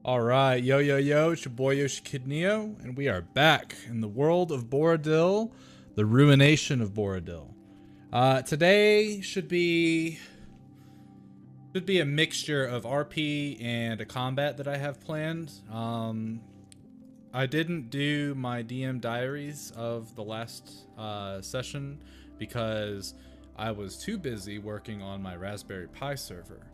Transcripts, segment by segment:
All right, yo, yo, yo, it's your boy Yoshi Kid Neo, and we are back in the world of Boridil, the ruination of Boridil. Today should be a mixture of RP and a combat that I have planned. I didn't do my DM diaries of the last session because I was too busy working on my Raspberry Pi server.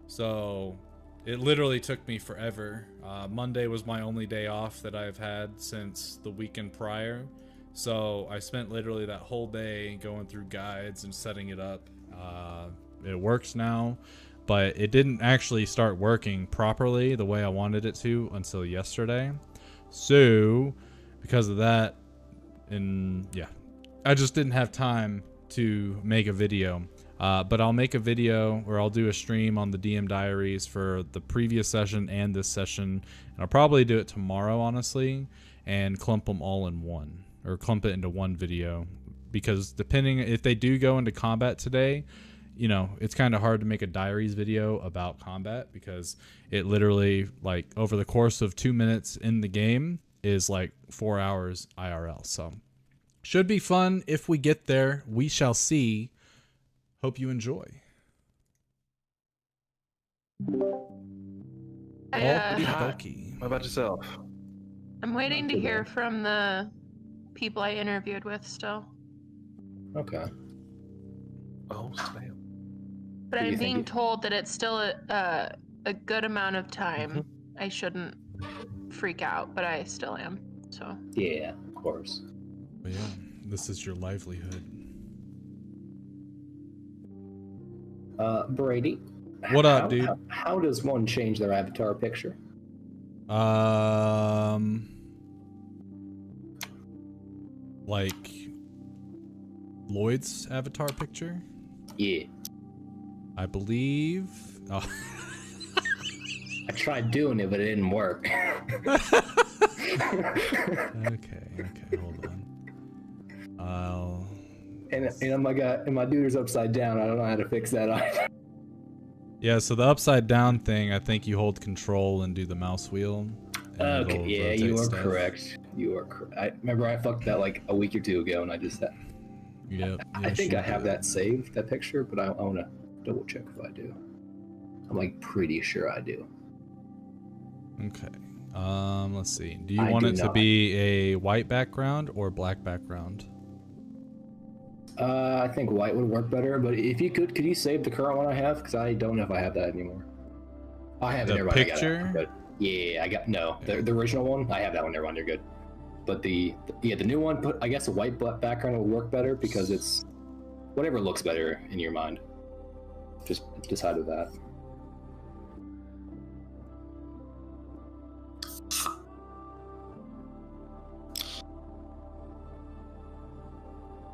So it literally took me forever. Monday was my only day off that I've had since the weekend prior. So I spent literally that whole day going through guides and setting it up. It works now, but it didn't actually start working properly the way I wanted it to until yesterday. So because of that, and yeah, I just didn't have time to make a video. But I'll make a video or I'll do a stream on the DM diaries for the previous session and this session. And I'll probably do it tomorrow, honestly, and clump them all in one, or clump it into one video. Because depending if they do go into combat today, you know, it's kind of hard to make a diaries video about combat because it literally, like, over the course of 2 minutes in the game is like 4 hours IRL. So should be fun if we get there. We shall see. Hope you enjoy. Hi. What about yourself? I'm waiting to hear from the people I interviewed with still. Okay. Oh, spam. But I'm being told that it's still a good amount of time. I shouldn't freak out, but I still am. So. Yeah, of course. But yeah, this is your livelihood. Brady. What up, dude? How does one change their avatar picture? Like Lloyd's avatar picture? Yeah. I believe. Oh. I tried doing it, but it didn't work. Okay, hold on. And my duder's upside down. I don't know how to fix that either. Yeah, so the upside down thing, I think you hold control and do the mouse wheel. Okay, yeah, you are correct. You are correct. I remember I fucked that like a week or two ago, and I just Yep. I think I have that saved, that picture, but I want to double check if I do. I'm like pretty sure I do. Okay. Let's see. Do you want it to be a white background or black background? I think white would work better, but if you could you save the current one I have? Because I don't know if I have that anymore. I have it. The picture? But yeah, I got the original one. I have that one. Never mind, you're good. But the new one. I guess a white background will work better because it's whatever looks better in your mind. Just decided that.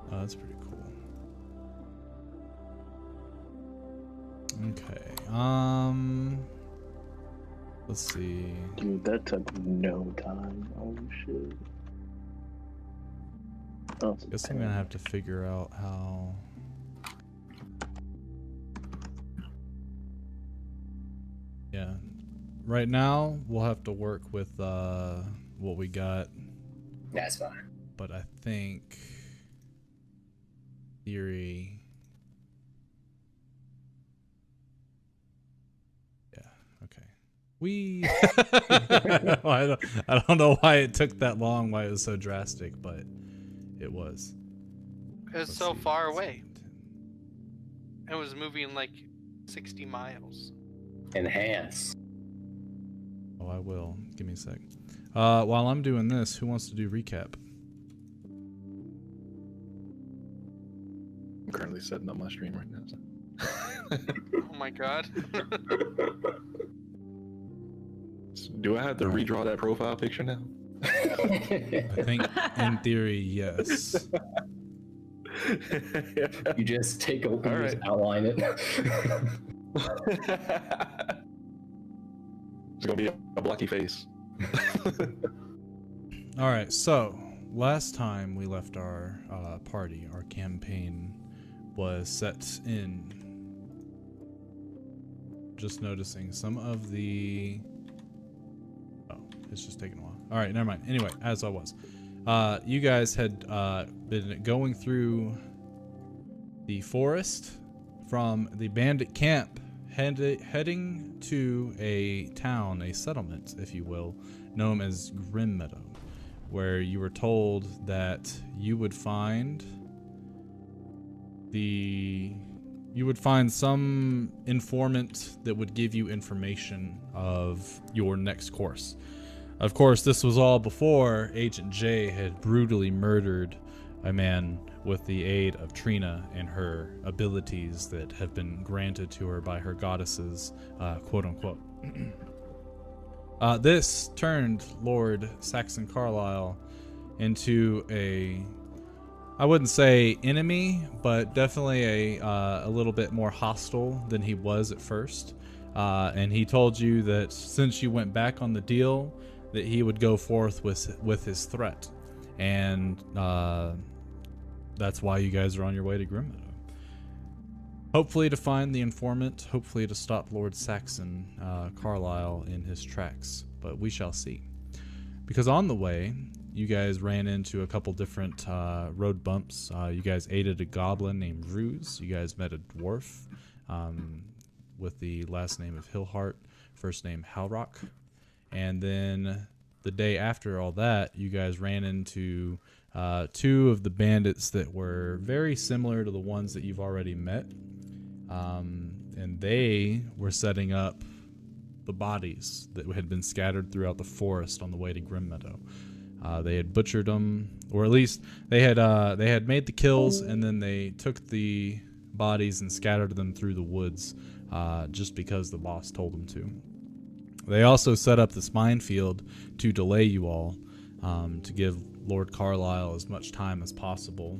Oh, that's pretty cool. Okay. Let's see. Dude, that took no time. Oh shit. Oh, Guess I'm gonna have to figure out how. Yeah. Right now, we'll have to work with what we got. That's fine. But I think theory. Yeah. Okay. I don't know why it took that long. Why it was so drastic, but it was. It was so far away. It was moving like 60 miles. Enhance. Oh, I will. Give me a sec. While I'm doing this, who wants to do recap? I'm currently setting up my stream right now. So. Oh my god. Do I have to redraw that profile picture now? I think, in theory, yes. You just take a and just outline it. It's gonna be a blocky face. All right, so last time we left our party, our campaign was set in. Just noticing some of the It's just taking a while. All right, never mind. Anyway, as I was, you guys had been going through the forest from the bandit camp, heading to a town, a settlement, if you will, known as Grim Meadow, where you were told that you would find some informant that would give you information of your next course. Of course, this was all before Agent J had brutally murdered a man with the aid of Trina and her abilities that have been granted to her by her goddesses, quote unquote. This turned Lord Saxon Carlisle into I wouldn't say enemy, but definitely a little bit more hostile than he was at first. And he told you that since you went back on the deal, that he would go forth with his threat. And that's why you guys are on your way to Grim Meadow. Hopefully to find the informant, hopefully to stop Lord Saxon Carlisle in his tracks. But we shall see. Because on the way, you guys ran into a couple different road bumps. You guys aided a goblin named Ruse. You guys met a dwarf with the last name of Hillhart, first name Halrock. And then the day after all that, you guys ran into two of the bandits that were very similar to the ones that you've already met. And they were setting up the bodies that had been scattered throughout the forest on the way to Grim Meadow. They had butchered them, or at least they had made the kills, and then they took the bodies and scattered them through the woods, just because the boss told them to. They also set up this minefield to delay you all, to give Lord Carlisle as much time as possible.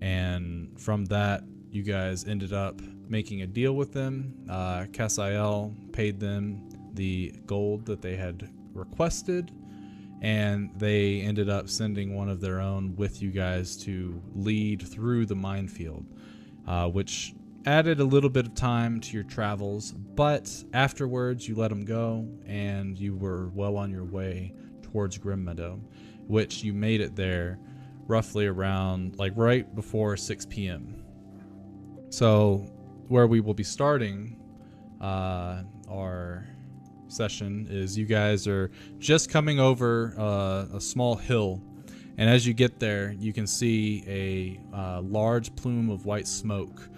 And from that, you guys ended up making a deal with them. Cassiel paid them the gold that they had requested, and they ended up sending one of their own with you guys to lead through the minefield, which added a little bit of time to your travels, but afterwards you let them go and you were well on your way towards Grim Meadow, which you made it there roughly around right before 6 p.m. So where we will be starting our session is you guys are just coming over a small hill, and as you get there you can see a large plume of white smoke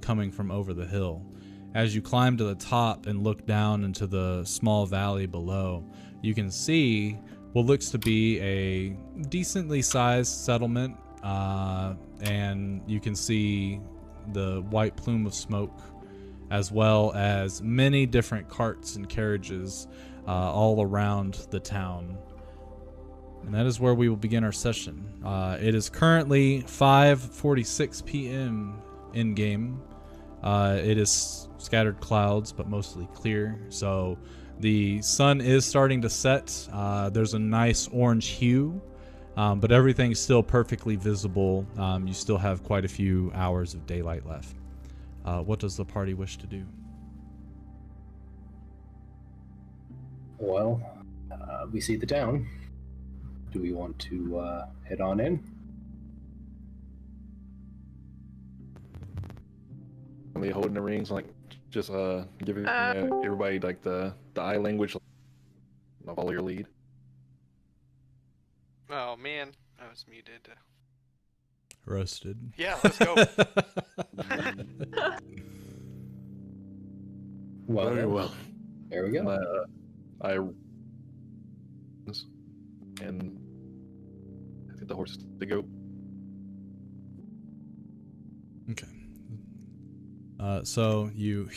coming from over the hill. As you climb to the top and look down into the small valley below, you can see what looks to be a decently sized settlement, and you can see the white plume of smoke, as well as many different carts and carriages all around the town. And that is where we will begin our session. It is currently 5:46 p.m. in game. It is scattered clouds, but mostly clear. So the sun is starting to set. There's a nice orange hue, but everything's still perfectly visible. You still have quite a few hours of daylight left. What does the party wish to do? Well, we see the town. Do we want to head on in? Are they holding the rings, just giving everybody the eye language? I'll follow your lead. Oh man, I was muted. Roasted. Yeah, let's go. Well, Very well. there we go. And I think the horses to go. Okay. So you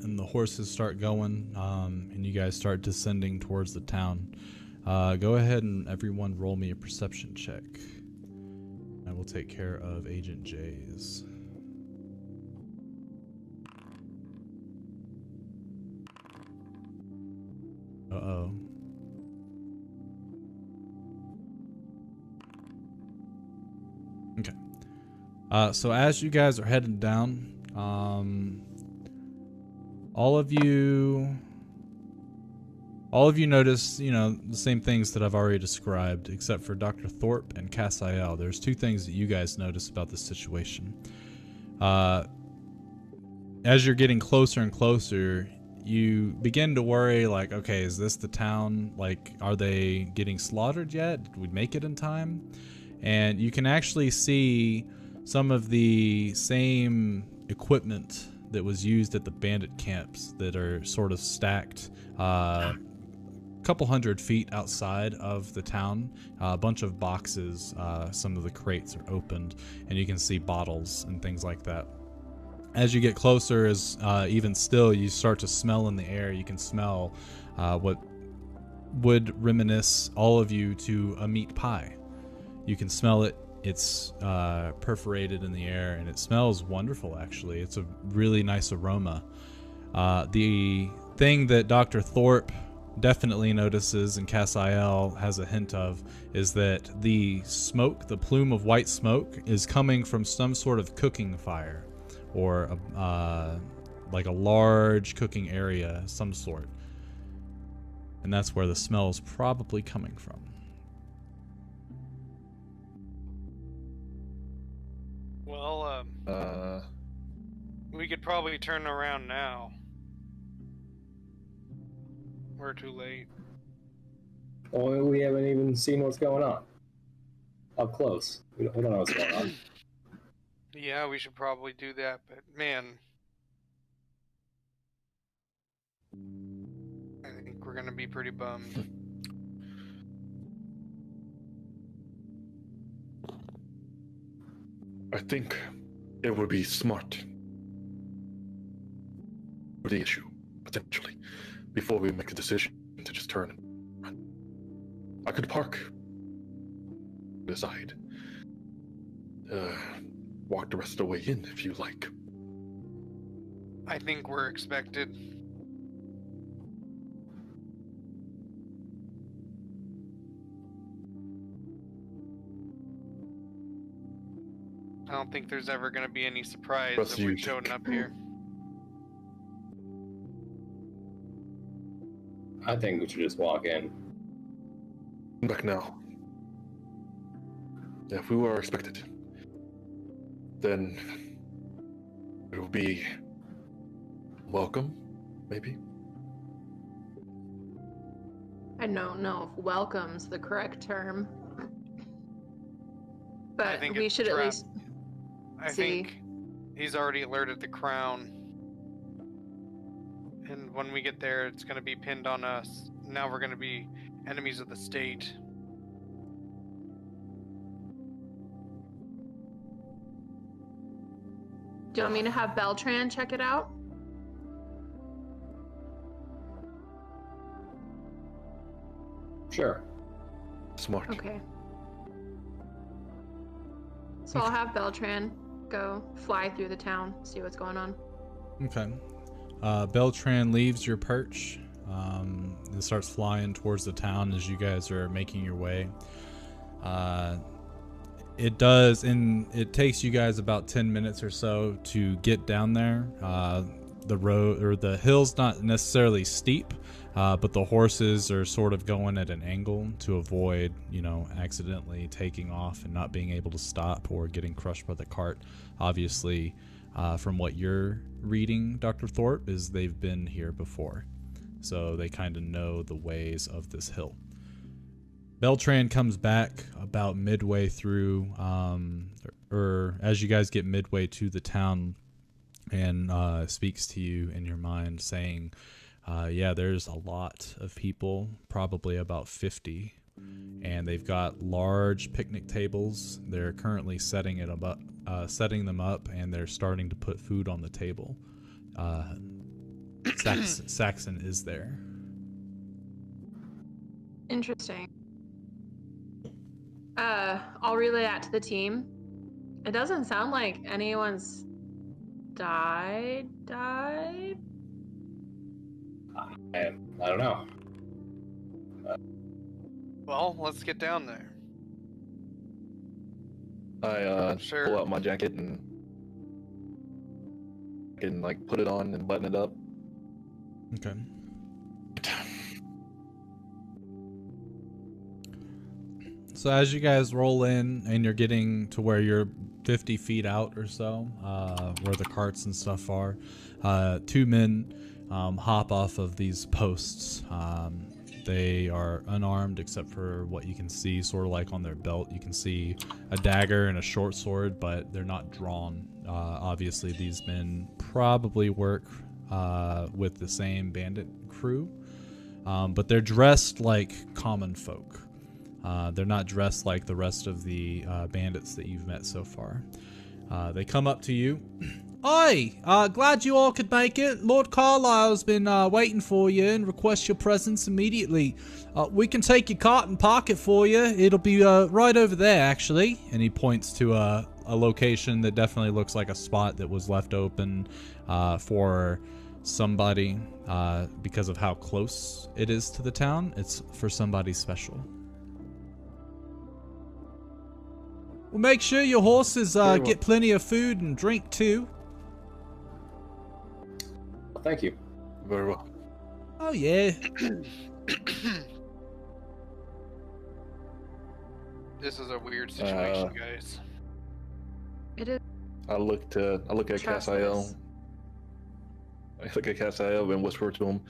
and the horses start going, and you guys start descending towards the town. Go ahead and everyone roll me a perception check. I will take care of Agent J's. Uh-oh. Okay. So as you guys are heading down, all of you All of you notice, you know, the same things that I've already described, except for Dr. Thorpe and Cassiel. There's two things that you guys notice about this situation. As you're getting closer and closer, you begin to worry, like, okay, is this the town? Like, are they getting slaughtered yet? Did we make it in time? And you can actually see some of the same equipment that was used at the bandit camps that are sort of stacked a couple 100 feet outside of the town. A bunch of boxes, some of the crates are opened, and you can see bottles and things like that. As you get closer, even still, you start to smell in the air. You can smell what would reminisce all of you to a meat pie. You can smell it. It's perforated in the air, and it smells wonderful, actually. It's a really nice aroma. The thing that Dr. Thorpe definitely notices, and Cassiel has a hint of, is that the smoke, the plume of white smoke, is coming from some sort of cooking fire, or like a large cooking area of some sort. And that's where the smell is probably coming from. Well, we could probably turn around now. We're too late. Well, we haven't even seen what's going on. Up close. We don't know what's going on. Yeah, we should probably do that, but man, I think we're gonna be pretty bummed. I think it would be smart for the issue, potentially, before we make a decision to just turn and run. I could park aside. Walk the rest of the way in if you like. I think we're expected. I don't think there's ever going to be any surprise Trust that we're you showing think. up here. I think we should just walk in. Back now. If we were expected, then it will be welcome, maybe. I don't know if welcome's the correct term. But think we it's should at trap. least I see. think he's already alerted the crown. And when we get there, it's going to be pinned on us. Now we're going to be enemies of the state. Do you want me to have Beltran check it out? Sure. Smart. Okay. So I'll have Beltran go fly through the town, see what's going on. Okay. Beltran leaves your perch and starts flying towards the town as you guys are making your way. It takes you guys about 10 minutes or so to get down there. The road, or the hill's not necessarily steep, but the horses are sort of going at an angle to avoid, accidentally taking off and not being able to stop or getting crushed by the cart. Obviously, from what you're reading, Dr. Thorpe, is they've been here before, so they kind of know the ways of this hill. Beltran comes back about midway through, or as you guys get midway to the town, and speaks to you in your mind, saying, yeah, there's a lot of people, probably about 50, and they've got large picnic tables. They're currently setting them up, and they're starting to put food on the table. Saxon is there. Interesting. I'll relay that to the team. It doesn't sound like anyone's died. I don't know. Well, let's get down there. I Sure. pull out my jacket and put it on and button it up. Okay. So as you guys roll in and you're getting to where you're 50 feet out or so, where the carts and stuff are, two men hop off of these posts. They are unarmed except for what you can see sort of like on their belt. You can see a dagger and a short sword, but they're not drawn. Obviously, these men probably work with the same bandit crew, but they're dressed like common folk. They're not dressed like the rest of the bandits that you've met so far. They come up to you. Oi! Glad you all could make it. Lord Carlisle's been waiting for you and requests your presence immediately. We can take your cart and park it for you. It'll be right over there, actually. And he points to a location that definitely looks like a spot that was left open for somebody because of how close it is to the town. It's for somebody special. Well, make sure your horses get plenty of food and drink too. Thank you. Very well. Oh yeah. This is a weird situation, guys. It is. I look at Cassiel. I look at Cassiel and whisper to him.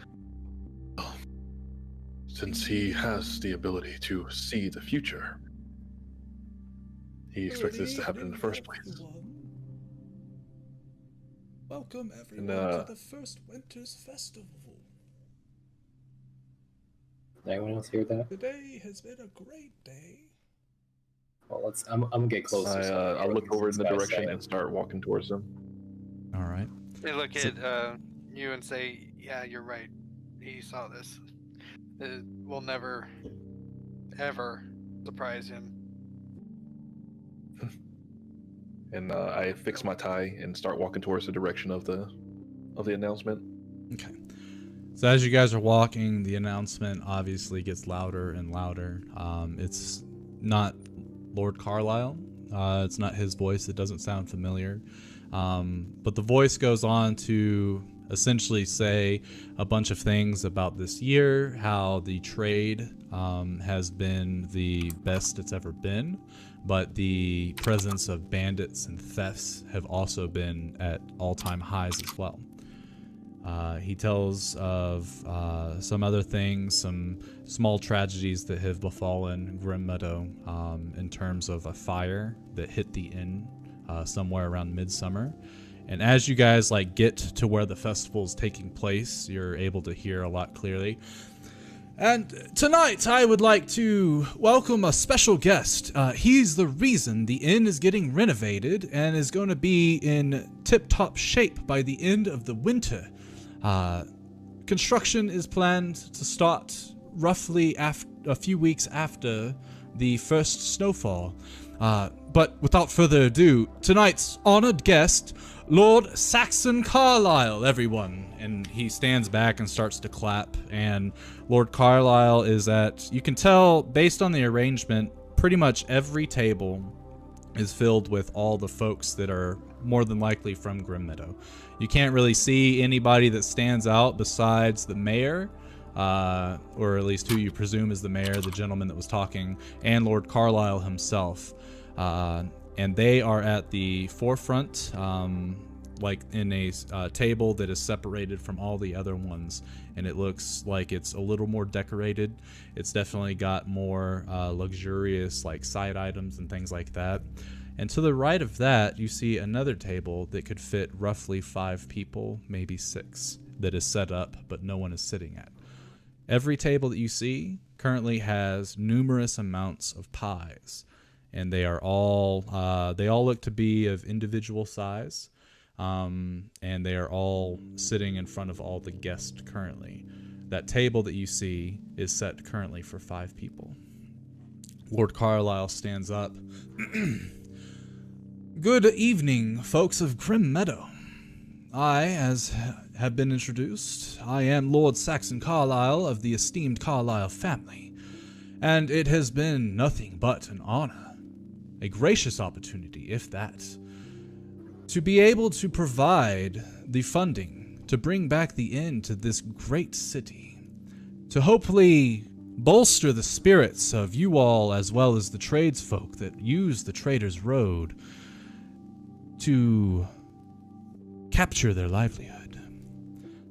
Since he has the ability to see the future, he expects this to happen in the first place. Welcome everyone to the first Winter's Festival. Anyone else hear that? Today has been a great day. Well, I'm gonna get closer. I look over in the direction and start walking towards them. All right. They look at you and say, "Yeah, you're right. He saw this. It will never, ever surprise him." And I fix my tie and start walking towards the direction of the announcement. Okay. So as you guys are walking, the announcement obviously gets louder and louder. It's not Lord Carlisle. It's not his voice. It doesn't sound familiar. But the voice goes on to essentially say a bunch of things about this year, how the trade has been the best it's ever been, but the presence of bandits and thefts have also been at all-time highs as well. He tells of some other things, some small tragedies that have befallen Grim Meadow in terms of a fire that hit the inn somewhere around midsummer. And as you guys get to where the festival is taking place, you're able to hear a lot clearly. And tonight I would like to welcome a special guest. He's the reason the inn is getting renovated and is going to be in tip-top shape by the end of the winter. Construction is planned to start roughly a few weeks after the first snowfall. But without further ado, tonight's honored guest, Lord Saxon Carlisle, everyone. And he stands back and starts to clap. And Lord Carlisle is you can tell based on the arrangement, pretty much every table is filled with all the folks that are more than likely from Grim Meadow. You can't really see anybody that stands out besides the mayor, or at least who you presume is the mayor, the gentleman that was talking, and Lord Carlisle himself. And they are at the forefront, like in a table that is separated from all the other ones, and it looks like it's a little more decorated. It's definitely got more luxurious side items and things like that. And to the right of that, you see another table that could fit roughly 5 people, maybe 6, that is set up, but no one is sitting at. Every table that you see currently has numerous amounts of pies, and they are all look to be of individual size, and they are all sitting in front of all the guests currently. That table that you see is set currently for 5 people. Lord Carlisle stands up. Good evening, folks of Grim Meadow. I, as have been introduced, I am Lord Saxon Carlisle of the esteemed Carlisle family, and it has been nothing but an honor, a gracious opportunity, if that, to be able to provide the funding to bring back the inn to this great city, to hopefully bolster the spirits of you all as well as the tradesfolk that use the Trader's Road to capture their livelihood.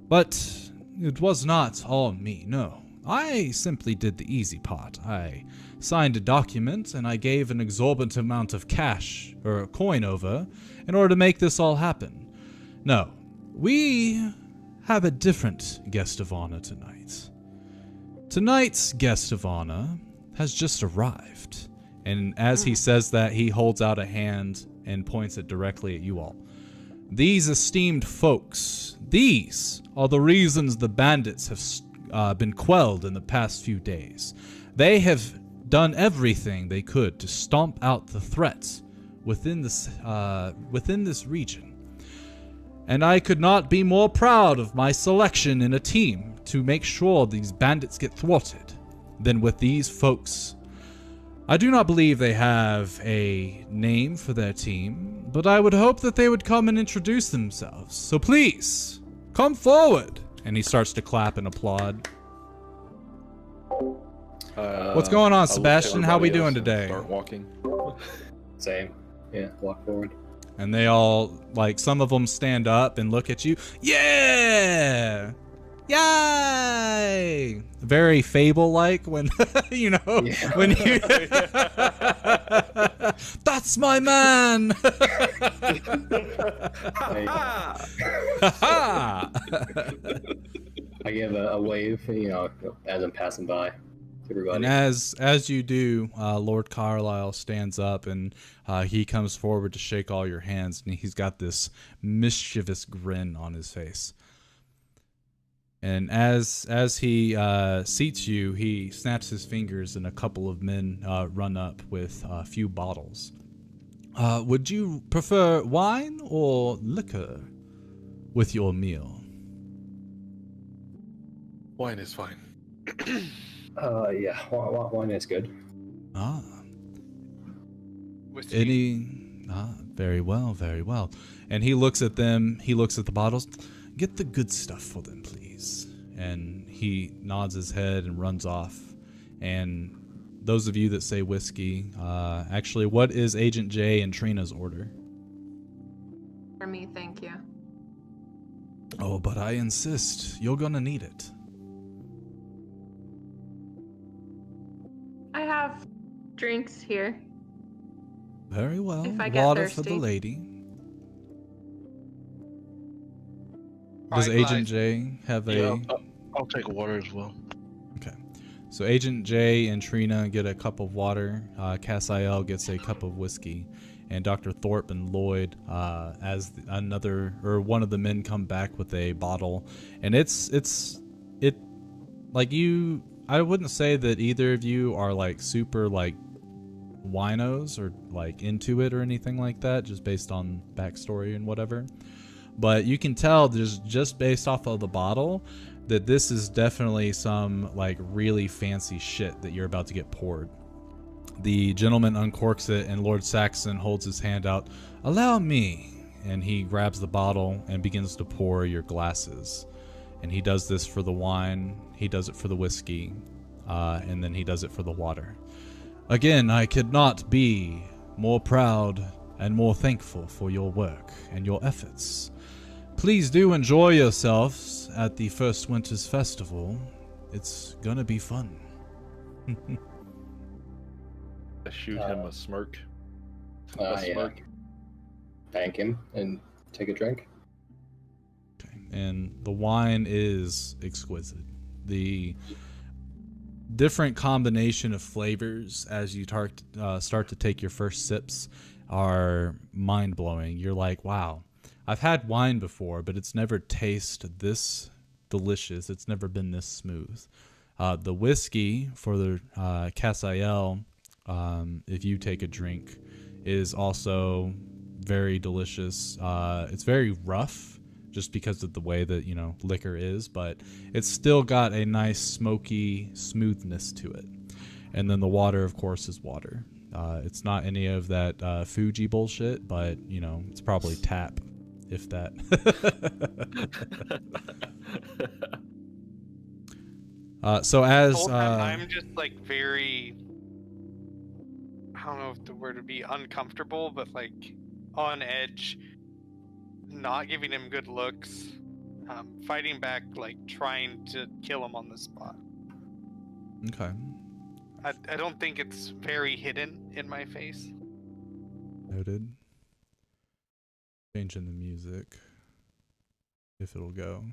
But it was not all me, no. I simply did the easy part. I signed a document and I gave an exorbitant amount of cash or coin over in order to make this all happen. No, we have a different guest of honor tonight. Tonight's guest of honor has just arrived. And as he says that, he holds out a hand and points it directly at you all. These esteemed folks, these are the reasons the bandits have been quelled in the past few days. They have done everything they could to stomp out the threats within this region. And I could not be more proud of my selection in a team to make sure these bandits get thwarted than with these folks. I do not believe they have a name for their team, but I would hope that they would come and introduce themselves. So please, come forward. And he starts to clap and applaud. What's going on, Sebastian? How we doing today? Start walking. Same. Yeah, walk forward. And they all, like, some of them stand up and look at you. Yeah! Yay! Very Fable-like when, you know, when you... That's my man! I give a wave, you know, as I'm passing by. Everybody. And as you do, Lord Carlisle stands up and he comes forward to shake all your hands, and he's got this mischievous grin on his face. And as he seats you, he snaps his fingers, and a couple of men run up with a few bottles. Would you prefer wine or liquor with your meal? Wine is fine. Yeah, wine is good. Whiskey. Very well, very well. And he looks at them, he looks at the bottles. Get the good stuff for them, please. And he nods his head and runs off. And those of you that say whiskey, actually, what is Agent J and Trina's order? For me, thank you. Oh, but I insist. You're gonna need it. I have drinks here. Very well. If I get Water for the thirsty. lady. Does Alright, Agent J have a... Yeah, I'll take water as well. Okay. So Agent J and Trina get a cup of water. Cassiel gets a cup of whiskey. And Dr. Thorpe and Lloyd, as one of the men come back with a bottle. And I wouldn't say that either of you are like super like winos or like into it or anything like that, just based on backstory and whatever. But you can tell there's just based off of the bottle that this is definitely some like really fancy shit that you're about to get poured. The gentleman uncorks it and Lord Saxon holds his hand out. Allow me. And he grabs the bottle and begins to pour your glasses. And he does this for the wine, he does it for the whiskey, and then he does it for the water. Again, I could not be more proud and more thankful for your work and your efforts. Please do enjoy yourselves at the First Winter's Festival. It's gonna be fun. I shoot him a smirk. Yeah. Thank him and take a drink. Okay. And the wine is exquisite. The different combination of flavors as you start to take your first sips are mind-blowing. You're like, wow, I've had wine before, but it's never tasted this delicious. It's never been this smooth. The whiskey for the Cassiel, if you take a drink, is also very delicious. It's very rough just because of the way that, you know, liquor is, but it's still got a nice smoky smoothness to it. And then the water, of course, is water. It's not any of that Fuji bullshit, but, you know, it's probably tap, if that. So The as whole time, I'm just like very, I don't know if the word would be uncomfortable, but like on edge, not giving him good looks, fighting back, like trying to kill him on the spot. okay, I don't think it's very hidden in my face. noted. Changing the music, if it'll go.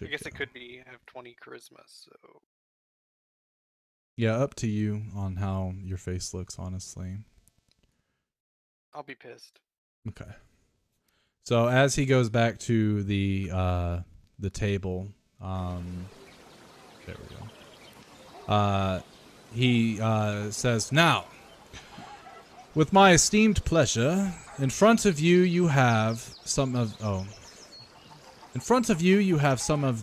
I guess go. it could be. I have 20 charisma, so Yeah, up to you on how your face looks, honestly. I'll be pissed. Okay. So as he goes back to the table, there we go. He says, "Now, with my esteemed pleasure, in front of you you have some of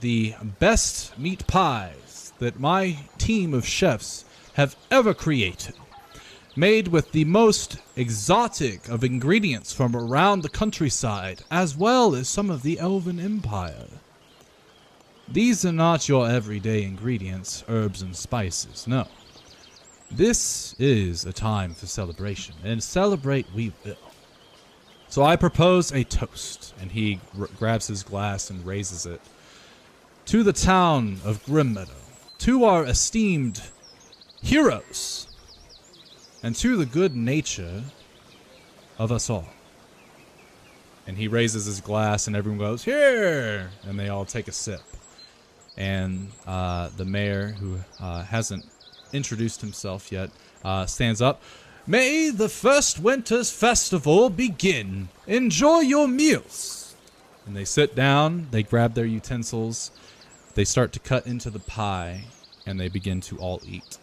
the best meat pies that my team of chefs have ever created, made with the most exotic of ingredients from around the countryside, as well as some of the Elven Empire. These are not your everyday ingredients, herbs and spices, no. This is a time for celebration, and celebrate we will. So I propose a toast," and he grabs his glass and raises it, "to the town of Grimmeadow, to our esteemed heroes, and to the good nature of us all." And he raises his glass and everyone goes, "Here!" And they all take a sip. And the mayor, who hasn't introduced himself yet, stands up. "May the first winter's festival begin. Enjoy your meals." And they sit down, they grab their utensils, they start to cut into the pie, and they begin to all eat.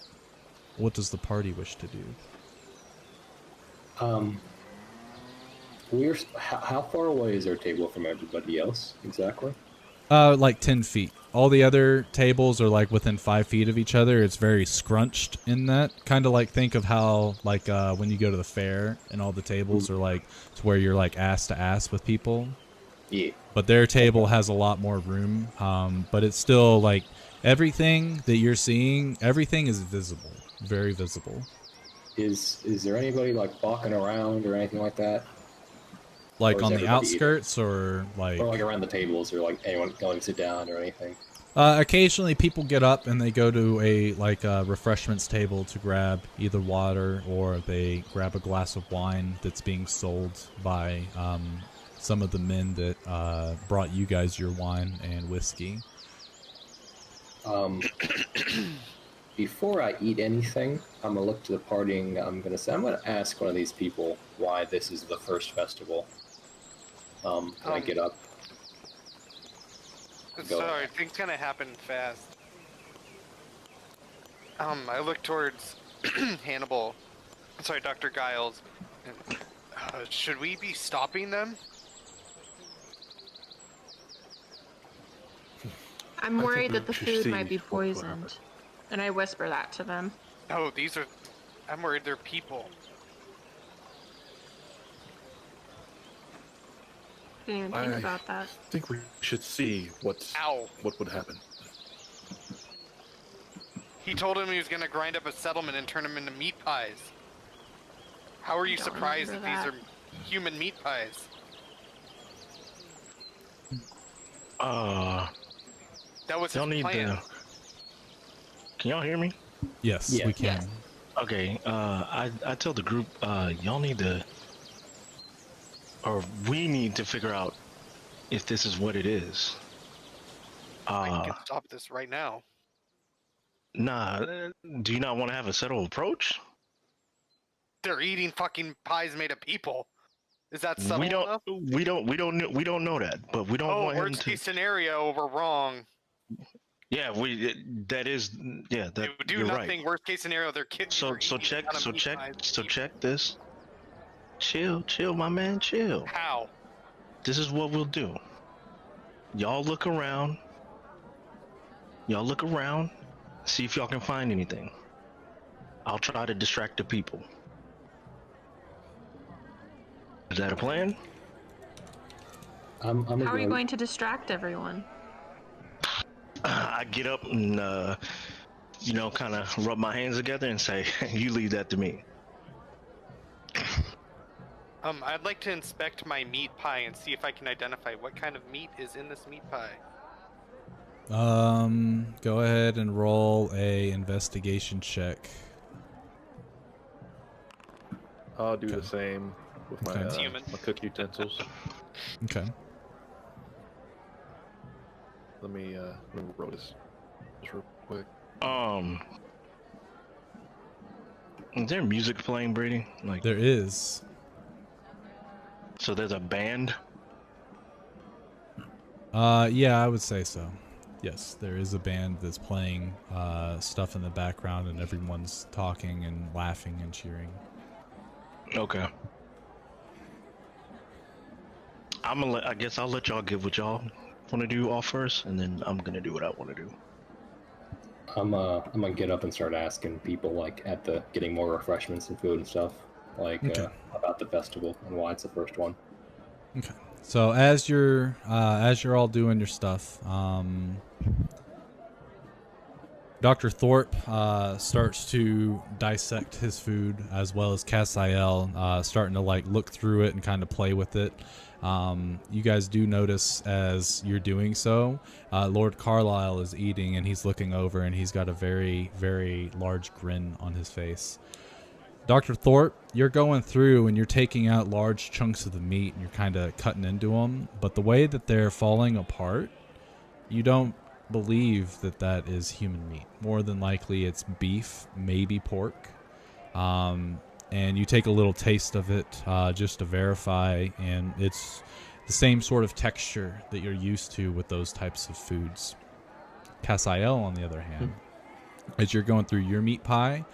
What does the party wish to do? How far away is our table from everybody else exactly? Like 10 feet. All the other tables are like within 5 feet of each other. It's very scrunched in that. Kind of like think of how like when you go to the fair and all the tables are like to where you're like ass to ass with people. Yeah. But their table has a lot more room. But it's still like everything that you're seeing, everything is visible. Very visible. Is there anybody like walking around or anything like that? Like Or on is the everybody outskirts or like around the tables, or like anyone going to sit down or anything? occasionally people get up and they go to a refreshments table to grab either water, or they grab a glass of wine that's being sold by some of the men that brought you guys your wine and whiskey. Before I eat anything, I'm gonna look to the party and I'm gonna ask one of these people why this is the first festival. When I get up. Sorry, things gonna happen fast. I look towards Hannibal. Sorry, Dr. Giles. Should we be stopping them? I'm worried that the should food see might be what will poisoned. And I whisper that to them. Oh, I'm worried they're people. Didn't even think about that. I think we should see what would happen. He told him he was gonna grind up a settlement and turn them into meat pies. How are you Don't surprised that remember these are human meat pies? That was his Y'all need plan. to. Can y'all hear me? Yes, Yeah. we can. Yes. Okay. I tell the group, y'all need to, or we need to figure out if this is what it is. I can stop this right now. Nah. Do you not want to have a subtle approach? They're eating fucking pies made of people. Is that subtle We don't. enough? We don't know that, but we don't Oh, want him worst to. case scenario, we're wrong. Yeah, that is. Yeah, that They would do you're nothing. right. Worst case scenario, they're kidding. So check this. Chill, my man, chill. How? This is what we'll do. Y'all look around. See if y'all can find anything. I'll try to distract the people. Is that a plan? I'm How are you going to distract everyone? I get up and kind of rub my hands together and say, "You leave that to me." I'd like to inspect my meat pie and see if I can identify what kind of meat is in this meat pie. Go ahead and roll a investigation check. I'll do the same with my, Okay. Human. my cook utensils. Okay. Let me roll this real quick. Is there music playing, Brady? Like, There is. so there's a band? Yeah, I would say so. Yes, there is a band that's playing stuff in the background, and everyone's talking and laughing and cheering. Okay. I guess I'll let y'all give what y'all want to do off first, and then I'm gonna do what I want to do. I'm gonna get up and start asking people like at the getting more refreshments and food and stuff like Okay. about the festival and why it's the first one. Okay. So as you're all doing your stuff, Dr. Thorpe starts to dissect his food, as well as Cassiel starting to like look through it and kind of play with it. You guys do notice as you're doing so, Lord Carlisle is eating, and he's looking over, and he's got a very, very large grin on his face. Dr. Thorpe, you're going through and you're taking out large chunks of the meat and you're kind of cutting into them, but the way that they're falling apart, you don't believe that that is human meat. More than likely it's beef, maybe pork. And you take a little taste of it just to verify, and it's the same sort of texture that you're used to with those types of foods. Cassiel, on the other hand, as you're going through your meat pie,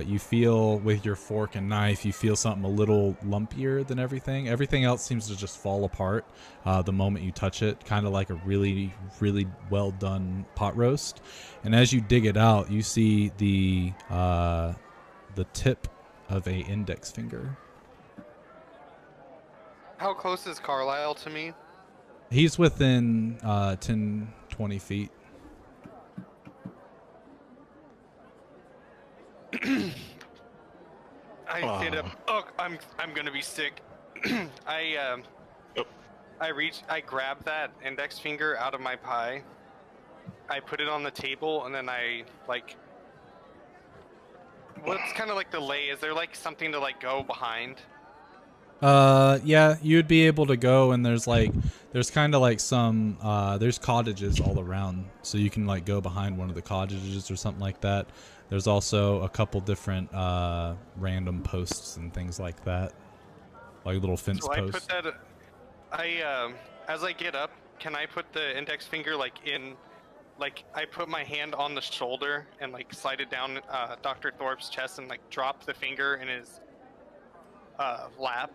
you feel with your fork and knife, you feel something a little lumpier than everything. Everything else seems to just fall apart the moment you touch it, kind of like a really, really well done pot roast. And as you dig it out, you see the tip of a index finger. How close is Carlisle to me? He's within 10, 20 feet. I stand up. Oh, I'm gonna be sick. I grab that index finger out of my pie. I put it on the table, and then I like. What's kind of like the lay? Is there like something to like go behind? Yeah, you'd be able to go, and there's kind of like some there's cottages all around, so you can like go behind one of the cottages or something like that. There's also a couple different random posts and things like that, like little fence So posts. I put that. As I get up, can I put the index finger like in? Like I put my hand on the shoulder and like slide it down Dr. Thorpe's chest and like drop the finger in his lap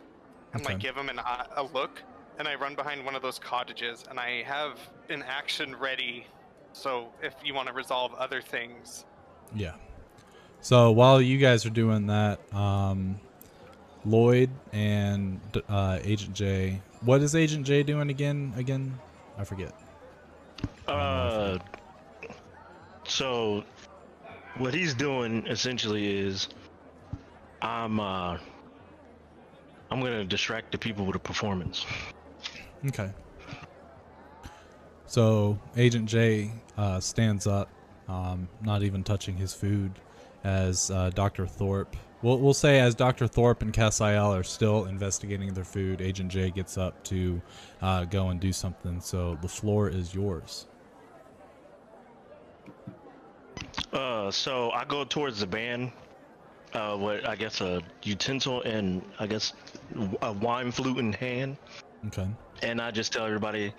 and Okay. like give him a look, and I run behind one of those cottages and I have an action ready, so if you want to resolve other things. Yeah. So while you guys are doing that, Lloyd and Agent J. What is Agent J doing again? I forget. So what he's doing essentially is I'm gonna distract the people with a performance. Okay. So Agent J stands up, not even touching his food, as Dr. Thorpe. We'll say as Dr. Thorpe and Cassiel are still investigating their food, Agent J gets up to go and do something. So the floor is yours. So I go towards the band, what I guess a utensil and I guess a wine flute in hand, Okay. and I just tell everybody,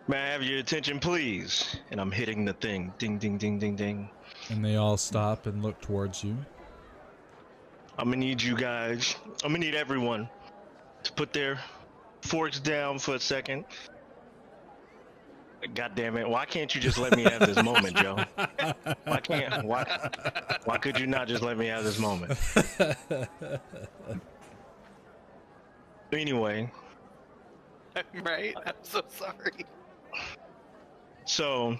"May I have your attention, please?" And I'm hitting the thing, ding, ding, ding, ding, ding. And they all stop and look towards you. I'm gonna need you guys. I'm gonna need everyone to put their forks down for a second. God damn it! Why can't you just let me have this moment, Joe? Why could you not just let me have this moment? Anyway, Right? I'm so sorry. so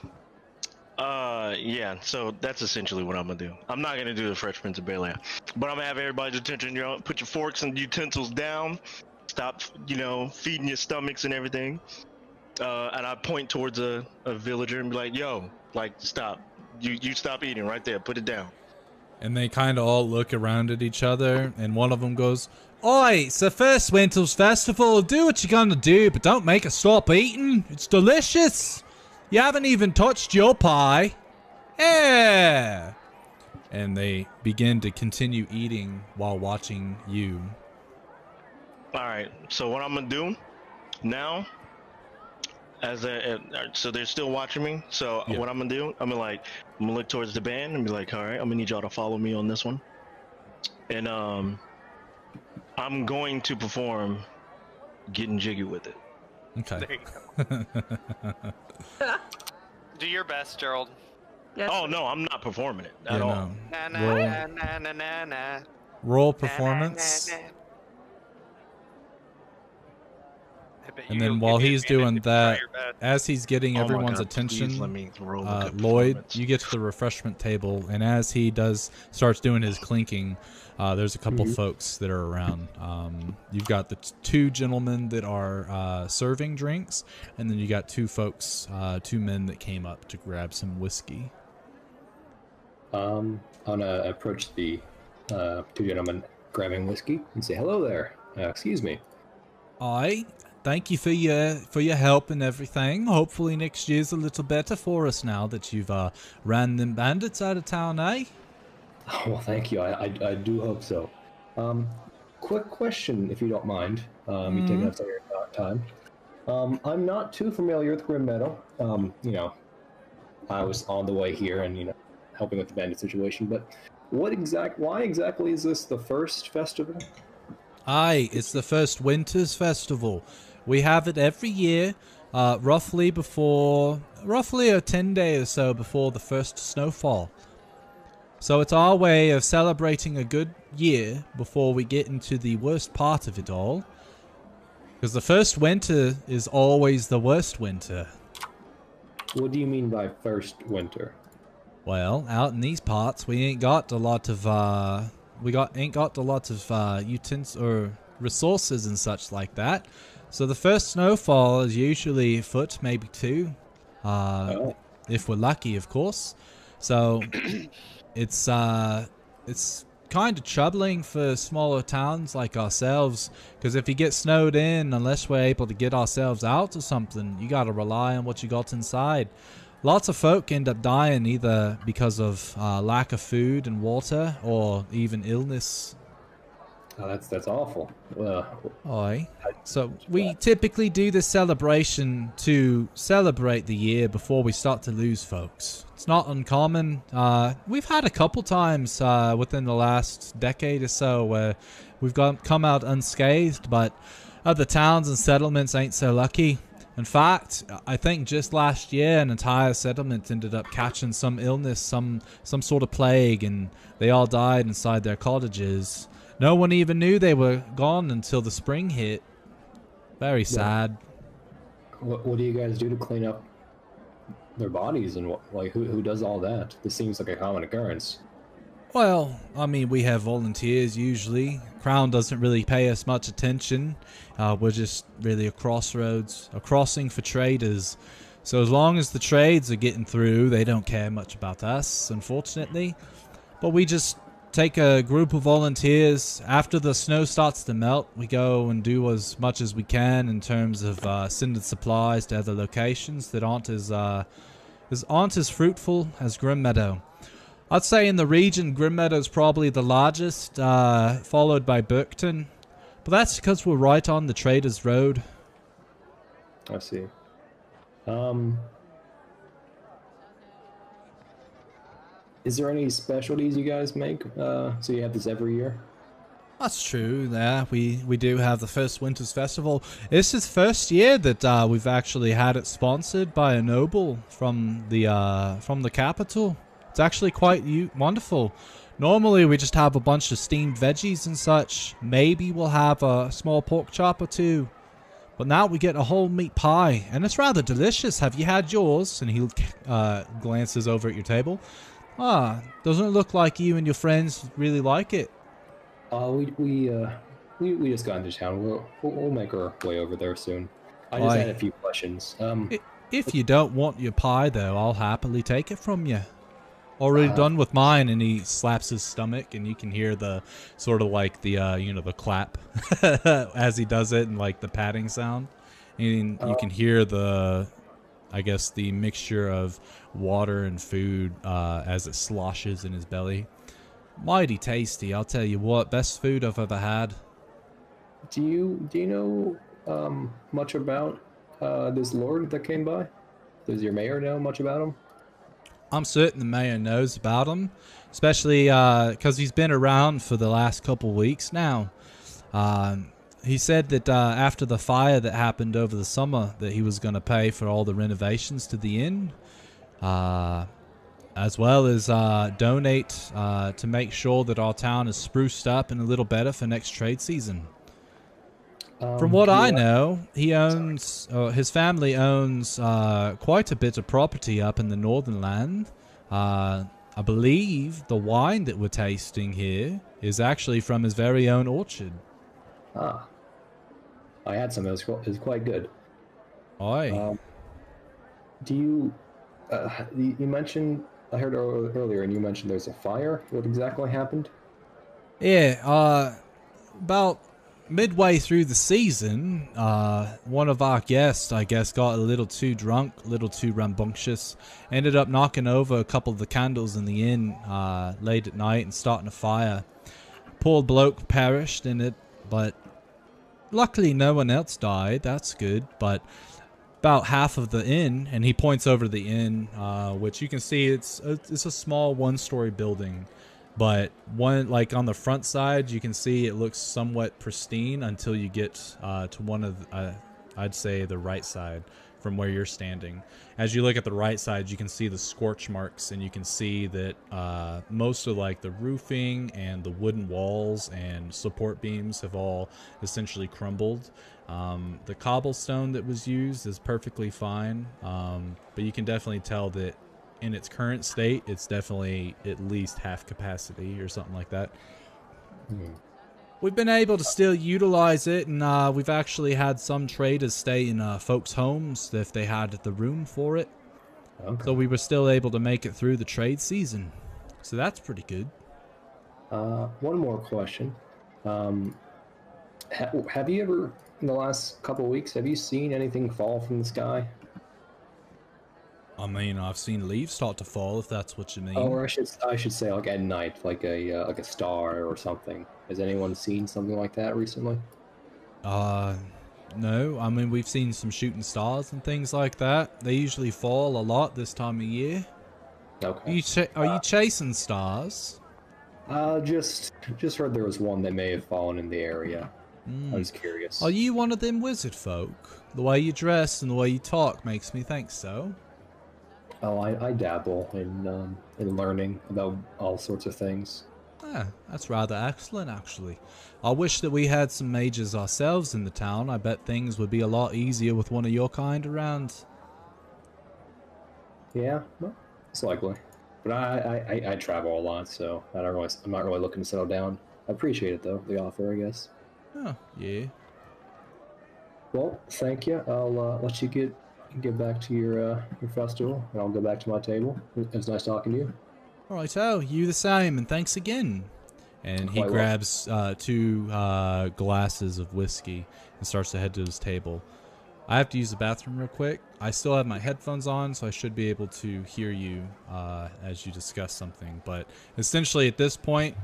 Yeah, so that's essentially what I'm gonna do. I'm not gonna do the Fresh Prince of Bel-Air, but I'm gonna have everybody's attention. You know, put your forks and utensils down. Stop, feeding your stomachs and everything. And I point towards a villager and be like, "Yo, like, stop. You stop eating right there. Put it down." And they kind of all look around at each other, and one of them goes, "Oi, it's the first Winter's Festival. Do what you're gonna do, but don't make us stop eating. It's delicious. You haven't even touched your pie." Yeah. And they begin to continue eating while watching you. All right. So what I'm gonna do now, so they're still watching me. So Yeah. what I'm gonna do, I'm gonna look towards the band and be like, "All right, I'm gonna need y'all to follow me on this one." And I'm going to perform "Getting Jiggy with It." Okay. There you go. Do your best, Gerald. Yes. Oh no, I'm not performing it at Yeah, all. no. Na na Roll. na na na na na. Roll Na, performance. na, na, na. I bet And you'll then give while me he's advantage doing if you try that, your best. as he's getting Oh my everyone's God, please attention, let me roll a good Lloyd, performance. you get to the refreshment table, and as he starts doing his clinking, there's a couple folks that are around. You've got the two gentlemen that are serving drinks, and then you got two men that came up to grab some whiskey. I'm gonna approach the two gentlemen grabbing whiskey and say, "Hello there. Excuse me." Aye, thank you for your help and everything. Hopefully next year's a little better for us now that you've ran them bandits out of town, eh? Oh, well, thank you. I do hope so. Quick question, if you don't mind. You taking up some of your time. I'm not too familiar with Grim Meadow. I was on the way here and helping with the bandit situation. But why exactly is this the first festival? Aye, it's the first Winter's Festival. We have it every year, roughly a 10 day or so before the first snowfall. So it's our way of celebrating a good year before we get into the worst part of it all. Because the first winter is always the worst winter. What do you mean by first winter? Well, out in these parts, we ain't got a lot of utensils or resources and such like that. So the first snowfall is usually a foot, maybe two, if we're lucky, of course. So it's kind of troubling for smaller towns like ourselves, because if you get snowed in, unless we're able to get ourselves out or something, you got to rely on what you got inside. Lots of folk end up dying either because of lack of food and water, or even illness. Oh, that's awful. Aye. So we typically do this celebration to celebrate the year before we start to lose folks. It's not uncommon. We've had a couple times within the last decade or so where we've come out unscathed, but other towns and settlements ain't so lucky. In fact, I think just last year an entire settlement ended up catching some illness, some sort of plague, and they all died inside their cottages. No one even knew they were gone until the spring hit. Very sad. What do you guys do to clean up their bodies, and who does all that? This seems like a common occurrence. Well, I mean, we have volunteers usually. Crown doesn't really pay us much attention. We're just really a crossroads, a crossing for traders. So as long as the trades are getting through, they don't care much about us, unfortunately. But we just take a group of volunteers. After the snow starts to melt, we go and do as much as we can in terms of sending supplies to other locations that aren't as fruitful as Grim Meadow. I'd say in the region, Grim Meadow's probably the largest, followed by Burkton. But that's because we're right on the Traders Road. I see. Is there any specialties you guys make? So you have this every year? That's true. Yeah, we do have the first Winter's Festival. This is the first year that we've actually had it sponsored by a noble from the capital. It's actually quite wonderful. Normally we just have a bunch of steamed veggies and such. Maybe we'll have a small pork chop or two. But now we get a whole meat pie, and it's rather delicious. Have you had yours? And he glances over at your table. Ah, doesn't it look like you and your friends really like it? We just got into town. We'll make our way over there soon. I just Aye. had a few questions. If you don't want your pie, though, I'll happily take it from you. Already done with mine. And he slaps his stomach, and you can hear the sort of like the the clap as he does it, and like the patting sound. And you can hear the, I guess, the mixture of water and food as it sloshes in his belly. Mighty tasty, I'll tell you what. Best food I've ever had. Do you know much about this lord that came by? Does your mayor know much about him? I'm certain the mayor knows about him, especially because he's been around for the last couple weeks now. He said that after the fire that happened over the summer, that he was going to pay for all the renovations to the inn, as well as donate to make sure that our town is spruced up and a little better for next trade season. From what I know, he owns, his family owns quite a bit of property up in the northern land. I believe the wine that we're tasting here is actually from his very own orchard. Ah, I had some. It was quite good. Aye. Do you? You mentioned. I heard earlier, and you mentioned there's a fire. What exactly happened? Yeah. About midway through the season, one of our guests, I guess, got a little too drunk, a little too rambunctious, ended up knocking over a couple of the candles in the inn late at night and starting a fire. Poor bloke perished in it, but luckily no one else died. That's good. But about half of the inn, and he points over the inn, which you can see it's a small one-story building. But like on the front side, you can see it looks somewhat pristine until you get to one of, I'd say the right side from where you're standing. As you look at the right side, you can see the scorch marks, and you can see that most of like the roofing and the wooden walls and support beams have all essentially crumbled. The cobblestone that was used is perfectly fine, but you can definitely tell that in its current state, it's definitely at least half capacity or something like that. We've been able to still utilize it, and we've actually had some traders stay in folks' homes if they had the room for it. Okay. So we were still able to make it through the trade season. So that's pretty good. One more question. Have you ever, in the last couple of weeks, have you seen anything fall from the sky? I mean, I've seen leaves start to fall, if that's what you mean. Or I should say, like at night, like a star or something. Has anyone seen something like that recently? No. I mean, we've seen some shooting stars and things like that. They usually fall a lot this time of year. Okay. Are you chasing stars? Just heard there was one that may have fallen in the area. I was curious. Are you one of them wizard folk? The way you dress and the way you talk makes me think so. Oh, I dabble in learning about all sorts of things. Ah, that's rather excellent, actually. I wish that we had some mages ourselves in the town. I bet things would be a lot easier with one of your kind around. Yeah, well, it's likely. But I travel a lot, so I'm not really looking to settle down. I appreciate it though, the offer, I guess. Oh, yeah. Well, thank you. I'll let you get back to your festival, and I'll go back to my table. It was nice talking to you. All right, so you the same, and thanks again. And he grabs two glasses of whiskey and starts to head to his table. I have to use the bathroom real quick. I still have my headphones on, so I should be able to hear you as you discuss something. But essentially at this point,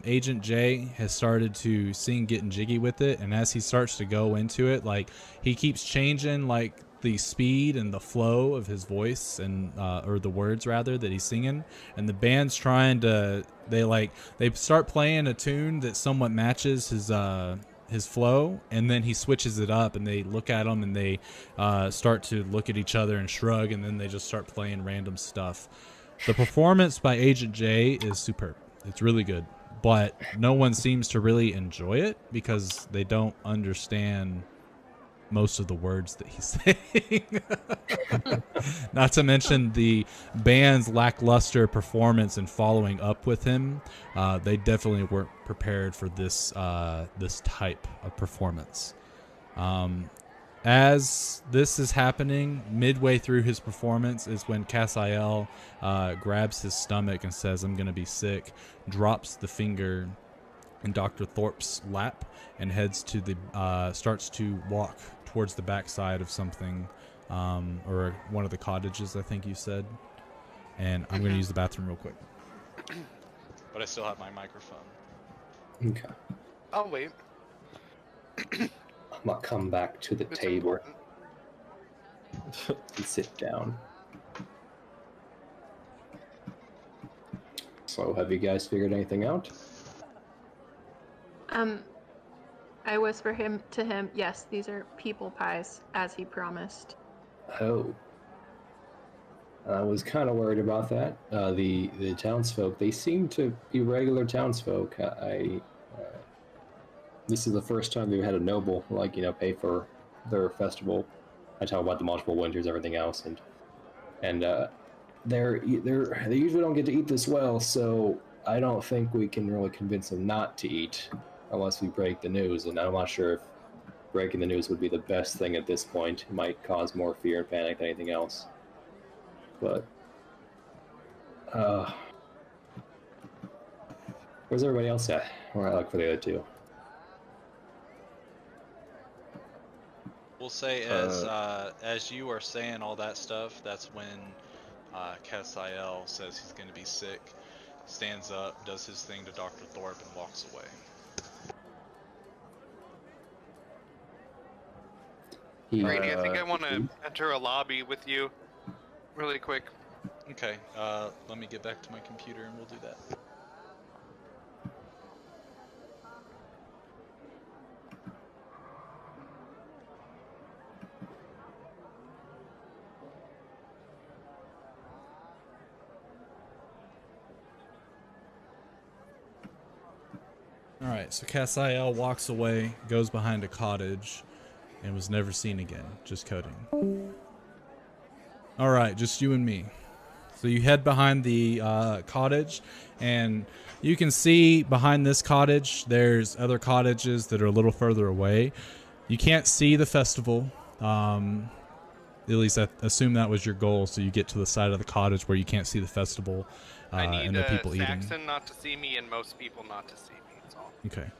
Agent J has started to sing Getting Jiggy with it, and as he starts to go into it, like, he keeps changing like the speed and the flow of his voice, and or the words rather that he's singing, and the band's trying to, they start playing a tune that somewhat matches his flow, and then he switches it up, and they look at him, and they start to look at each other and shrug, and then they just start playing random stuff. The performance by Agent J is superb. It's really good, but no one seems to really enjoy it because they don't understand most of the words that he's saying. Not to mention the band's lackluster performance and following up with him. They definitely weren't prepared for this this type of performance. As this is happening, midway through his performance is when Cassiel grabs his stomach and says, "I'm going to be sick," drops the finger in Dr. Thorpe's lap and heads to the starts to walk towards the backside of something, or one of the cottages, I think you said. And I'm going to use the bathroom real quick. But I still have my microphone. Okay. I'll wait. I'm gonna come back to the It's table important. and sit down. So, have you guys figured anything out? I whisper to him, yes, these are people pies, as he promised. Oh. I was kind of worried about that. The townsfolk, they seem to be regular townsfolk. This is the first time they've had a noble, like, pay for their festival. I talk about the multiple winters, everything else, and they usually don't get to eat this well, so I don't think we can really convince them not to eat unless we break the news, and I'm not sure if breaking the news would be the best thing at this point. It might cause more fear and panic than anything else. But, where's everybody else at? Where I look for the other two? We'll say as you are saying all that stuff, that's when Cassiel says he's going to be sick, stands up, does his thing to Dr. Thorpe, and walks away. Brady, I think I want to enter a lobby with you really quick. Okay, let me get back to my computer and we'll do that. Alright, so Cassiel walks away, goes behind a cottage, and was never seen again. Just coding. Alright, just you and me. So you head behind the cottage, and you can see behind this cottage, there's other cottages that are a little further away. You can't see the festival. At least I assume that was your goal, so you get to the side of the cottage where you can't see the festival I need and the people Saxon eating. not to see me and most people not to see me. That's all. Okay.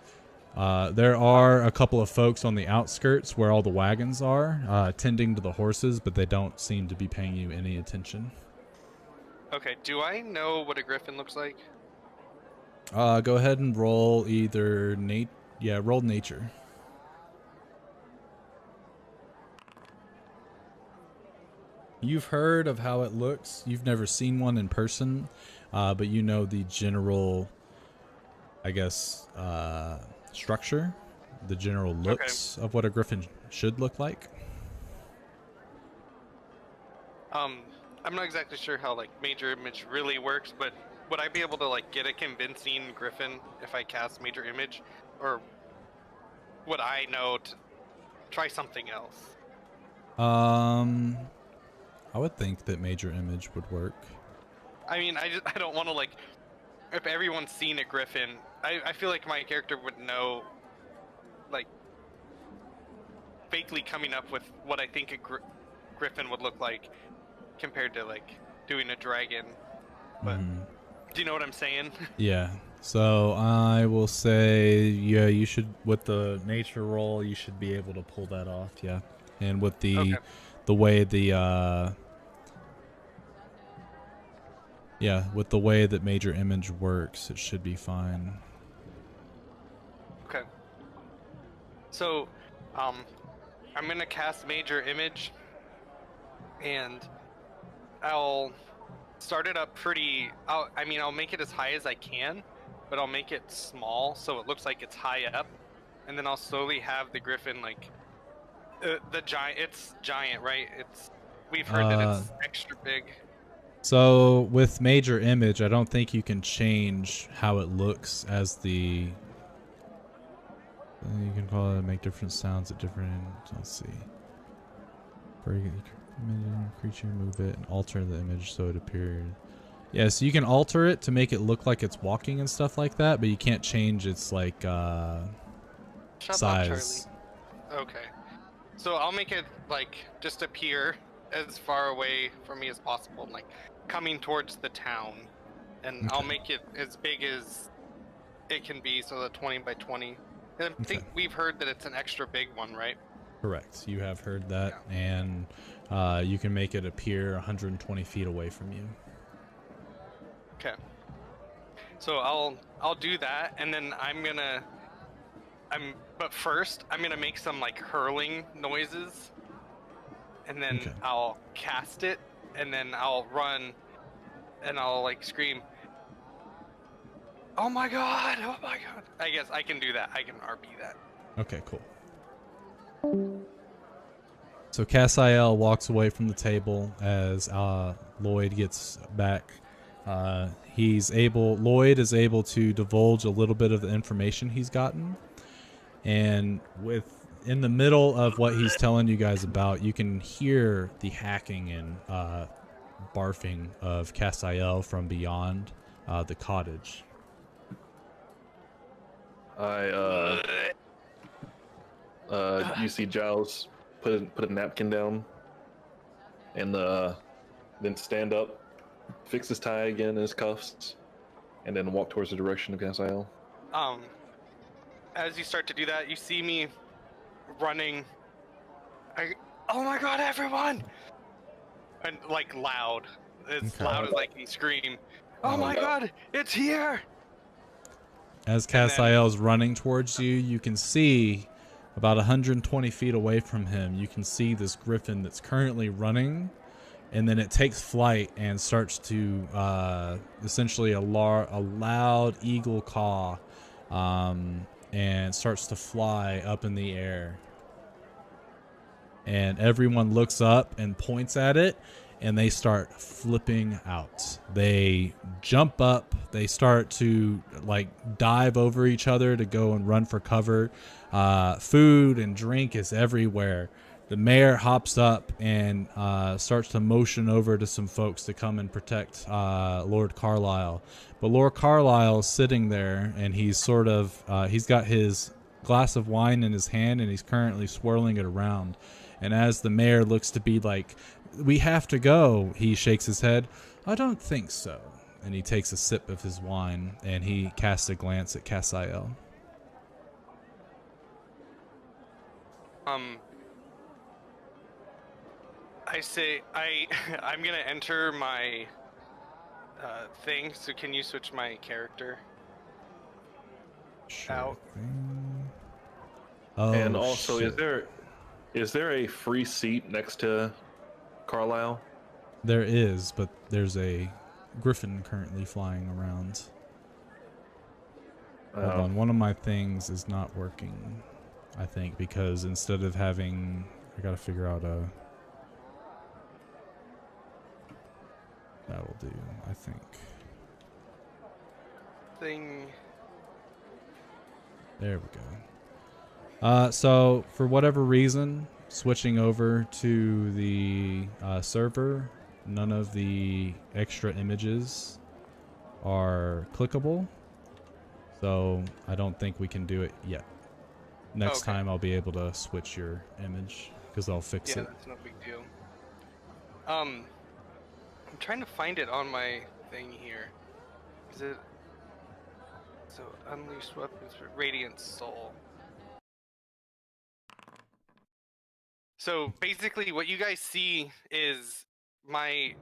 There are a couple of folks on the outskirts where all the wagons are, tending to the horses, but they don't seem to be paying you any attention. Okay, do I know what a griffin looks like? Go ahead and roll either roll nature. You've heard of how it looks. You've never seen one in person, but you know the general, I guess, structure, the general looks of what a griffin should look like. I'm not exactly sure how major image really works, but would I be able to get a convincing griffin if I cast major image, or would I know to try something else? I would think that major image would work. I mean, I don't want to if everyone's seen a griffin, I feel like my character would know, fakely coming up with what I think a griffin would look like compared to doing a dragon. But do you know what I'm saying? Yeah. So I will say, yeah, you should, with the nature roll, you should be able to pull that off. Yeah. And with the way with the way that major image works, it should be fine. Okay. So, I'm gonna cast major image, and I'll start it up pretty. I'll make it as high as I can, but I'll make it small so it looks like it's high up, and then I'll slowly have the griffin the giant. It's giant, right? We've heard that it's extra big. So with major image, I don't think you can change how it looks as the You can call it make different sounds at different. Let's see. Creature, move it, and alter the image so it appears. Yeah, so you can alter it to make it look like it's walking and stuff like that, but you can't change its like Shut up, size. Charlie. Okay. So I'll make it like just appear as far away from me as possible, like coming towards the town, and I'll make it as big as it can be, so the 20 by 20. And I think we've heard that it's an extra big one, right? Correct. You have heard that, and you can make it appear 120 feet away from you. Okay. So I'll do that, and then but first I'm gonna make some like hurling noises, and then I'll cast it, and then I'll run, and I'll like scream, "Oh my god! Oh my god!" I guess I can do that. I can RP that. Okay, cool. So Cassiel walks away from the table as Lloyd gets back. Lloyd is able to divulge a little bit of the information he's gotten, and in the middle of what he's telling you guys about, you can hear the hacking and barfing of Cassiel from beyond the cottage. You see Giles put a napkin down, and then stand up, fix his tie again in his cuffs, and then walk towards the direction of Cassiel. As you start to do that, you see me running. Oh my god, everyone! And like loud, as loud as I can scream. Oh my god, it's here! As Cassiel's running towards you, you can see about 120 feet away from him, you can see this griffin that's currently running, and then it takes flight and starts to essentially a loud eagle caw, and starts to fly up in the air. And everyone looks up and points at it, and they start flipping out. They jump up, they start to like dive over each other to go and run for cover. Food and drink is everywhere. The mayor hops up and starts to motion over to some folks to come and protect Lord Carlisle. But Lord Carlisle is sitting there, and he's sort of he's got his glass of wine in his hand, and he's currently swirling it around. And as the mayor looks to be like, "We have to go," he shakes his head. "I don't think so." And he takes a sip of his wine, and he casts a glance at Cassiel. I say I'm gonna enter my thing. So can you switch my character out? Oh, and also, shit. Is there a free seat next to Carlisle? There is, but there's a griffin currently flying around. Hold on, one of my things is not working, I think, because instead of having, I gotta figure out that will do, I think. There we go. So for whatever reason, switching over to the server, none of the extra images are clickable. So I don't think we can do it yet. Next time I'll be able to switch your image because I'll fix it. Yeah, that's no big deal. I'm trying to find it on my thing here. Is it? So unleashed weapons for Radiant Soul. So basically what you guys see is I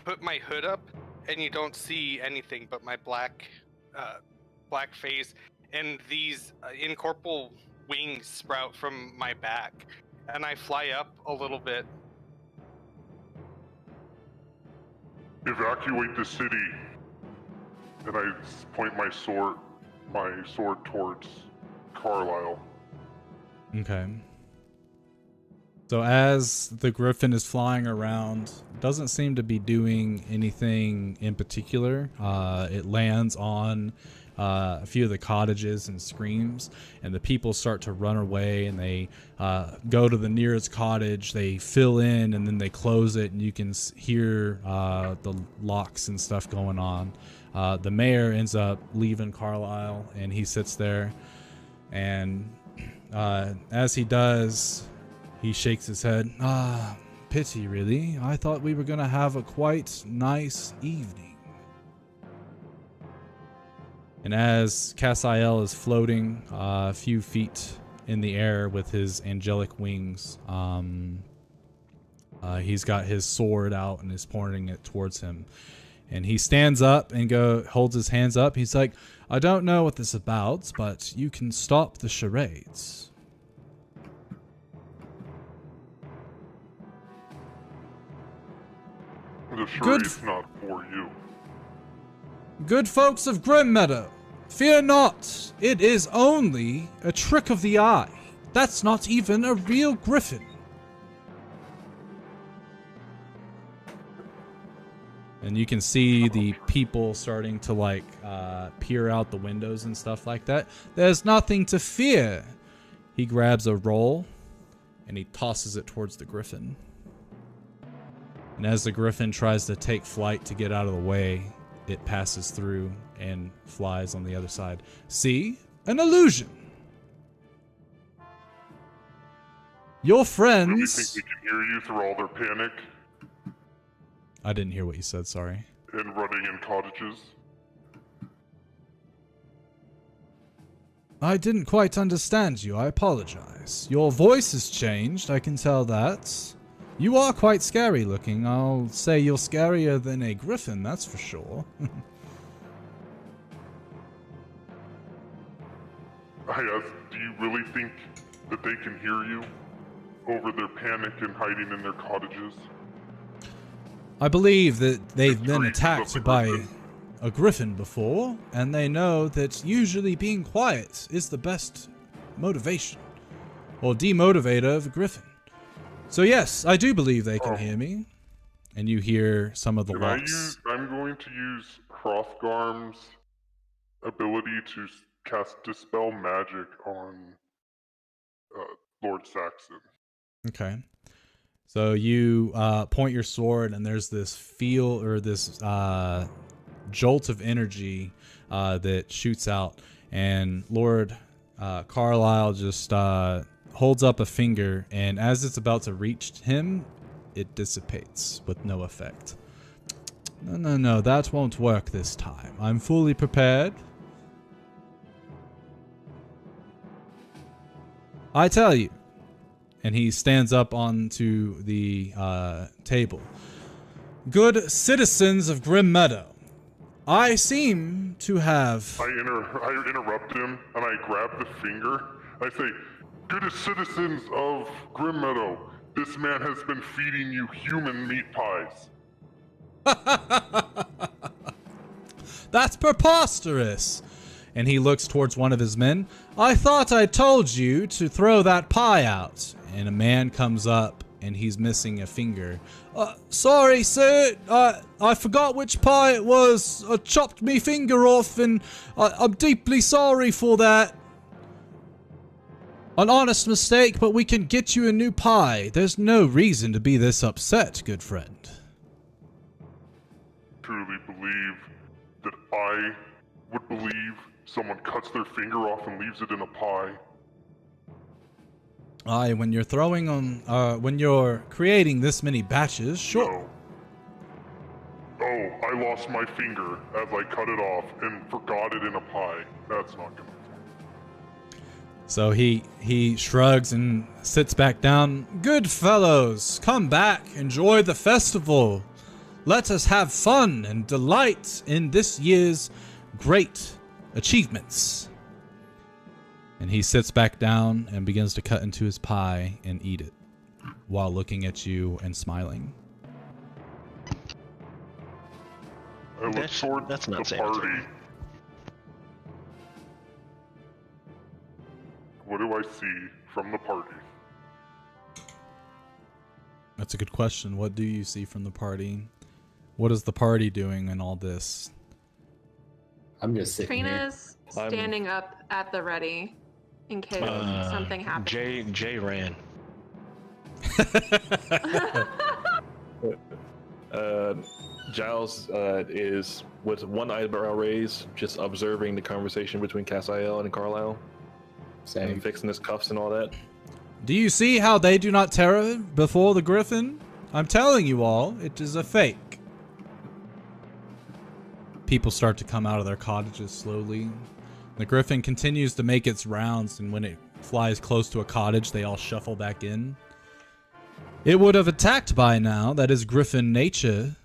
put my hood up and you don't see anything but my black face, and these incorporeal wings sprout from my back, and I fly up a little bit. Evacuate the city. And I point my sword towards Carlisle. Okay. So as the griffin is flying around, doesn't seem to be doing anything in particular. It lands on a few of the cottages and screams, and the people start to run away, and they go to the nearest cottage. They fill in, and then they close it, and you can hear the locks and stuff going on. The mayor ends up leaving Carlisle, and he sits there, and as he does, he shakes his head. Pity, really. I thought we were going to have a quite nice evening. And as Cassiel is floating a few feet in the air with his angelic wings, he's got his sword out and is pointing it towards him. And he stands up and holds his hands up. He's like, I don't know what this is about, but you can stop the charades. The charade's not for you. Good folks of Grim Meadow, fear not. It is only a trick of the eye. That's not even a real griffin. And you can see the people starting to like peer out the windows and stuff like that. There's nothing to fear. He grabs a roll and he tosses it towards the griffin. And as the griffin tries to take flight to get out of the way, it passes through and flies on the other side. See? An illusion. Your friends... Really think they can hear you through all their panic? I didn't hear what you said, sorry. And running in cottages? I didn't quite understand you. I apologize. Your voice has changed, I can tell that. You are quite scary looking. I'll say you're scarier than a griffin, that's for sure. I asked, do you really think that they can hear you over their panic and hiding in their cottages? I believe that they've been attacked by a griffin before, and they know that usually being quiet is the best motivation or demotivator of a griffin. So yes, I do believe they can hear me. And you hear some of the locks. I'm going to use Hrothgarm's ability to cast Dispel Magic on Lord Saxon. Okay. So you point your sword, and there's this this jolt of energy that shoots out, and Lord Carlisle just holds up a finger, and as it's about to reach him, it dissipates with no effect. No, that won't work this time. I'm fully prepared. I tell you. And he stands up onto the table. Good citizens of Grim Meadow, I seem to have... I interrupt him, and I grab the finger. I say, good citizens of Grim Meadow, this man has been feeding you human meat pies. That's preposterous. And he looks towards one of his men. I thought I told you to throw that pie out. And a man comes up, and he's missing a finger. Sorry, sir. I forgot which pie it was. I chopped me finger off, and I'm deeply sorry for that. An honest mistake, but we can get you a new pie. There's no reason to be this upset, good friend. Truly believe that I would believe someone cuts their finger off and leaves it in a pie. Aye, when you're throwing on, when you're creating this many batches, sure. No. Oh, I lost my finger as I cut it off and forgot it in a pie. That's not gonna. So he shrugs and sits back down. Good fellows, come back, enjoy the festival. Let us have fun and delight in this year's great achievements. And he sits back down and begins to cut into his pie and eat it while looking at you and smiling. I look toward that's not the Santa. party. What do I see from the party? That's a good question. What do you see from the party? What is the party doing in all this? I'm just sitting here. Trina's standing up at the ready in case something happens. Jay ran. Giles is with one eyebrow raised, just observing the conversation between Cassiel and Carlisle, Same. and fixing his cuffs and all that. Do you see how they do not terror before the griffin? I'm telling you all, it is a fake. People start to come out of their cottages slowly. The griffin continues to make its rounds, and when it flies close to a cottage, they all shuffle back in. It would have attacked by now, that is griffin nature.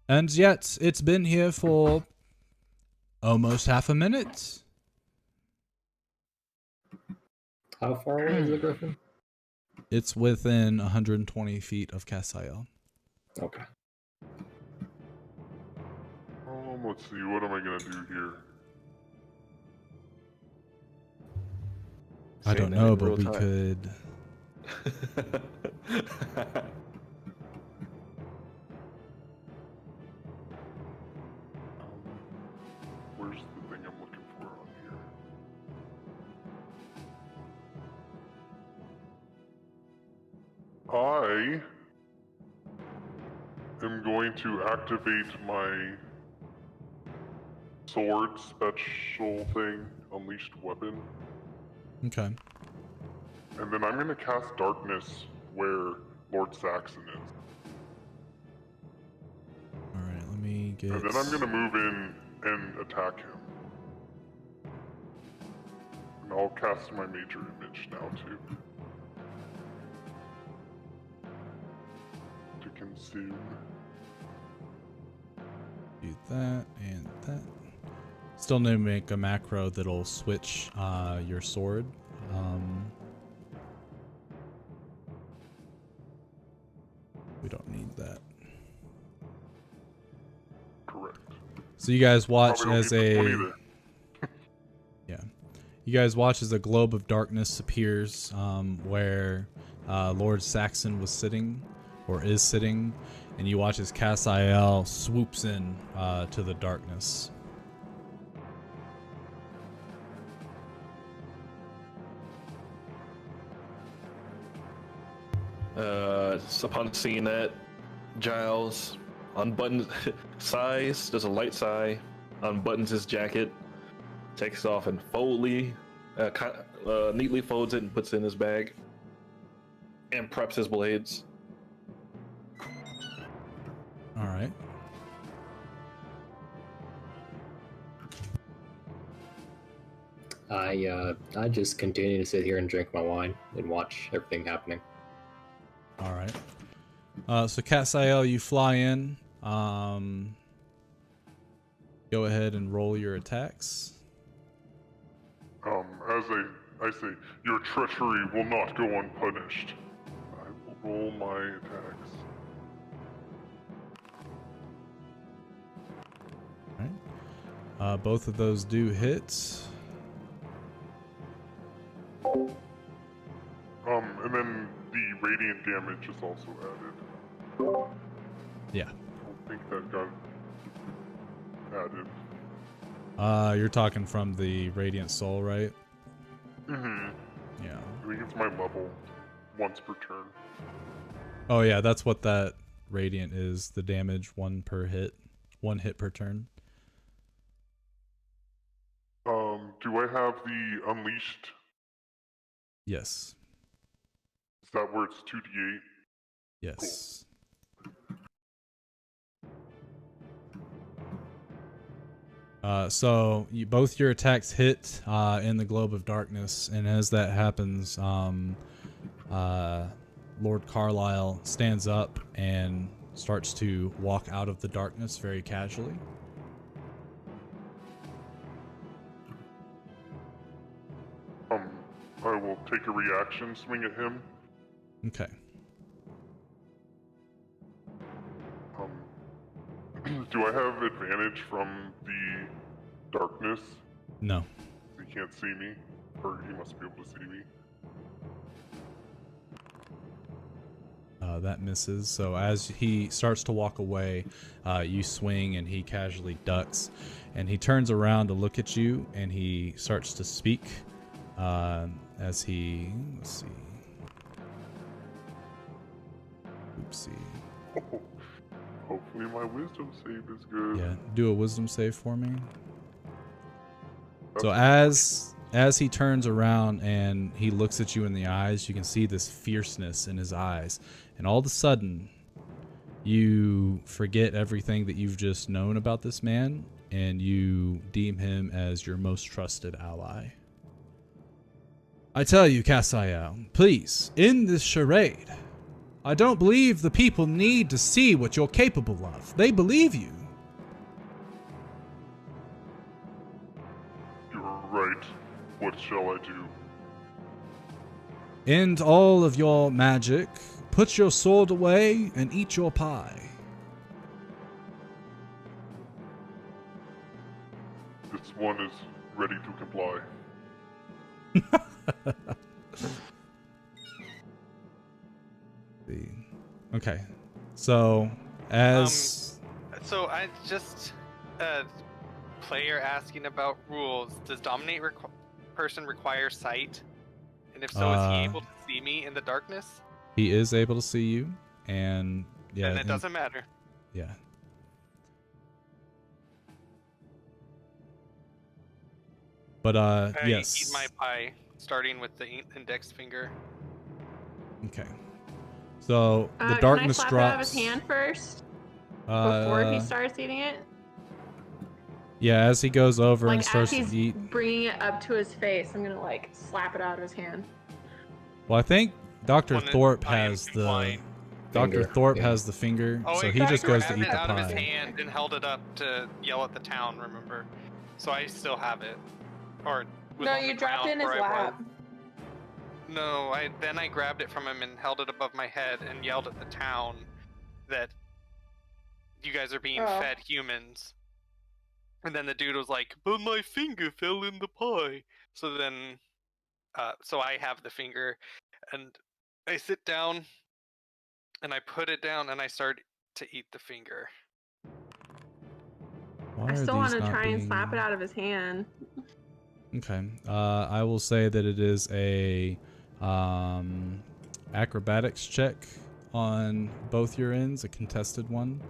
And yet, it's been here for almost half a minute. How far away is the griffin? It's within 120 feet of Cassiel. Okay. Let's see, what am I gonna do here? I don't know, but we could... Where's the thing I'm looking for on here? I am going to activate my sword special thing, unleashed weapon. Okay. And then I'm going to cast darkness where Lord Saxon is. Alright, let me get... And then I'm going to move in and attack him. And I'll cast my major image now too. To consume. Do that and that. Still need to make a macro that'll switch your sword. We don't need that. Correct. So you guys watch Probably don't as need this one a... either. Yeah. You guys watch as a globe of darkness appears where Lord Saxon was sitting, or is sitting, and you watch as Cassiel swoops in to the darkness. So upon seeing that, Giles unbuttons sighs, does a light sigh, unbuttons his jacket, takes off and neatly folds it and puts it in his bag, and preps his blades. All right. I just continue to sit here and drink my wine and watch everything happening. All right. So Cassiel, you fly in. Go ahead and roll your attacks. As I say, your treachery will not go unpunished. I will roll my attacks. All right. Both of those do hit. And then the radiant damage is also added. Yeah. I don't think that got added. You're talking from the Radiant Soul, right? Mm-hmm. Yeah. I think it's my level once per turn. Oh yeah, that's what that Radiant is. The damage, one hit per turn. Do I have the Unleashed? Yes. Is that where it's 2d8? Yes. So both your attacks hit in the globe of darkness, and as that happens, Lord Carlisle stands up and starts to walk out of the darkness very casually. I will take a reaction swing at him. Okay. Do I have advantage from the darkness? No. He can't see me, or he must be able to see me. That misses. So as he starts to walk away, you swing and he casually ducks. And he turns around to look at you and he starts to speak as he... Let's see. Oopsie. Hopefully my wisdom save is good. Yeah, do a wisdom save for me. So as he turns around and he looks at you in the eyes, you can see this fierceness in his eyes. And all of a sudden, you forget everything that you've just known about this man, and you deem him as your most trusted ally. I tell you, Cassiel, please, in this charade, I don't believe the people need to see what you're capable of. They believe you. You're right. What shall I do? End all of your magic, put your sword away, and eat your pie. This one is ready to comply. Okay, so as so I just player asking about rules. Does dominate person require sight? And if so, is he able to see me in the darkness? he is able to see you, and yeah, And it doesn't matter. Yeah. But yes. I eat my pie, starting with the index finger. Okay. So the darkness can I slap drops. it out of his hand first before he starts eating it? Yeah, as he goes over Like and starts as he's to eat. bringing it up to his face, I'm gonna like slap it out of his hand. Well, I think Dr. When Thorpe I am has the compliant. Dr. Finger, Thorpe yeah. has the finger, Oh, so wait, he just goes to grabbed eat it the out of his pie. hand and held it up to yell at the town. Remember? So I still have it. Or was No, on you the dropped it in ground his where I lap. was. No, then I grabbed it from him and held it above my head and yelled at the town that you guys are being fed humans. And then the dude was like, "But my finger fell in the pie." So then, so I have the finger, and I sit down, and I put it down, and I start to eat the finger. Why I are still want these to not try and being- slap it out of his hand. Okay. I will say that it is a acrobatics check on both your ends, a contested one.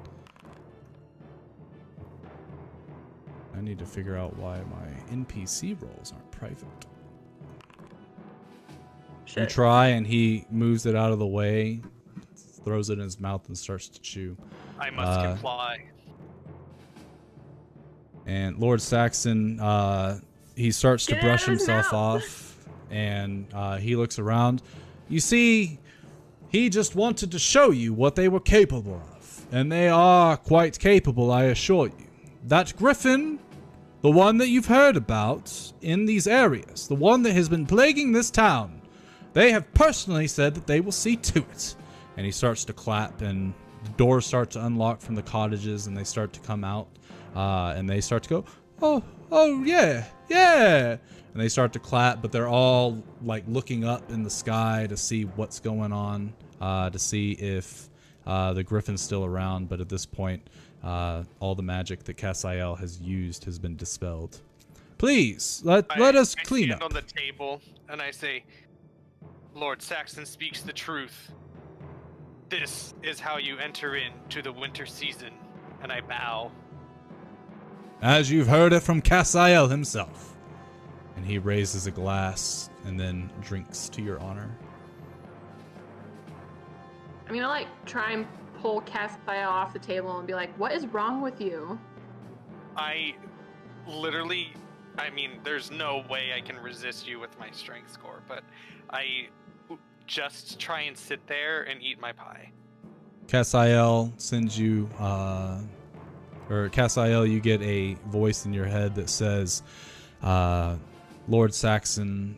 I need to figure out why my NPC rolls aren't private. You Shit. try and he moves it out of the way, throws it in his mouth and starts to chew. I must comply. And Lord Saxon, he starts to Get it brush out of his himself mouth. off, and he looks around. You see, he just wanted to show you what they were capable of, and they are quite capable, I assure you. That griffin, the one that you've heard about in these areas, the one that has been plaguing this town, they have personally said that they will see to it. And he starts to clap, and the doors start to unlock from the cottages, and they start to come out, and they start to go, oh, yeah. And they start to clap, but they're all like looking up in the sky to see what's going on, to see if the griffin's still around. But at this point, all the magic that Cassiel has used has been dispelled. Please, let us clean I stand up. on the table and I say, "Lord Saxon speaks the truth. This is how you enter into the winter season." And I bow. As you've heard it from Cassiel himself. And he raises a glass and then drinks to your honor. I'm gonna like try and pull Cassiel off the table and be like, "What is wrong with you?" I literally, I mean, there's no way I can resist you with my strength score, but I just try and sit there and eat my pie. Cassiel sends you, or Cassiel, you get a voice in your head that says, Lord Saxon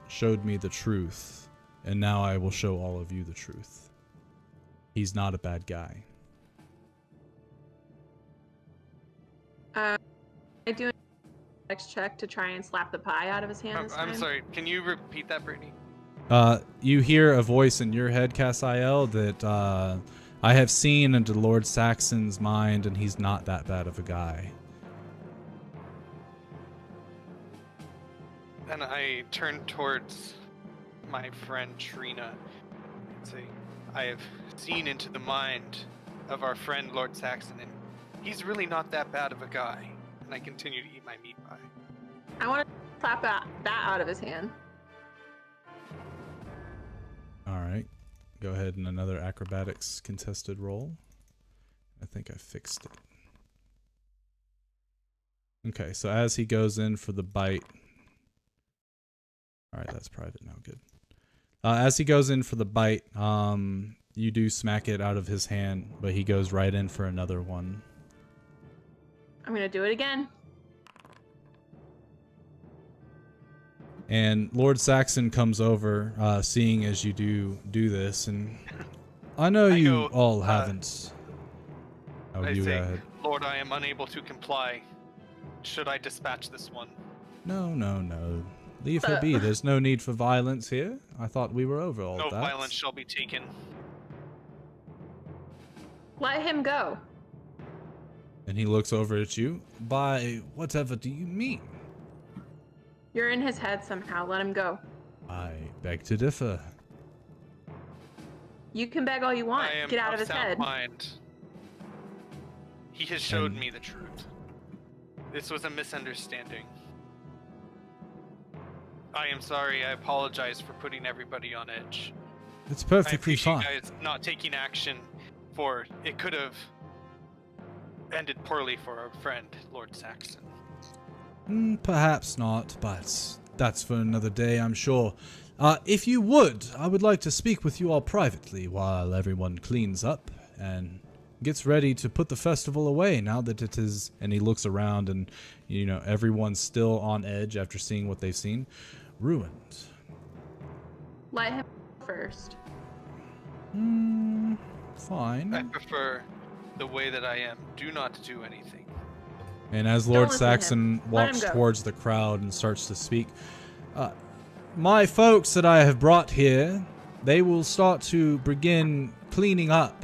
showed me the truth, and now I will show all of you the truth. He's not a bad guy. I do a next check to try and slap the pie out of his hand this I'm time. sorry, can you repeat that, Brittany? You hear a voice in your head, Cassiel, that I have seen into Lord Saxon's mind, and he's not that bad of a guy. And I turn towards my friend Trina and say, I have seen into the mind of our friend Lord Saxon, and he's really not that bad of a guy. And I continue to eat my meat pie. I want to slap that out of his hand. All right. Go ahead and another acrobatics contested roll. I think I fixed it. Okay, so as he goes in for the bite. All right, that's private now. Good. As he goes in for the bite, you do smack it out of his hand, but he goes right in for another one. I'm going to do it again. And Lord Saxon comes over, seeing as you do this, and I know you all haven't. Oh, I you say, go ahead. Lord, I am unable to comply. Should I dispatch this one? No. Leave her be. There's no need for violence here. I thought we were over all No that. violence shall be taken. Let him go. And he looks over at you. By whatever do you mean? You're in his head somehow. Let him go. I beg to differ. You can beg all you want. I am Get out of his sound head. mind. He has showed me the truth. This was a misunderstanding. I am sorry. I apologize for putting everybody on edge. It's I perfectly appreciate fine. you guys not taking action, for it could have ended poorly for our friend, Lord Saxon. Perhaps not, but that's for another day, I'm sure. If you would, I would like to speak with you all privately while everyone cleans up and gets ready to put the festival away now that it is. And he looks around, and you know everyone's still on edge after seeing what they've seen. Ruined. Let him go first. Fine. I prefer the way that I am. Do not do anything. And as Don't Lord listen to him. Saxon Let him walks go. towards the crowd and starts to speak, my folks that I have brought here, they will start to begin cleaning up.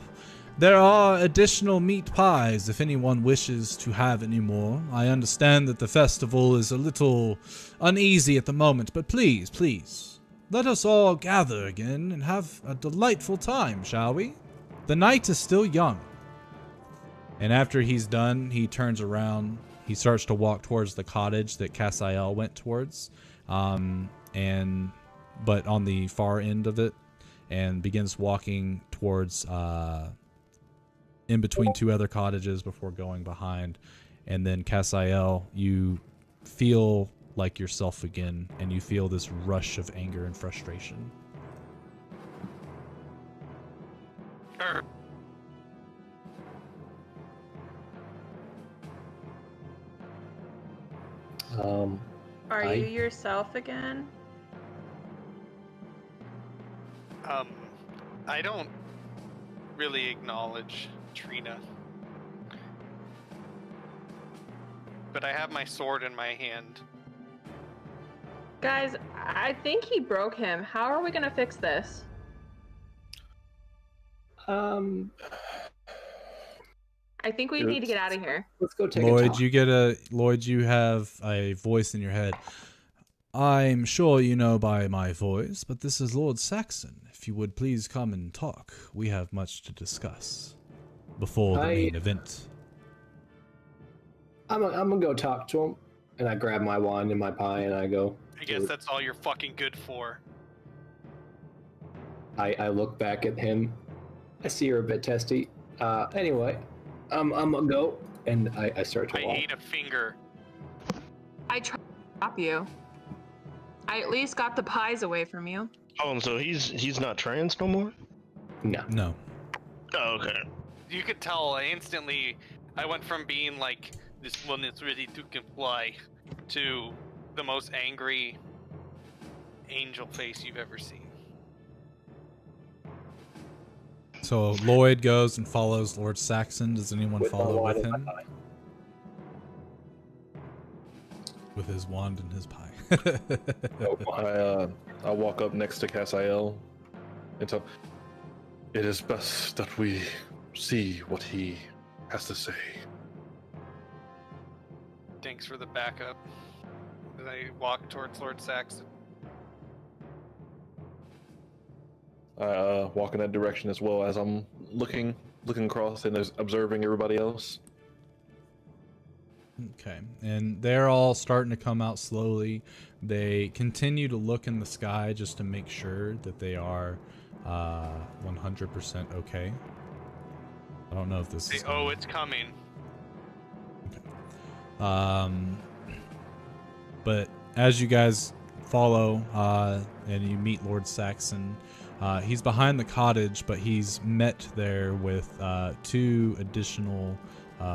There are additional meat pies if anyone wishes to have any more. I understand that the festival is a little uneasy at the moment, but please, let us all gather again and have a delightful time, shall we? The night is still young. And after he's done, he turns around. He starts to walk towards the cottage that Cassiel went towards, but on the far end of it, and begins walking towards in between two other cottages before going behind. And then Cassiel, you feel like yourself again, and you feel this rush of anger and frustration. Are you yourself again? I don't really acknowledge Trina. But I have my sword in my hand. Guys, I think he broke him. How are we gonna fix this? I think we need to get out of here. Let's go take Lloyd, a talk. Lloyd, you have a voice in your head. I'm sure you know by my voice, but this is Lord Saxon. If you would please come and talk, we have much to discuss before the main event. I'm gonna go talk to him, and I grab my wand and my pie, and I go. I guess that's all you're fucking good for. I look back at him. I see you're a bit testy. Anyway, I'm gonna go, and I start to I walk. ate a finger. I tried to stop you. I at least got the pies away from you. Oh, so he's not trans no more? No. Oh, okay. You could tell instantly I went from being like this one that's ready to comply to the most angry angel face you've ever seen. So Lloyd goes and follows Lord Saxon. Does anyone With my follow wand with and my him? pie. With his wand and his pie. I walk up next to Cassiel and tell, it is best that we see what he has to say. Thanks for the backup. As I walk towards Lord Saxon. I walk in that direction as well as I'm looking across and observing everybody else. Okay, and they're all starting to come out slowly. They continue to look in the sky just to make sure that they are 100% okay. I don't know if this is... Oh, it's coming. But as you guys follow and you meet Lord Saxon, he's behind the cottage, but he's met there with 2 additional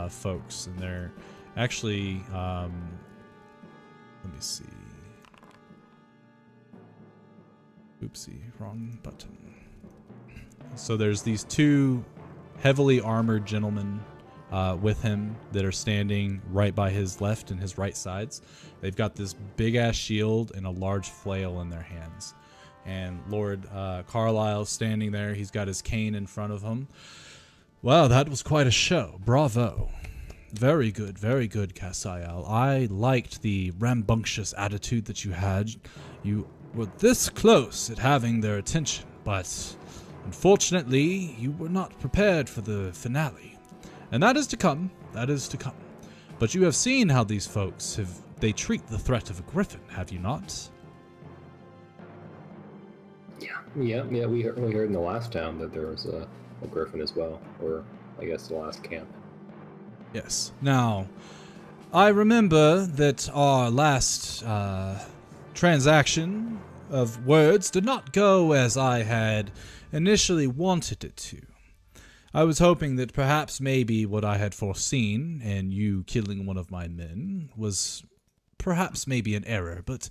folks, and they're actually, let me see. Oopsie, wrong button. So there's these 2 heavily armored gentlemen with him that are standing right by his left and his right sides. They've got this big ass shield and a large flail in their hands. And Lord Carlisle's standing there. He's got his cane in front of him. Well, that was quite a show. Bravo. Very good, Cassiel. I liked the rambunctious attitude that you had. You were this close at having their attention, but unfortunately, you were not prepared for the finale. And that is to come. But you have seen how these folks they treat the threat of a griffin, have you not? Yeah. We heard in the last town that there was a griffin as well, or I guess the last camp. Yes. Now, I remember that our last transaction of words did not go as I had initially wanted it to. I was hoping that perhaps maybe what I had foreseen, and you killing one of my men, was perhaps maybe an error, but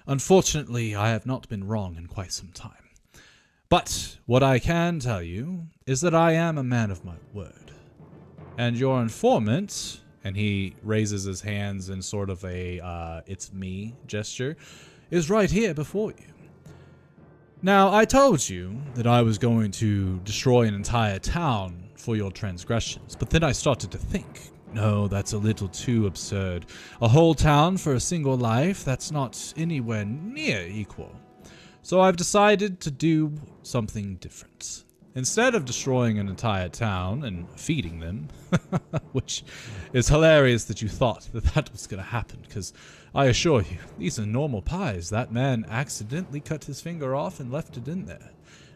unfortunately I have not been wrong in quite some time. But what I can tell you is that I am a man of my word. And your informant, and he raises his hands in sort of a it's me gesture, is right here before you. Now, I told you that I was going to destroy an entire town for your transgressions, but then I started to think, no, that's a little too absurd. A whole town for a single life, that's not anywhere near equal. So I've decided to do something different. Instead of destroying an entire town and feeding them, which is hilarious that you thought that was going to happen, because I assure you, these are normal pies. That man accidentally cut his finger off and left it in there.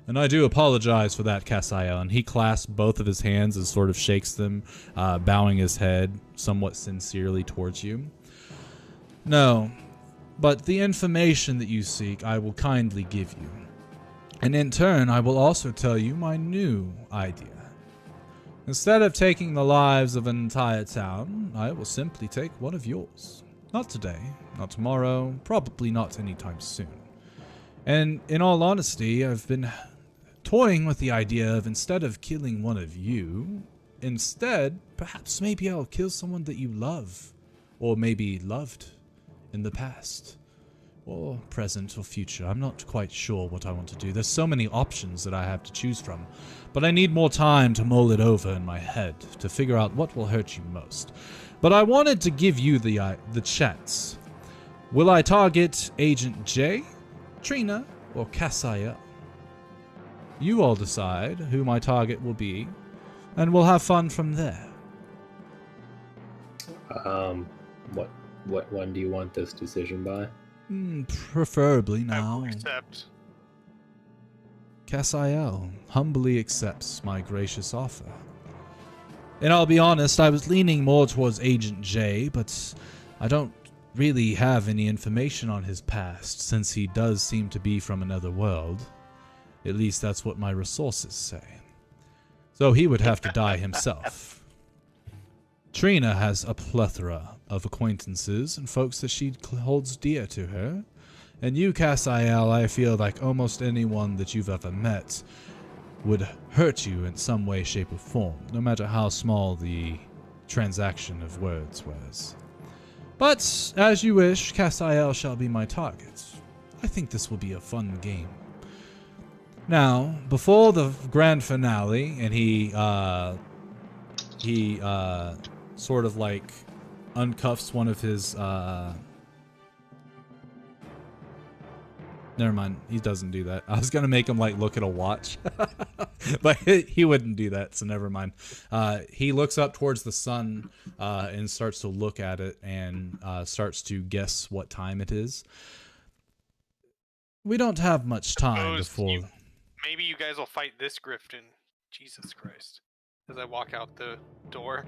And I do apologize for that, Cassiel. And he clasps both of his hands and sort of shakes them, bowing his head somewhat sincerely towards you. No, but the information that you seek, I will kindly give you. And in turn, I will also tell you my new idea. Instead of taking the lives of an entire town, I will simply take one of yours. Not today, not tomorrow, probably not anytime soon. And in all honesty, I've been toying with the idea of instead of killing one of you, instead, perhaps maybe I'll kill someone that you love, or maybe loved in the past. Or present or future. I'm not quite sure what I want to do. There's so many options that I have to choose from. But I need more time to mull it over in my head to figure out what will hurt you most. But I wanted to give you the chance. Will I target Agent J, Trina, or Cassiel? You all decide who my target will be, and we'll have fun from there. What one do you want this decision by? Preferably now. I will accept. Cassiel humbly accepts my gracious offer. And I'll be honest, I was leaning more towards Agent J, but I don't really have any information on his past, since he does seem to be from another world. At least that's what my resources say. So he would have to die himself. Trina has a plethora of acquaintances and folks that she holds dear to her. And you, Cassiel, I feel like almost anyone that you've ever met would hurt you in some way, shape, or form, no matter how small the transaction of words was. But as you wish, Castiel shall be my target. I think this will be a fun game. Now, before the grand finale, and he sort of like uncuffs one of his never mind, he doesn't do that. I was gonna make him like look at a watch, but he wouldn't do that, so never mind. He looks up towards the sun and starts to look at it and starts to guess what time it is. We don't have much time before. Maybe you guys will fight this Griffin. Jesus Christ. As I walk out the door.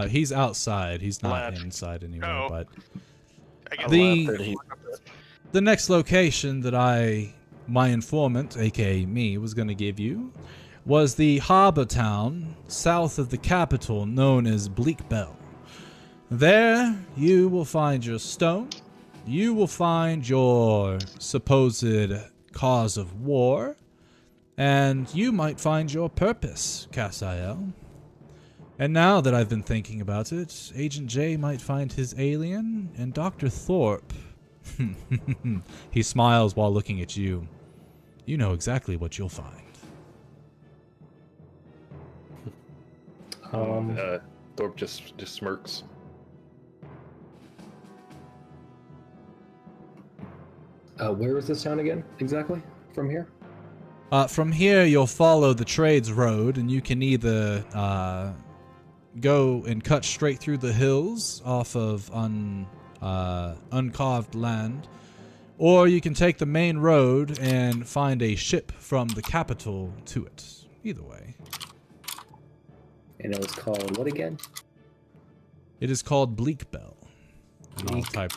He's outside. He's not inside anymore, but I the next location that my informant, aka me, was going to give you was the harbor town south of the capital known as Bleak Bell. There you will find your stone. You will find your supposed cause of war, and you might find your purpose, Castiel. And now that I've been thinking about it, Agent J might find his alien, and Dr. Thorpe... He smiles while looking at you. You know exactly what you'll find. Thorpe just smirks. Where is this town again, exactly, from here? From here, you'll follow the trades road, and you can either go and cut straight through the hills off of uncarved land, or you can take the main road and find a ship from the capital to it. Either way. And it was called what again? It is called Bleak Bell. Bleak Bell.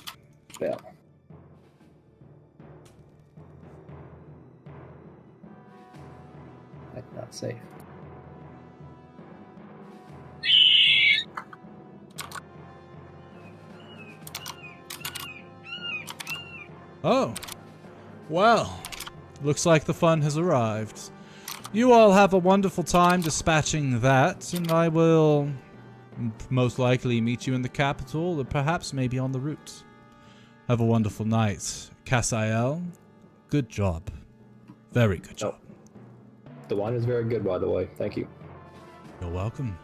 That's not safe. Oh. Well, looks like the fun has arrived. You all have a wonderful time dispatching that, and I will most likely meet you in the capital, or perhaps maybe on the route. Have a wonderful night. Castiel, good job. Very good job. The wine is very good, by the way. Thank you. You're welcome.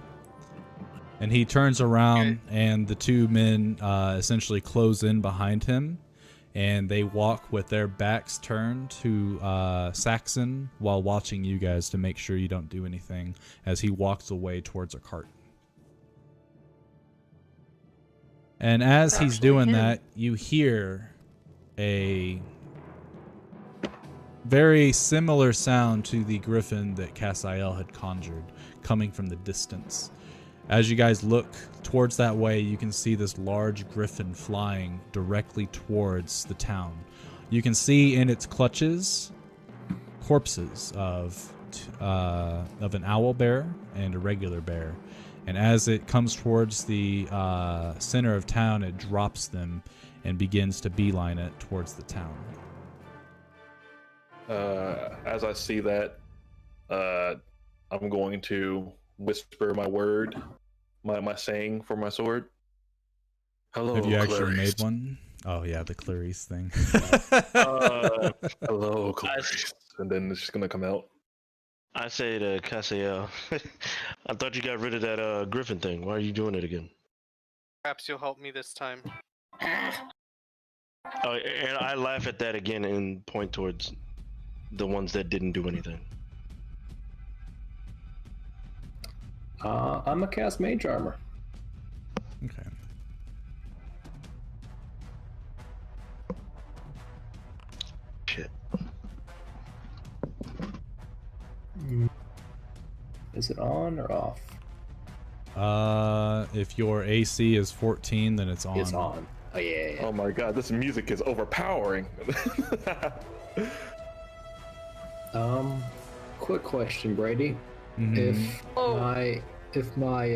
And he turns around, and the two men essentially close in behind him, and they walk with their backs turned to Saxon while watching you guys to make sure you don't do anything as he walks away towards a cart. And as he's doing that, you hear a very similar sound to the griffin that Castiel had conjured coming from the distance. As you guys look towards that way, you can see this large griffin flying directly towards the town. You can see in its clutches corpses of an owl bear and a regular bear. And as it comes towards the center of town, it drops them and begins to beeline it towards the town. As I see that, I'm going to whisper my word, my saying for my sword. Hello, Have you actually Clarice. made one? Oh yeah, the Clarice thing. Hello, Clarice. And then it's just gonna come out. I say to Castiel, I thought you got rid of that griffin thing. Why are you doing it again? Perhaps you'll help me this time. Oh, and I laugh at that again and point towards the ones that didn't do anything. I'm a cast mage armor. Okay. Shit. Is it on or off? If your AC is 14, then it's on. It's on. Oh yeah. Oh my god, this music is overpowering. Quick question, Brady. Mhm. If my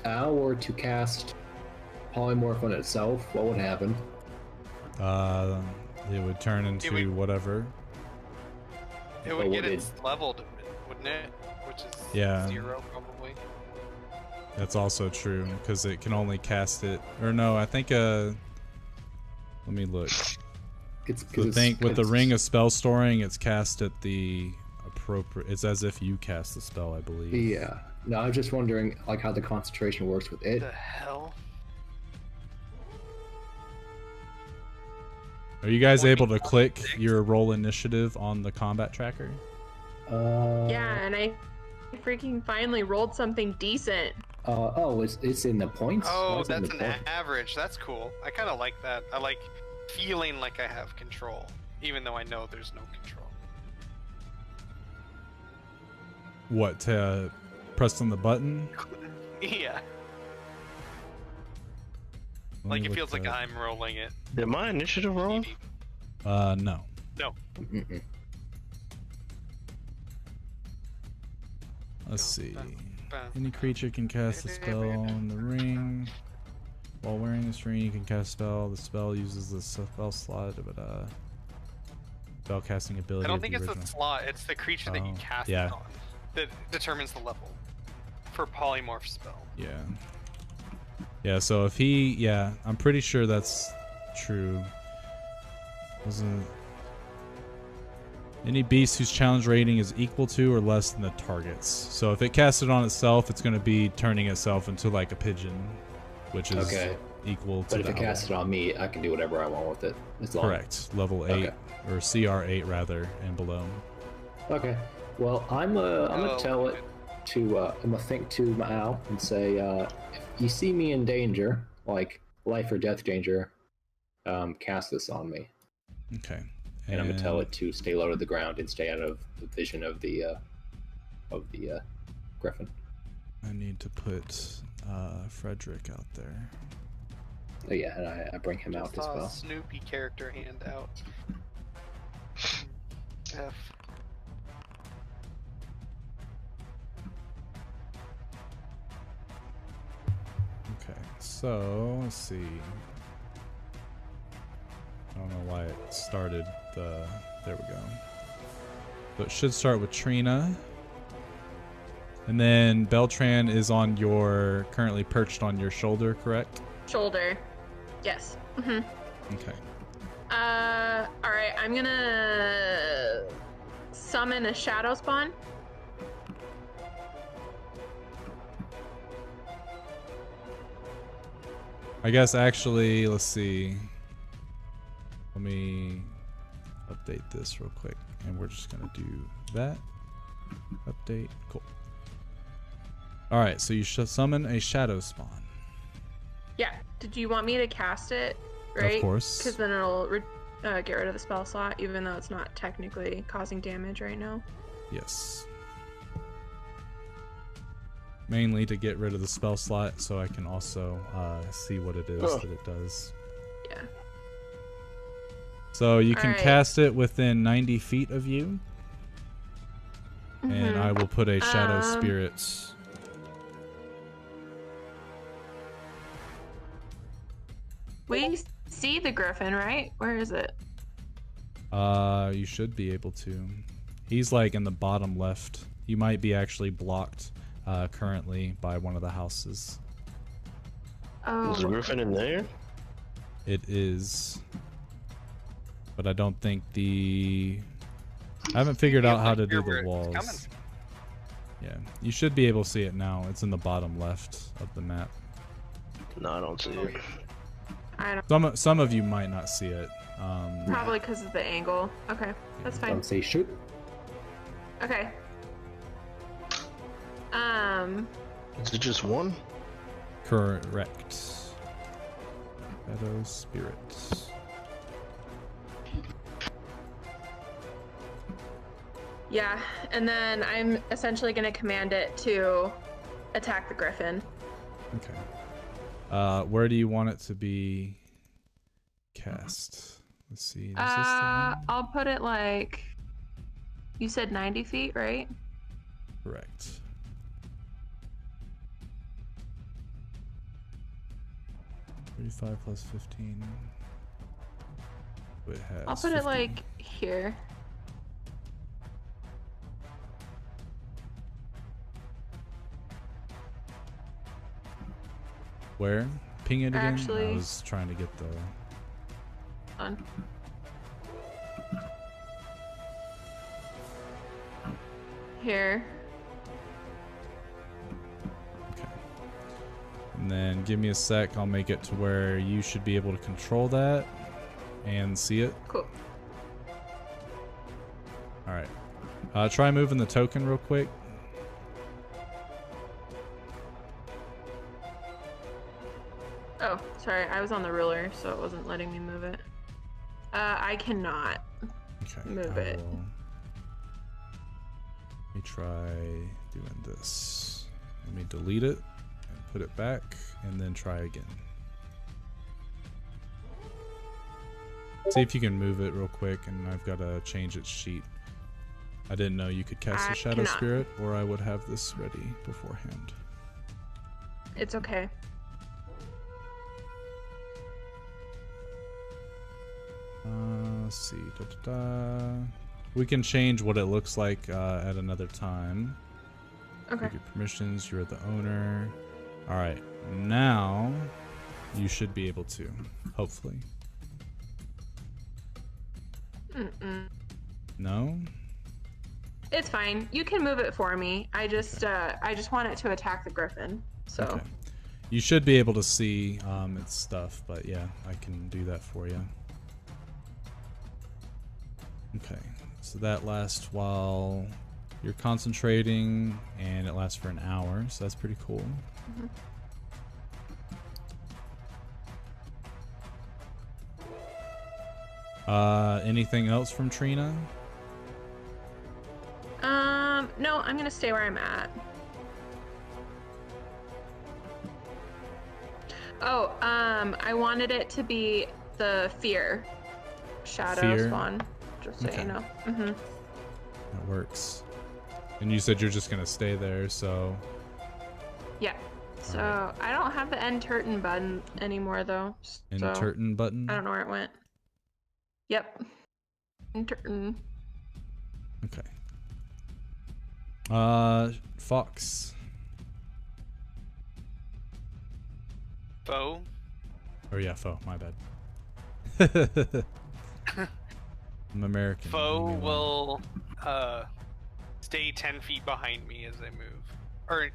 owl were to cast polymorph on itself, what would happen? It would turn into whatever. It would get its leveled, wouldn't it? Which is 0 probably. That's also true because it can only cast it. Or no, I think. Let me look. It's The thing with the ring of spell storing, it's cast at the appropriate. It's as if you cast the spell, I believe. Yeah. No, I was just wondering like how the concentration works with it. The hell? Are you guys able to click your roll initiative on the combat tracker? Yeah, and I freaking finally rolled something decent. Oh, it's in the points? Why Oh, is it in that's the an points? average. That's cool. I kind of like that. I like feeling like I have control, even though I know there's no control. What, to press on the button? Yeah. Let Like me it look feels like that- I'm rolling it. Did my initiative roll? No. No. Mm-mm. Let's see. Any creature can cast a spell on the ring. While wearing this ring, you can cast a spell. The spell uses the spell slot, but spell casting ability. I don't of think the it's original. the slot. It's the creature that you Oh, cast yeah. it on that determines the level for polymorph spell. Yeah. Yeah, so if he... Yeah, I'm pretty sure that's true. Wasn't... Any beast whose challenge rating is equal to or less than the target's. So if it casts it on itself, it's going to be turning itself into like a pigeon, which is Okay. equal to But if the it casts it on me, I can do whatever I want with it. As long. Correct. Level 8, Okay. or CR 8 rather, and below. Okay. Well, I'm gonna tell it to. I'm gonna think to Mao and say, if you see me in danger, like life or death danger, cast this on me. Okay. And I'm gonna tell it to stay low to the ground and stay out of the vision of the griffin. I need to put Frederick out there. Oh, yeah, and I bring him out as Saw a well. Snoopy character hand out. F. Okay, so let's see. I don't know why it started the. There we go. So it should start with Trina. And then Beltran is on your. Currently perched on your shoulder, correct? Shoulder. Yes. Mm-hmm. Okay. Alright, I'm gonna summon a shadow spawn. I guess actually, let's see. Let me update this real quick. And we're just going to do that. Update. Cool. Alright, so you should summon a shadow spawn. Yeah. Did you want me to cast it? Right? Of course. Because then it'll get rid of the spell slot, even though it's not technically causing damage right now. Yes. Mainly to get rid of the spell slot so I can also see what it is that it does. Yeah. So you can Alright. cast it within 90 feet of you. And I will put a shadow spirit. We see the griffin, right? Where is it? You should be able to. He's like in the bottom left. You might be actually blocked currently by one of the houses. Oh. Is the griffin in there? It is. But I don't think the... I haven't figured out how to do the walls. Yeah, you should be able to see it now. It's in the bottom left of the map. No, I don't see it. I don't. Some of you might not see it. Probably because of the angle. Okay, that's fine. Don't say shoot. Okay. Is it just one? Correct. Shadow spirits. Yeah, and then I'm essentially going to command it to attack the griffin. Okay. Where do you want it to be cast? Let's see. Is this the one? I'll put it like, you said 90 feet, right? Correct. $35 plus 15. It has I'll put it 15. like here. Where? Ping it again? Actually, I was trying to get the... on. Here. Okay. And then give me a sec. I'll make it to where you should be able to control that and see it. Cool. Alright. Try moving the token real quick. Oh, sorry. I was on the ruler, so it wasn't letting me move it. I cannot move it. Let me try doing this. Let me delete it and put it back and then try again. See if you can move it real quick, and I've got to change its sheet. I didn't know you could cast a Shadow Spirit, or I would have this ready beforehand. It's okay. Let's see. We can change what it looks like at another time. Okay. Your permissions, you're the owner. Alright, now you should be able to, hopefully. No? It's fine. You can move it for me. I just want it to attack the griffin. So. Okay. You should be able to see its stuff, but yeah, I can do that for you. Okay, so that lasts while you're concentrating, and it lasts for an hour, so that's pretty cool. Anything else from Trina? No, I'm gonna stay where I'm at. Oh, I wanted it to be the fear shadow spawn. Just so you know. That works. And you said you're just gonna stay there, so... Yeah. So, I don't have the end turton button anymore, though. End turton button? I don't know where it went. Yep. End turton. Okay. Fox. Foe? Oh yeah, foe, my bad. I'm American. Foe will stay 10 feet behind me as I move. Or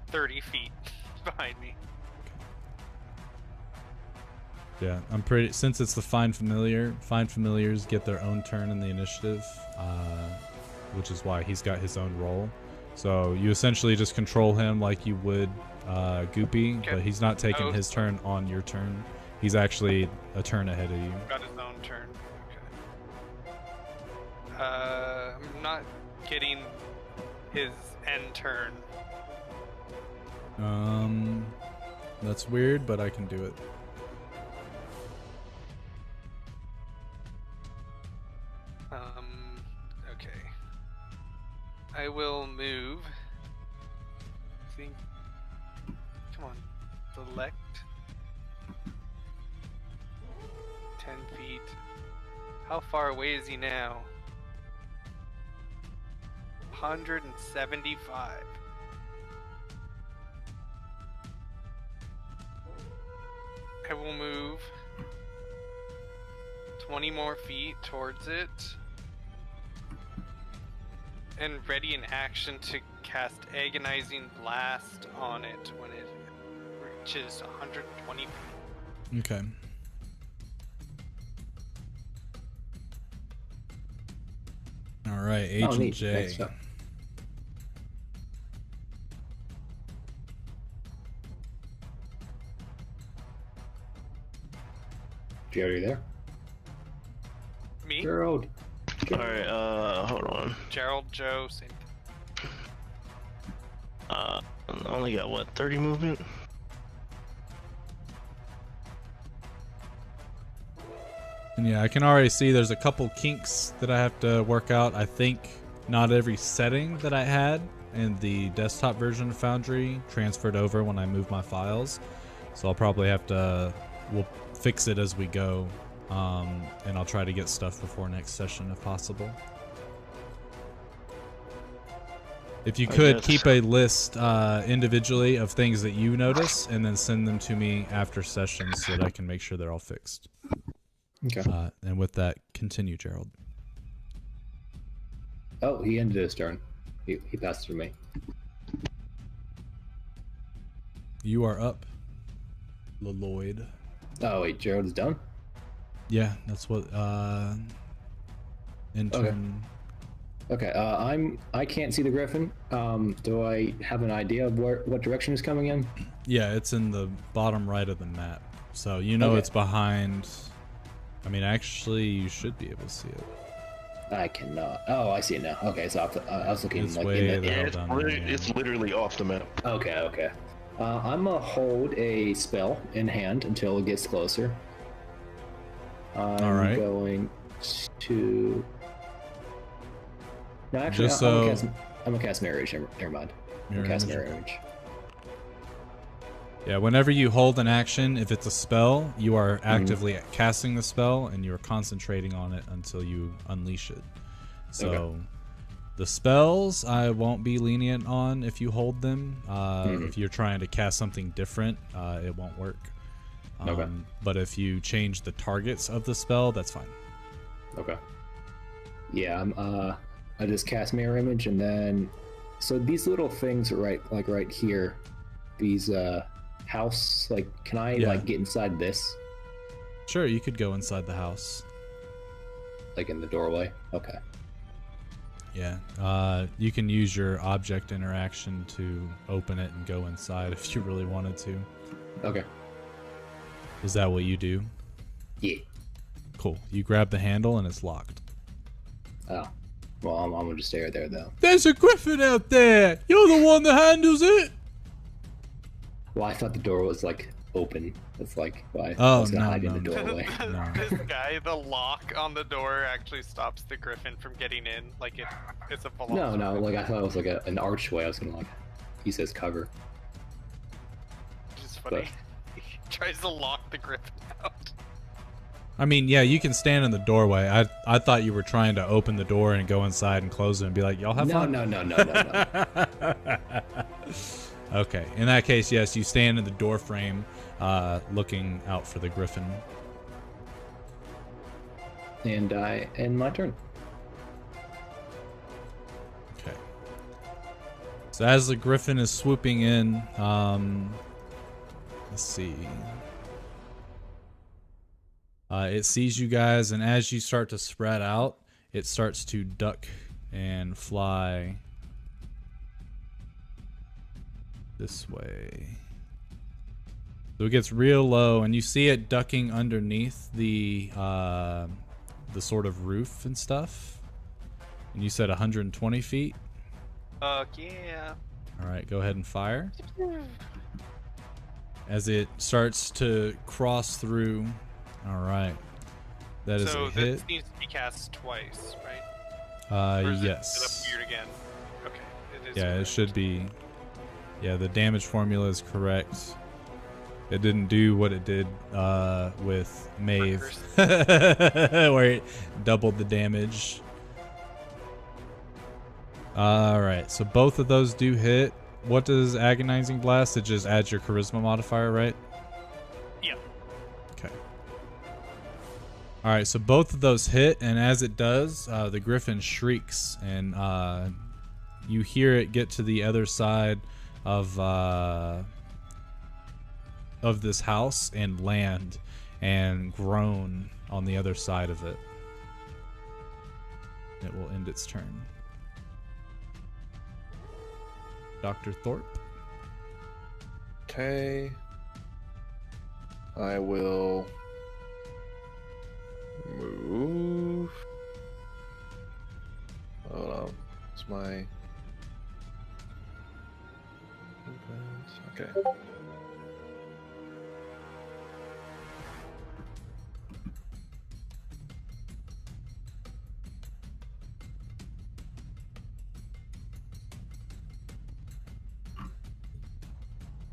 30 feet behind me. Yeah, I'm pretty... Since it's the Find Familiars get their own turn in the initiative, which is why he's got his own role. So you essentially just control him like you would Goopy, but he's not taking his turn on your turn. He's actually a turn ahead of you. Got his own turn. Okay. I'm not getting his end turn. That's weird, but I can do it. Okay. I will move. Think. Come on. Select. 10 feet. How far away is he now? 175. I will move 20 more feet towards it and ready an action to cast Agonizing Blast on it when it reaches 120 feet. Okay. All right, Agent J. Gerald, are you there? Me? Gerald. Alright, hold on. Gerald, Joe, same. I only got, what, 30 movement? And yeah, I can already see there's a couple kinks that I have to work out. I think not every setting that I had in the desktop version of Foundry transferred over when I moved my files. So I'll probably have to, we'll fix it as we go. And I'll try to get stuff before next session if possible. If you I could, guess. keep a list individually of things that you notice, and then send them to me after sessions so that I can make sure they're all fixed. Okay. And with that, continue, Gerald. Oh, he ended his turn. He passed through me. You are up, Lloyd. Oh wait, Gerald is done. Yeah, that's what intern. Okay. I can't see the griffin. Do I have an idea of what direction it's coming in? Yeah, it's in the bottom right of the map. So you know Okay. it's behind. I mean, actually, you should be able to see it. I cannot. Oh, I see it now. Okay, so I was looking It's like way in the the. hell It's, down there. really, it's literally off the map. Okay. I'm gonna hold a spell in hand until it gets closer. I'm Alright. going to. No, actually, Just I'm so- gonna cast Mirror Image. Never mind. I'm Mirror gonna cast Image, Mirror okay. Image. Yeah, whenever you hold an action, if it's a spell, you are actively casting the spell and you're concentrating on it until you unleash it. So, Okay. the spells I won't be lenient on if you hold them. Mhm. If you're trying to cast something different, it won't work. Okay. But if you change the targets of the spell, that's fine. Okay. Yeah, I just cast Mirror Image and then, so these little things right here, these house, like, can I Yeah. like get inside this, Sure, you could go inside the house. like in the doorway? Okay. Yeah, you can use your object interaction to open it and go inside if you really wanted to. Okay. Is that what you do? Yeah. Cool. You grab the handle and it's locked. Oh. Well, I'm gonna just stay right there though. There's a griffin out there! You're the one that handles it! Well, I thought the door was like open. It's like, I Oh, was gonna no, hide in no, the no. doorway. No. This guy, the lock on the door actually stops the griffin from getting in. Like it's a velocity. No, like I thought it was like an archway. I was gonna like use as cover. Which is funny. He tries to lock the griffin out. I mean, yeah, you can stand in the doorway. I thought you were trying to open the door and go inside and close it and be like, y'all have fun? No. Okay, in that case, yes, you stand in the door frame, looking out for the griffin. And I end my turn. Okay. So as the griffin is swooping in, let's see. It sees you guys, and as you start to spread out, it starts to duck and fly this way. So it gets real low, and you see it ducking underneath the sort of roof and stuff. And you said 120 feet. Fuck yeah. All right, go ahead and fire. As it starts to cross through. All right, that is So a hit. this needs to be cast twice, right? Or is Yes. it appeared again? Okay. It is Yeah, it correct. should be. Yeah, the damage formula is correct. It didn't do what it did with Maeve, where it doubled the damage. Alright, so both of those do hit. What does Agonizing Blast? It just adds your Charisma modifier, right? Yeah. Okay. Alright, so both of those hit, and as it does, the griffin shrieks, and you hear it get to the other side of this house and land and groan on the other side of it. It will end its turn. Dr. Thorpe. Okay. I will move. Hold on. It's my. Okay.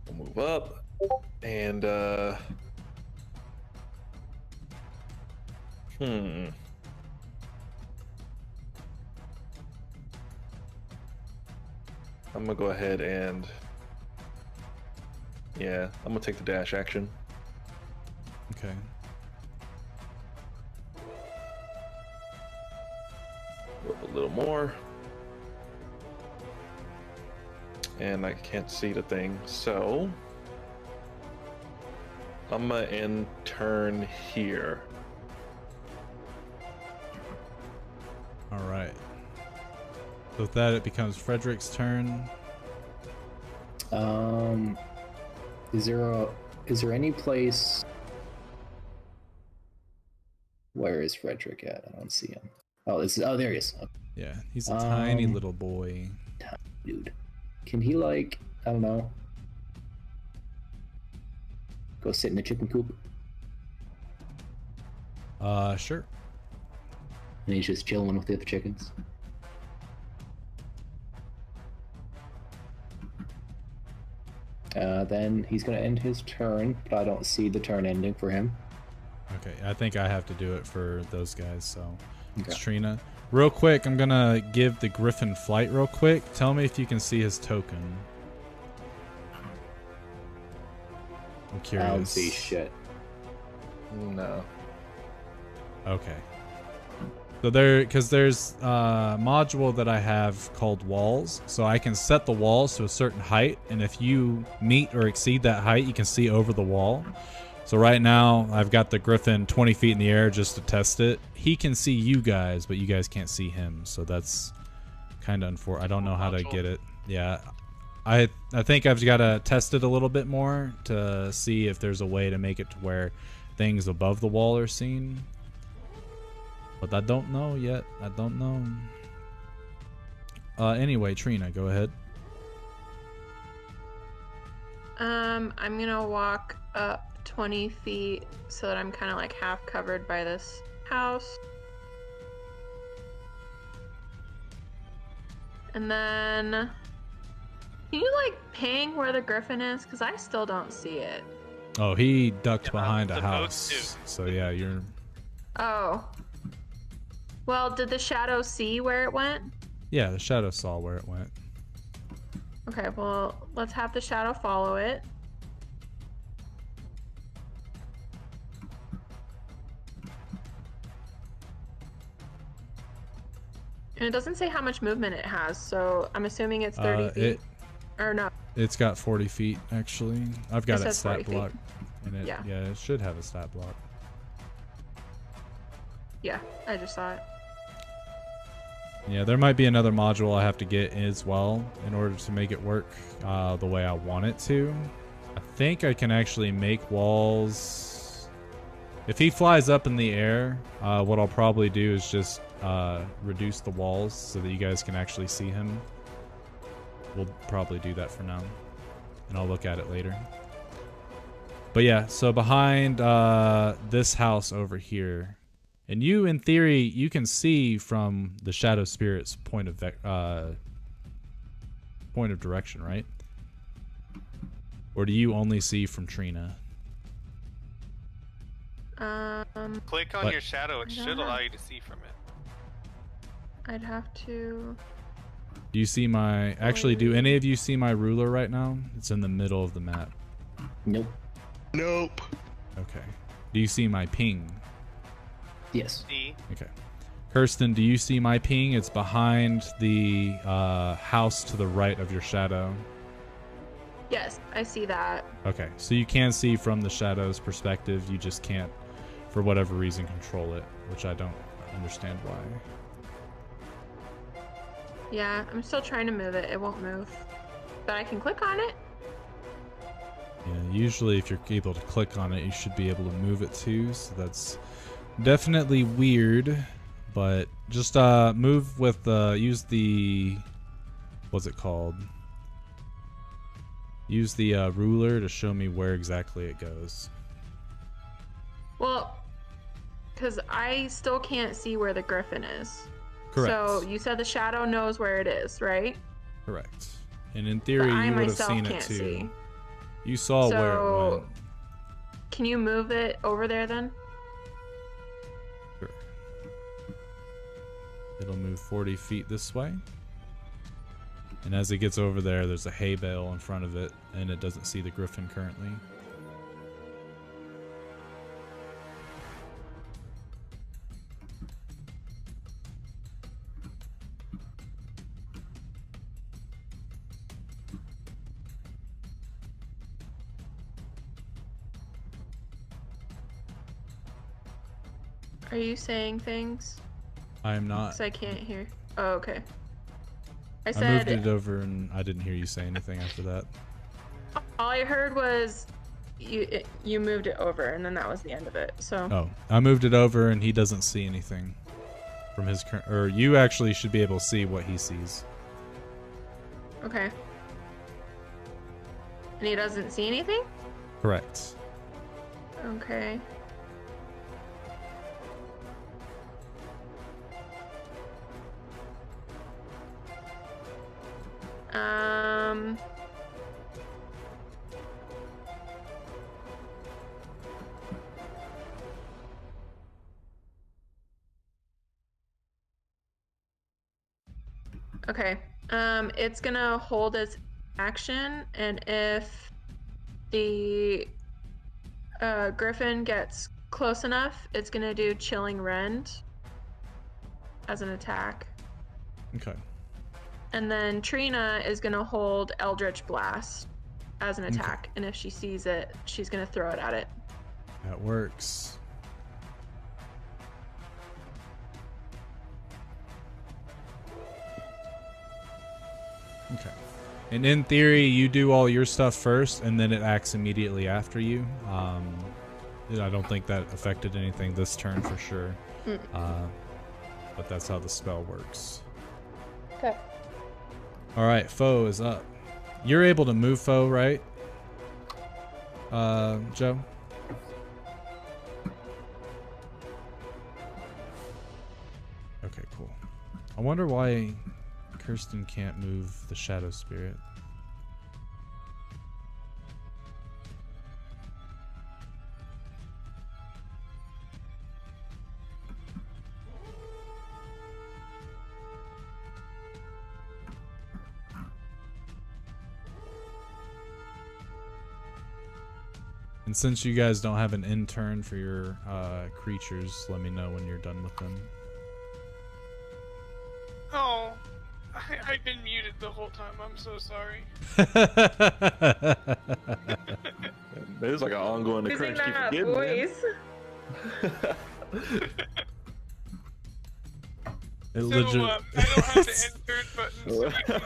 We'll move up and I'm gonna go ahead and yeah, I'm gonna take the dash action. Okay. A little more. And I can't see the thing, so I'm gonna end turn here. All right. So with that, it becomes Frederick's turn. Is there any place? Where is Frederick at? I don't see him. Oh, there he is. Okay. Yeah, he's a tiny little boy. Tiny dude. Can he, like, I don't know, go sit in the chicken coop? Sure. And he's just chilling with the other chickens. Then he's gonna end his turn, but I don't see the turn ending for him. Okay, I think I have to do it for those guys, so it's Okay. Trina. Real quick, I'm gonna give the Griffin flight real quick. Tell me if you can see his token. I'm curious. I don't see shit. No. Okay. So because there's a module that I have called walls, so I can set the walls to a certain height, and if you meet or exceed that height, you can see over the wall. So right now, I've got the Griffin 20 feet in the air just to test it. He can see you guys, but you guys can't see him, so that's kind of unfortunate. I don't know how to get it. Yeah, I think I've got to test it a little bit more to see if there's a way to make it to where things above the wall are seen. But I don't know yet. I don't know. Anyway, Trina, go ahead. I'm gonna walk up 20 feet so that I'm kind of like half covered by this house. And then, can you like ping where the Griffin is? Because I still don't see it. Oh, he ducked behind a supposed house. to. So yeah, you're... Oh. Well, did the shadow see where it went? Yeah, the shadow saw where it went. Okay, well, let's have the shadow follow it. And it doesn't say how much movement it has, so I'm assuming it's 30 feet. Or no. It's got 40 feet, actually. I've got It it says 40 stat feet. block. And it, Yeah. yeah, it should have a stat block. Yeah, I just saw it. Yeah, there might be another module I have to get as well in order to make it work the way I want it to. I think I can actually make walls. If he flies up in the air, what I'll probably do is just reduce the walls so that you guys can actually see him. We'll probably do that for now, and I'll look at it later. But yeah, so behind this house over here, and you, in theory, you can see from the Shadow Spirit's point of direction, right? Or do you only see from Trina? Click on What? your shadow. It I don't should know. allow you to see from it. I'd have to... Do you see my... Actually, do any of you see my ruler right now? It's in the middle of the map. Nope. Nope. Okay. Do you see my ping? Yes. See? Okay. Kirsten, do you see my ping? It's behind the house to the right of your shadow. Yes, I see that. Okay, so you can see from the shadow's perspective, you just can't, for whatever reason, control it, which I don't understand why. Yeah, I'm still trying to move it. It won't move. But I can click on it. Yeah, usually if you're able to click on it, you should be able to move it too, so that's definitely weird. But just move with, use the, what's it called? Use the ruler to show me where exactly it goes. Well, because I still can't see where the Griffin is. Correct. So you said the shadow knows where it is, right? Correct. And in But theory, I you would have myself seen it can't too. see. You saw where it So, went. can you move it over there then? Sure. It'll move 40 feet this way. And as it gets over there, there's a hay bale in front of it, and it doesn't see the griffin currently. Are you saying things? I am not. Because I can't hear. Oh, okay. I I said. moved it over, and I didn't hear you say anything after that. All I heard was you moved it over, and then that was the end of it. So. Oh, I moved it over, and he doesn't see anything from his current. Or you actually should be able to see what he sees. Okay. And he doesn't see anything? Correct. Okay. Okay. It's gonna hold its action, and if the griffin gets close enough, it's gonna do Chilling Rend as an attack. Okay. And then Trina is gonna hold Eldritch Blast as an attack, and if she sees it, she's gonna throw it at it. That works. Okay. And in theory, you do all your stuff first, and then it acts immediately after you. I don't think that affected anything this turn for sure. But that's how the spell works. Okay. All right, foe is up. You're able to move foe, right? Joe? Okay, cool. I wonder why Kirsten can't move the shadow spirit. And since you guys don't have an intern for your creatures, let me know when you're done with them. Oh, I've been muted the whole time. I'm so sorry. There's like an ongoing occurrence. Keep forgetting, voice. It So, legit. I don't have the insert button, so you can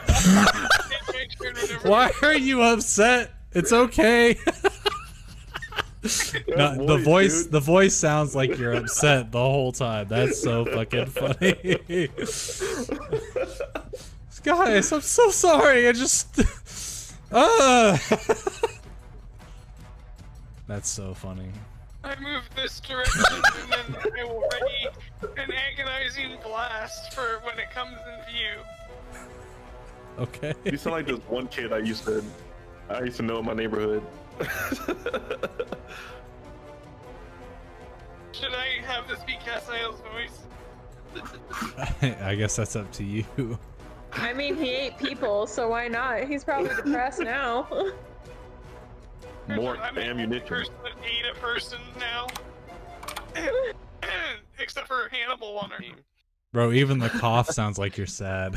take my turn whenever. Why are you upset? It's okay. No, the voice sounds like you're upset the whole time. That's so fucking funny. Guys, I'm so sorry. I just That's so funny. I move this direction and then I will ready an agonizing blast for when it comes in view. Okay. You sound like this one kid I used to know in my neighborhood. Should I have this be Cassiel's voice? I guess that's up to you. I mean, he ate people, so why not? He's probably depressed now. More I'm ammunition. the person that ate a person now. Except for Hannibal on our team. Bro, even the cough sounds like you're sad.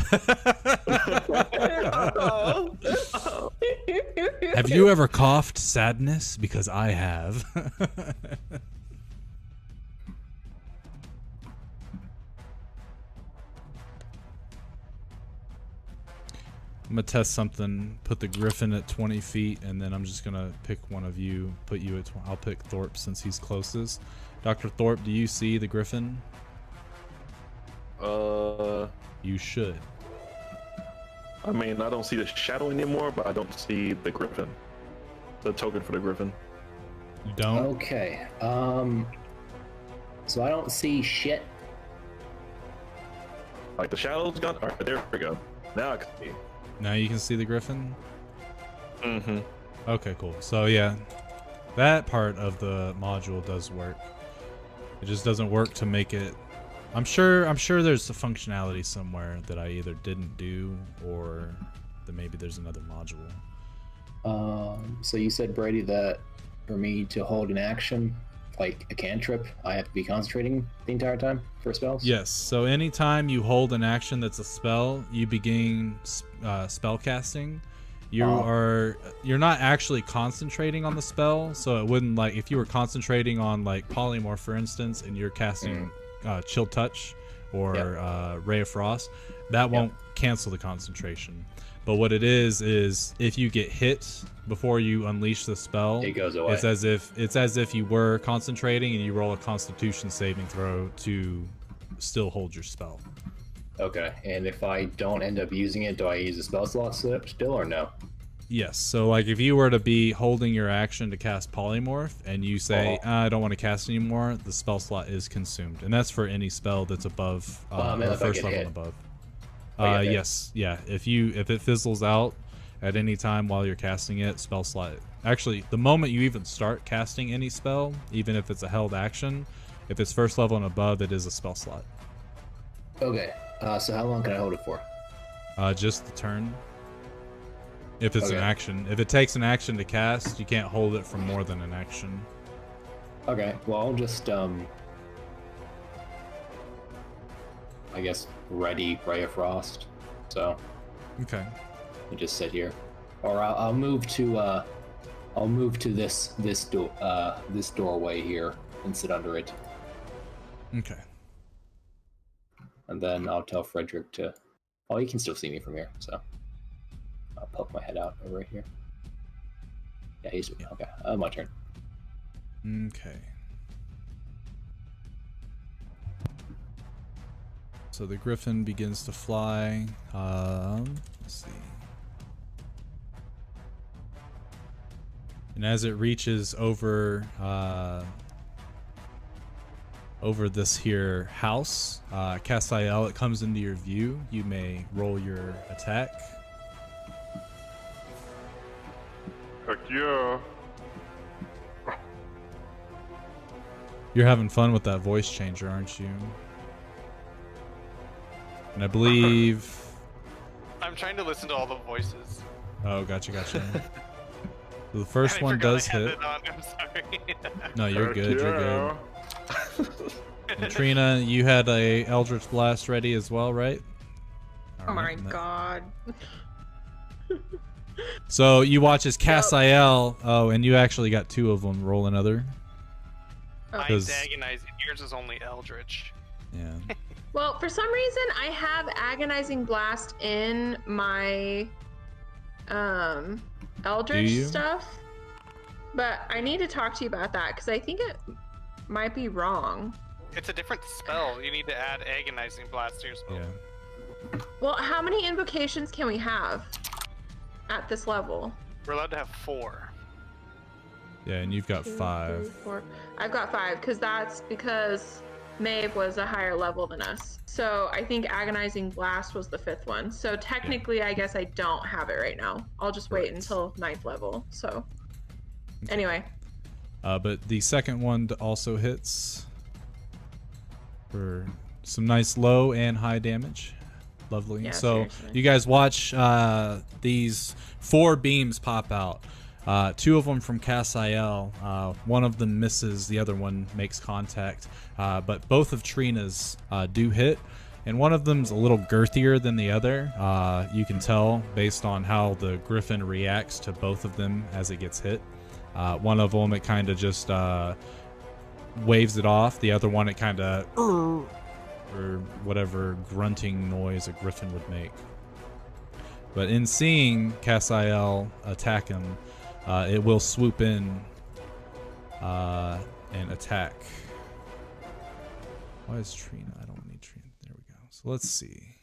Have you ever coughed sadness? Because I have. I'm gonna test something, put the griffin at 20 feet, and then I'm just gonna pick one of you, put you at I'll pick Thorpe since he's closest. Dr. Thorpe, do you see the griffin? You should. I mean, I don't see the shadow anymore, but I don't see the griffin. The token for the griffin. You don't? Okay. So I don't see shit. Like the shadow's gone. All right, there we go. Now I can see. Now you can see the griffin? Mm-hmm. Okay, cool. So yeah, that part of the module does work. It just doesn't work to make it. I'm sure there's a functionality somewhere that I either didn't do or then maybe there's another module. So you said, Brady, that for me to hold an action, like a cantrip, I have to be concentrating the entire time for spells? Yes, so anytime you hold an action that's a spell, you begin spell casting. You're not actually concentrating on the spell, so it wouldn't, like, if you were concentrating on, like, Polymorph, for instance, and you're casting Chill Touch or Ray of Frost, that won't cancel the concentration. But what it is if you get hit before you unleash the spell, it goes away. It's as if you were concentrating and you roll a Constitution saving throw to still hold your spell. Okay, and if I don't end up using it, do I use a spell slot still or no? Yes, so like if you were to be holding your action to cast Polymorph and you say, I don't want to cast anymore, the spell slot is consumed. And that's for any spell that's above the first level and above. Yes, yeah. If it fizzles out at any time while you're casting it, spell slot. Actually, the moment you even start casting any spell, even if it's a held action, if it's first level and above, it is a spell slot. Okay, so how long can I hold it for? Just the turn. If it's an action. If it takes an action to cast, you can't hold it for more than an action. Okay, well, I'll just, I guess, ready Ray of Frost. So, okay, you just sit here, or I'll move to this doorway here and sit under it. Okay. And then I'll tell Frederick to. Oh, he can still see me from here, so I'll poke my head out over right here. Yeah, he's okay. My turn. Okay. So the griffin begins to fly. Let's see. And as it reaches over this here house, Castiel, it comes into your view. You may roll your attack. Heck yeah. You're having fun with that voice changer, aren't you? And I believe... I'm trying to listen to all the voices. Oh, gotcha. The first one does hit. I'm sorry. No, you're Heck good. yeah. You're good. And Trina, you had a Eldritch Blast ready as well, right? Oh my god. So you watch as Castiel. Oh, and you actually got two of them. Roll another. Mine's agonizing. Yours is only Eldritch. Yeah. Well, for some reason, I have Agonizing Blast in my Eldritch stuff, but I need to talk to you about that because I think it might be wrong. It's a different spell. You need to add Agonizing Blast to your spell. Yeah. Well, how many invocations can we have at this level? We're allowed to have 4. Yeah, and you've got 2, 5. 3, 4. I've got 5 because Maeve was a higher level than us. So I think Agonizing Blast was the 5th one. So technically, I guess I don't have it right now. I'll just wait until 9th level. So anyway. But the second one also hits for some nice low and high damage. Lovely. Yeah, so seriously. you guys watch these 4 beams pop out. 2 of them from Castiel. One of them misses, the other one makes contact. But both of Trina's do hit. And one of them's a little girthier than the other. You can tell based on how the griffin reacts to both of them as it gets hit. One of them, it kind of just waves it off. The other one, it kind of or whatever grunting noise a griffin would make. But in seeing Castiel attack him, it will swoop in and attack. Why is Trina? I don't need Trina. There we go. So let's see.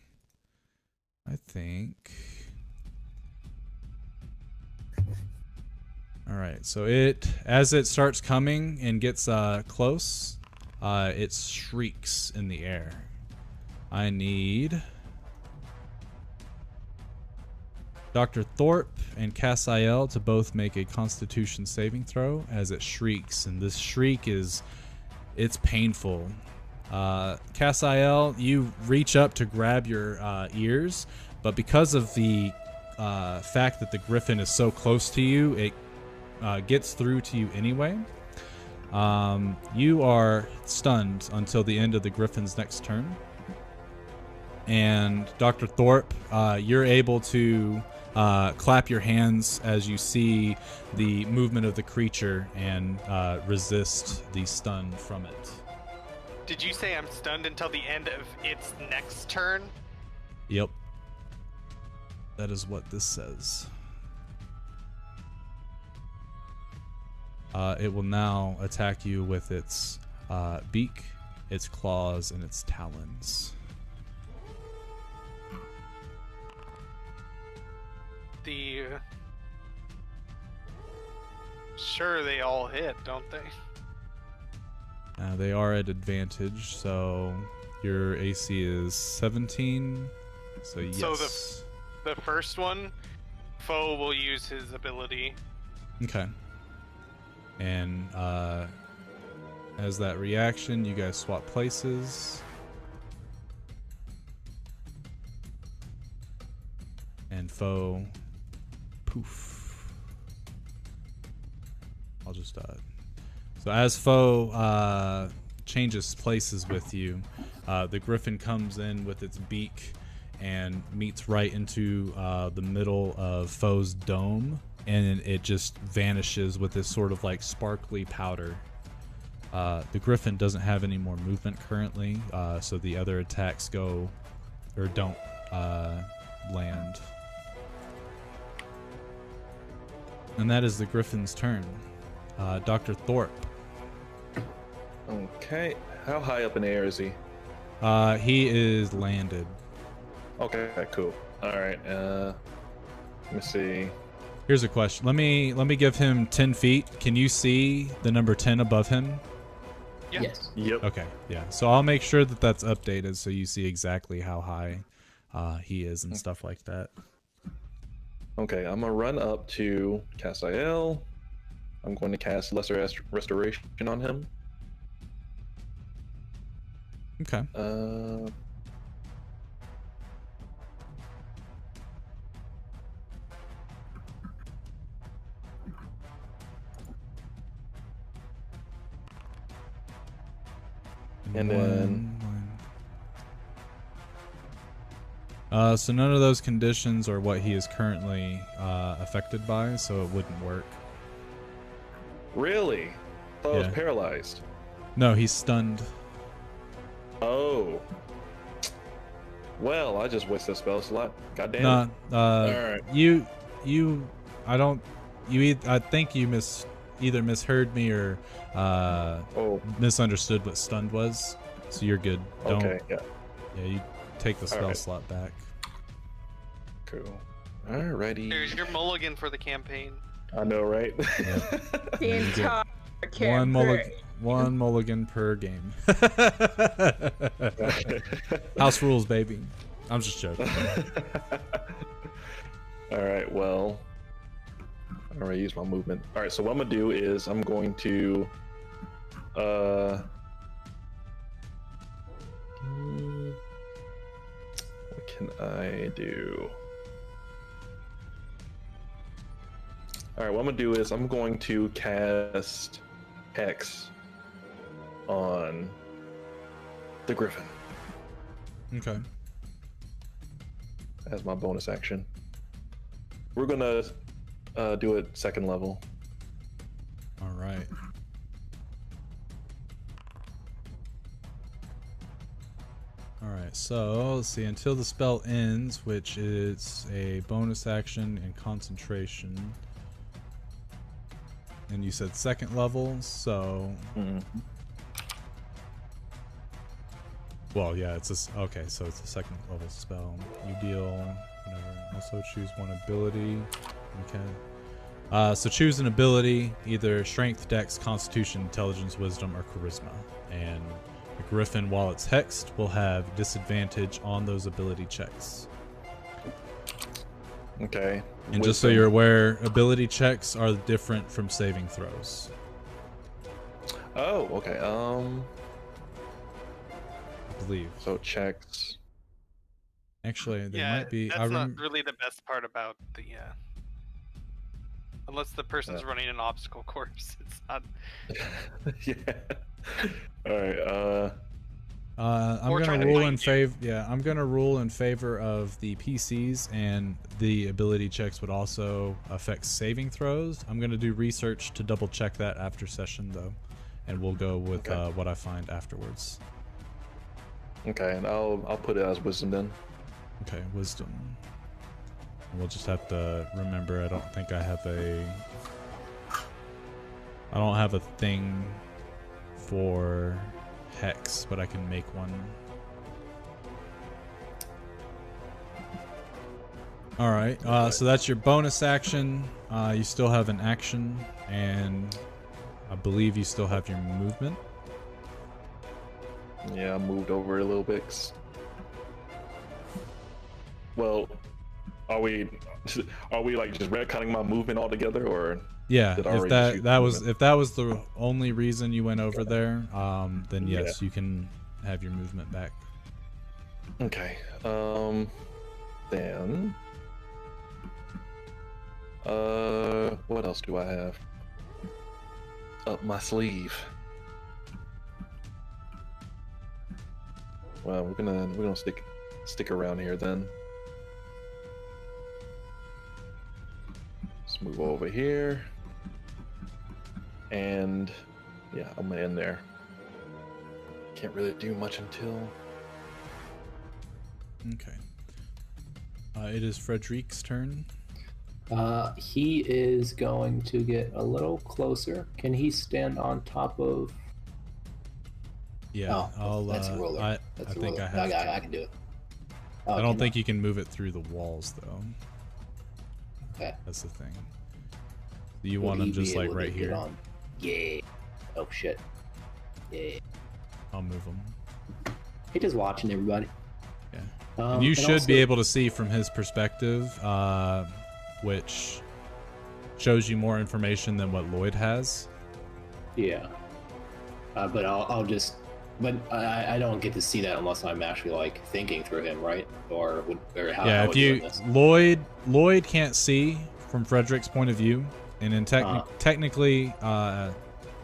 I think... Alright, so as it starts coming and gets close, it shrieks in the air. I need Dr. Thorpe and Castiel to both make a Constitution saving throw as it shrieks, and this shriek it's painful. Castiel, you reach up to grab your ears, but because of the fact that the griffin is so close to you, it gets through to you anyway. You are stunned until the end of the griffin's next turn. And Dr. Thorpe, you're able to clap your hands as you see the movement of the creature and resist the stun from it. Did you say I'm stunned until the end of its next turn? Yep. That is what this says. It will now attack you with its beak, its claws, and its talons. Sure, they all hit, don't they? They are at advantage, so your AC is 17. So yes. So the first one, foe will use his ability. Okay. And as that reaction, you guys swap places. And foe, poof. I'll just so as foe changes places with you, the griffin comes in with its beak and meets right into the middle of foe's dome, and it just vanishes with this sort of like sparkly powder. The griffin doesn't have any more movement currently, so the other attacks go or don't land. And that is the griffin's turn. Dr. Thorpe. Okay. How high up in the air is he? He is landed. Okay, cool. All right. Let me see. Here's a question. Let me give him 10 feet. Can you see the number 10 above him? Yeah. Yes. Yep. Okay, yeah. So I'll make sure that that's updated so you see exactly how high he is and stuff like that. Okay, I'm gonna run up to Castiel. I'm going to cast Lesser Restoration on him. Okay. And then so none of those conditions are what he is currently affected by, so it wouldn't work. Really? I was Yeah. paralyzed. No, he's stunned. Oh. Well, I just wasted a spell slot. God damn Nah, it. Alright. I think you either misheard me or misunderstood what stunned was. So you're good. Don't, Okay, yeah. Yeah, you take the spell Alright. slot back. Cool. Alrighty. There's your mulligan for the campaign. I know, right? The You get entire one mulligan per game. House rules, baby. I'm just joking. Alright, well. I already used my movement. Alright, so what I'm gonna do is I'm going to what can I do? Alright, what I'm gonna do is I'm going to cast Hex on the Griffin Okay. as my bonus action. We're gonna do it second level. All right. All right. So let's see. Until the spell ends, which is a bonus action and concentration. And you said second level, so. Well, yeah, okay. So it's a second level spell. You deal whatever. Also choose one ability. Okay. So choose an ability, either Strength, Dex, Constitution, Intelligence, Wisdom, or Charisma. And the Griffin, while it's hexed, will have disadvantage on those ability checks. Okay. And just so you're aware, ability checks are different from saving throws. Oh, okay. I believe. So checks. Actually, they Yeah, might be. that's not really the best part about the. Unless the person's running an obstacle course, it's not. Yeah. All right. I'm Or trying gonna to rule find in you. favor. Yeah, I'm gonna rule in favor of the PCs, and the ability checks would also affect saving throws. I'm gonna do research to double check that after session, though, and we'll go with what I find afterwards. Okay, and I'll put it as wisdom then. Okay, wisdom. We'll just have to remember. I don't think I have a. I don't have a thing for hex, but I can make one. All right. So that's your bonus action. You still have an action, and I believe you still have your movement. Yeah, I moved over a little bit. Well, are we like just retconning my movement altogether, or Yeah, did I if already shoot that movement? was the only reason you went over there, then yes, you can have your movement back. Okay. Then. What else do I have up my sleeve? Well, we're gonna stick around here then. Let's move over here, and yeah, I'm gonna end there. Can't really do much until. Okay. It is Frederick's turn. He is going to get a little closer. Can he stand on top of? Yeah, that's a ruler. I That's a think ruler. I have. I can do it. Oh, I don't think you can move it through the walls, though. Okay. That's the thing. You want them just like right here. Yeah. Oh shit. Yeah. I'll move them. Hey, just watching everybody. Yeah. And you should be able to see from his perspective, which shows you more information than what Lloyd has. Yeah. But I'll just. But I don't get to see that unless I'm actually like thinking through him, right? Or how? Yeah. How If you Lloyd can't see from Frederick's point of view, and in technically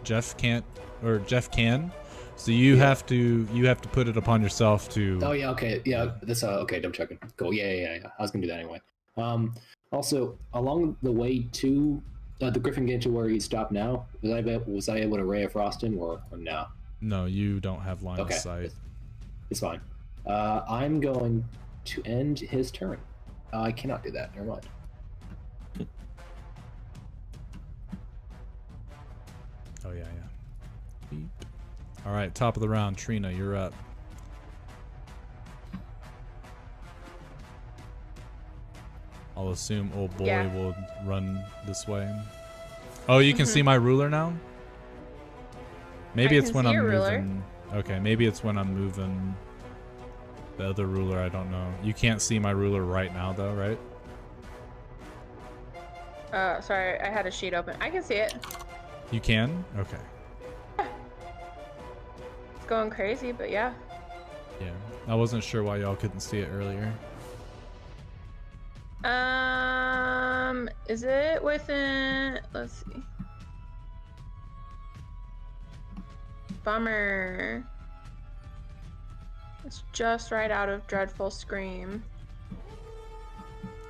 Jeff can't, or Jeff can. So you have to put it upon yourself to. Oh yeah, okay, yeah. That's okay. I'm checking. Cool. Yeah. I was gonna do that anyway. Also, along the way to the Griffin getting to where he stopped now, was I able to ray of frost him or no? No, you don't have line of sight. It's fine. I'm going to end his turn. I cannot do that. Never mind. Oh yeah. Beep. All right, top of the round, Trina, you're up. I'll assume old boy will run this way. Oh, you can see my ruler now? Maybe it's when I'm moving. Okay, maybe it's when I'm moving the other ruler, I don't know. You can't see my ruler right now though, right? Sorry, I had a sheet open. I can see it. You can? Okay. It's going crazy, but yeah. Yeah, I wasn't sure why y'all couldn't see it earlier. Is it within? Let's see. Bummer. It's just right out of Dreadful Scream.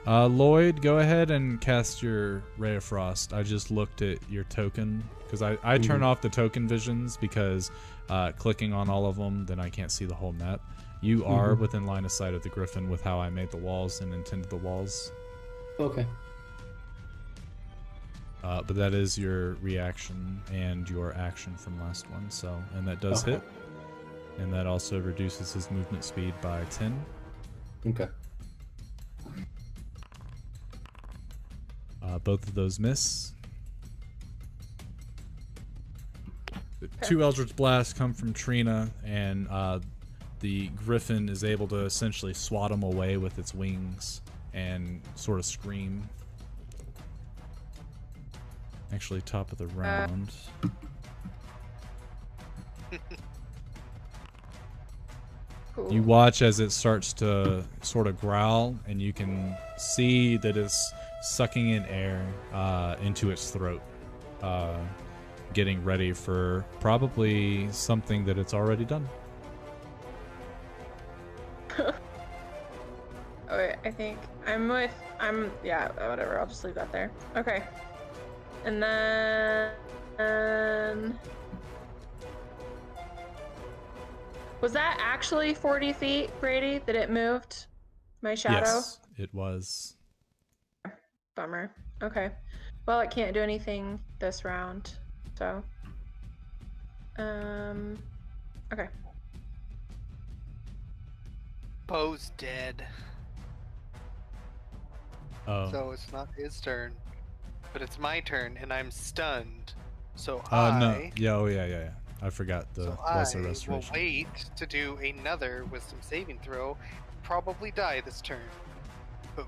Lloyd, go ahead and cast your Ray of Frost. I just looked at your token because I turn off the token visions because clicking on all of them, then I can't see the whole map. You are within line of sight of the Griffin with how I made the walls and intended the walls. Okay. But that is your reaction and your action from last one, so, and that does hit. And that also reduces his movement speed by 10. Okay. Both of those miss. The 2 Eldritch Blasts come from Trina, and the Griffin is able to essentially swat him away with its wings and sort of scream. Actually, top of the round. Cool. You watch as it starts to sort of growl, and you can see that it's sucking in air into its throat, getting ready for probably something that it's already done. Oh, wait, I think yeah, whatever. I'll just leave that there. Okay. And then was that actually 40 feet, Brady, that it moved? My shadow? Yes, it was. Bummer. Okay. Well, it can't do anything this round, so. Okay. Bo's dead. Oh. So it's not his turn. But it's my turn, and I'm stunned. So No. Yeah, oh yeah. I forgot the lesser I will restoration. wait to do another wisdom saving throw. Probably die this turn. Boom.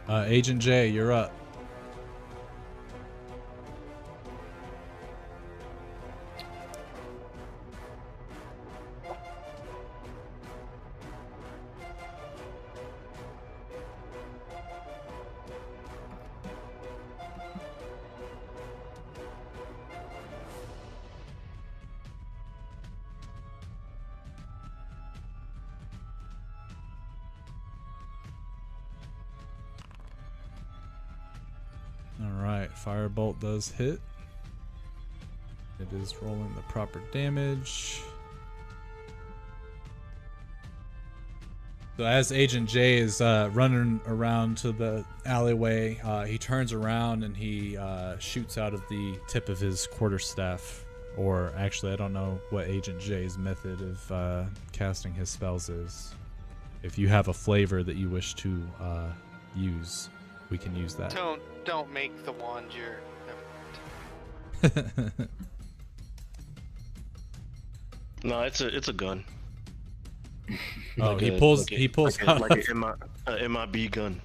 Agent J, you're up. Alright, Firebolt does hit. It is rolling the proper damage. So as Agent J is running around to the alleyway, he turns around and he shoots out of the tip of his quarterstaff. Or actually, I don't know what Agent J's method of casting his spells is. If you have a flavor that you wish to use, we can use that. Don't make the wand your. No, it's a gun. Oh, Like he a- pulls like a- he pulls like out. a MIB gun.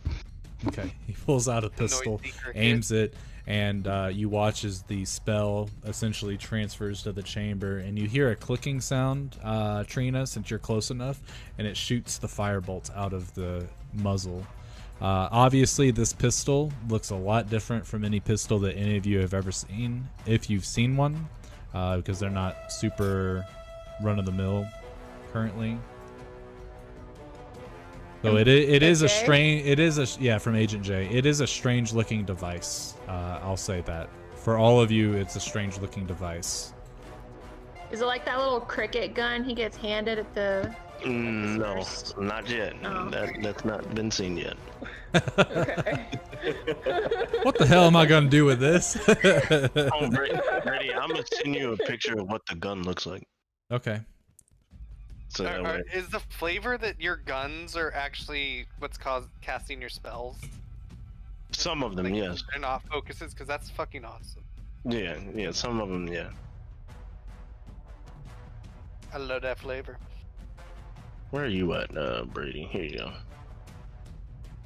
Okay, he pulls out a pistol, Noisy cricket. aims it, and you watch as the spell essentially transfers to the chamber, and you hear a clicking sound, Trina, since you're close enough, and it shoots the firebolt out of the muzzle. Obviously, this pistol looks a lot different from any pistol that any of you have ever seen, if you've seen one, because they're not super run-of-the-mill currently. So it is a strange. It is a from Agent J. It is a strange looking device. I'll say that for all of you, it's a strange looking device. Is it like that little cricket gun he gets handed at the? No, first? not yet. Oh. That's not been seen yet. Okay. What the hell am I gonna do with this? Oh, Brady, I'm gonna send you a picture of what the gun looks like. Okay. So that way. Is the flavor that your guns are actually what's casting your spells? Some of them, Like, yes. they're not focuses, because that's fucking awesome. Yeah, some of them, yeah. I love that flavor. Where are you at, Brady? Here you go.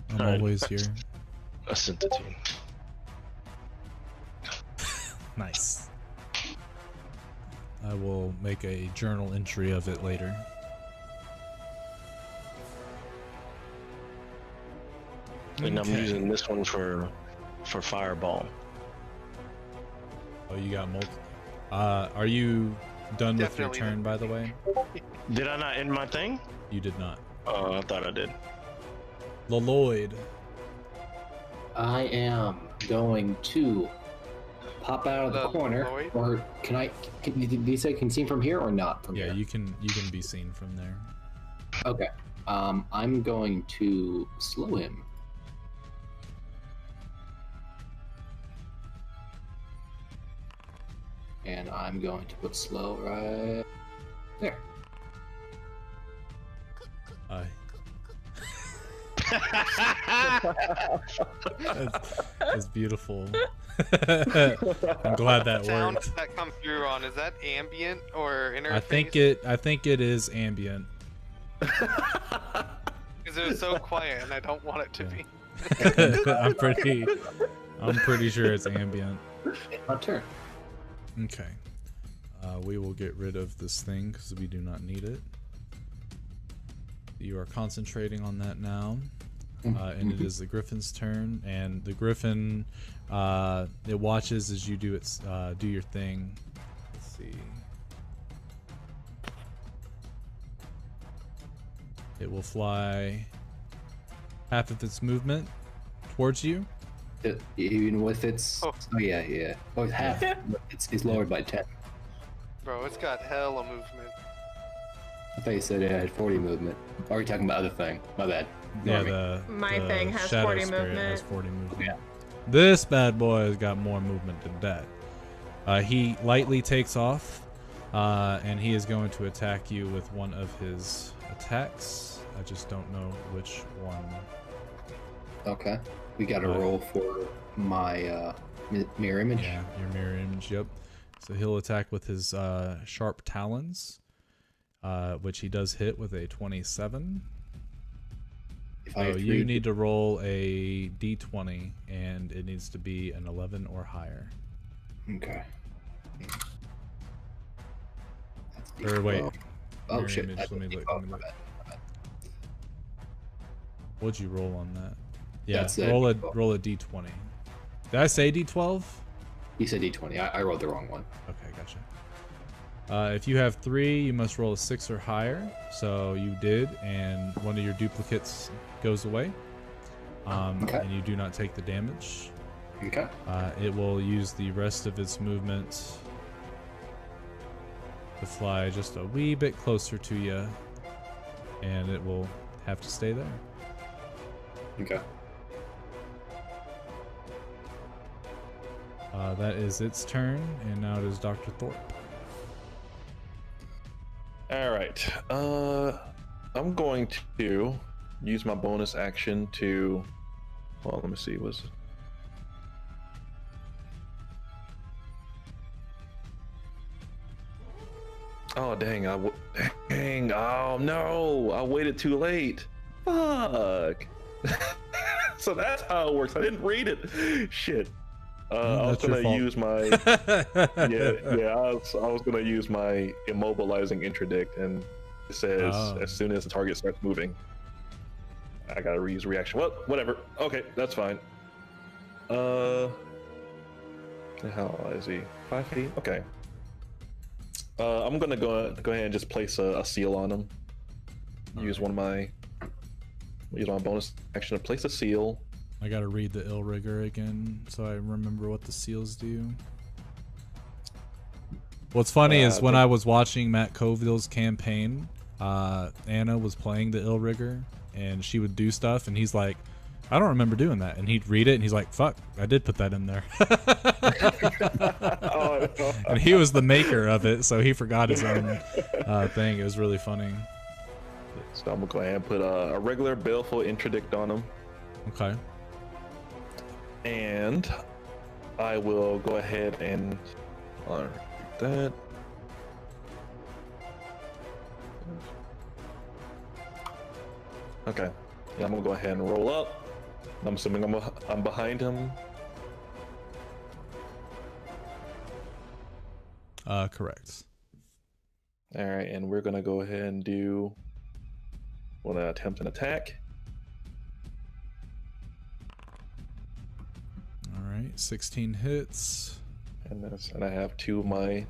I'm All right. always here. I sent it to you. Nice. I will make a journal entry of it later. And I'm Okay. using this one for Fireball. Oh, you got multiple. Are you done with your Definitely. turn, by the way? Did I not end my thing? You did not. Oh, I thought I did. Lloyd. I am going to pop out of the corner, Lloyd? or did you say can see from here or not from Yeah, here? you can be seen from there. Okay. I'm going to slow him. And I'm going to put slow right there. That's beautiful. I'm glad that Sound worked. that come through on, is that ambient or interface? I think it is ambient. Because it was so quiet and I don't want it to Yeah. be. I'm I'm pretty sure it's ambient. My turn. Okay. We will get rid of this thing because we do not need it. You are concentrating on that now. And it is the Griffin's turn, and the Griffin it watches as you do its do your thing. Let's see. It will fly half of its movement towards you. Even with its Oh. yeah. Oh, it's half. It's lowered by 10. Bro, it's got hella movement. I thought you said it had 40 movement. Or are you talking about other thing? My bad. Yeah, Ignore me. My the thing has Shadow 40 Spirit movement. has 40 movement. Yeah. This bad boy has got more movement than that. He lightly takes off, and he is going to attack you with one of his attacks. I just don't know which one. Okay. We got to roll for my mirror image. Yeah, your mirror image, yep. So he'll attack with his sharp talons, which he does hit with a 27. If I So have you 3, need to roll a d20, and it needs to be an 11 or higher. Okay. That's Or wait. D12. Oh mirror shit. image, That's let me look. D12, Let me my look. bad, my bad. What'd you roll on that? Yeah, That's roll a D12. roll a d20. Did I say d12? You said D20. I wrote the wrong one. Okay, gotcha. If you have 3, you must roll a 6 or higher. So you did, and one of your duplicates goes away. Okay. And you do not take the damage. Okay. It will use the rest of its movement to fly just a wee bit closer to you, and it will have to stay there. Okay. That is its turn, and now it is Dr. Thorpe. All right. I'm going to use my bonus action to. Well, let me see. Was oh dang! Dang! Oh no! I waited too late. Fuck. So that's how it works. I didn't read it. Shit. I was That's your gonna fault. use my yeah. I was gonna use my immobilizing interdict, and it says Oh. as soon as the target starts moving, I gotta reuse reaction. Well, whatever. Okay, that's fine. How is he? 5 feet. Okay. I'm gonna go ahead and just place a seal on him. Use my bonus action to place a seal. I gotta read the ill rigor again so I remember what the seals do. What's funny is when I was watching Matt Coville's campaign, Anna was playing the ill rigor, and she would do stuff, and he's like, I don't remember doing that. And he'd read it, and he's like, fuck, I did put that in there. And he was the maker of it, so he forgot his own thing. It was really funny. So I'm gonna go ahead and put a regular baleful interdict on him. Okay. And I will go ahead and that. Okay. Yeah, I'm gonna go ahead and roll up. I'm assuming I'm behind him. Correct. All right, and we're gonna go ahead and do. Want to attempt an attack? All right, 16 hits. And I have 2 of my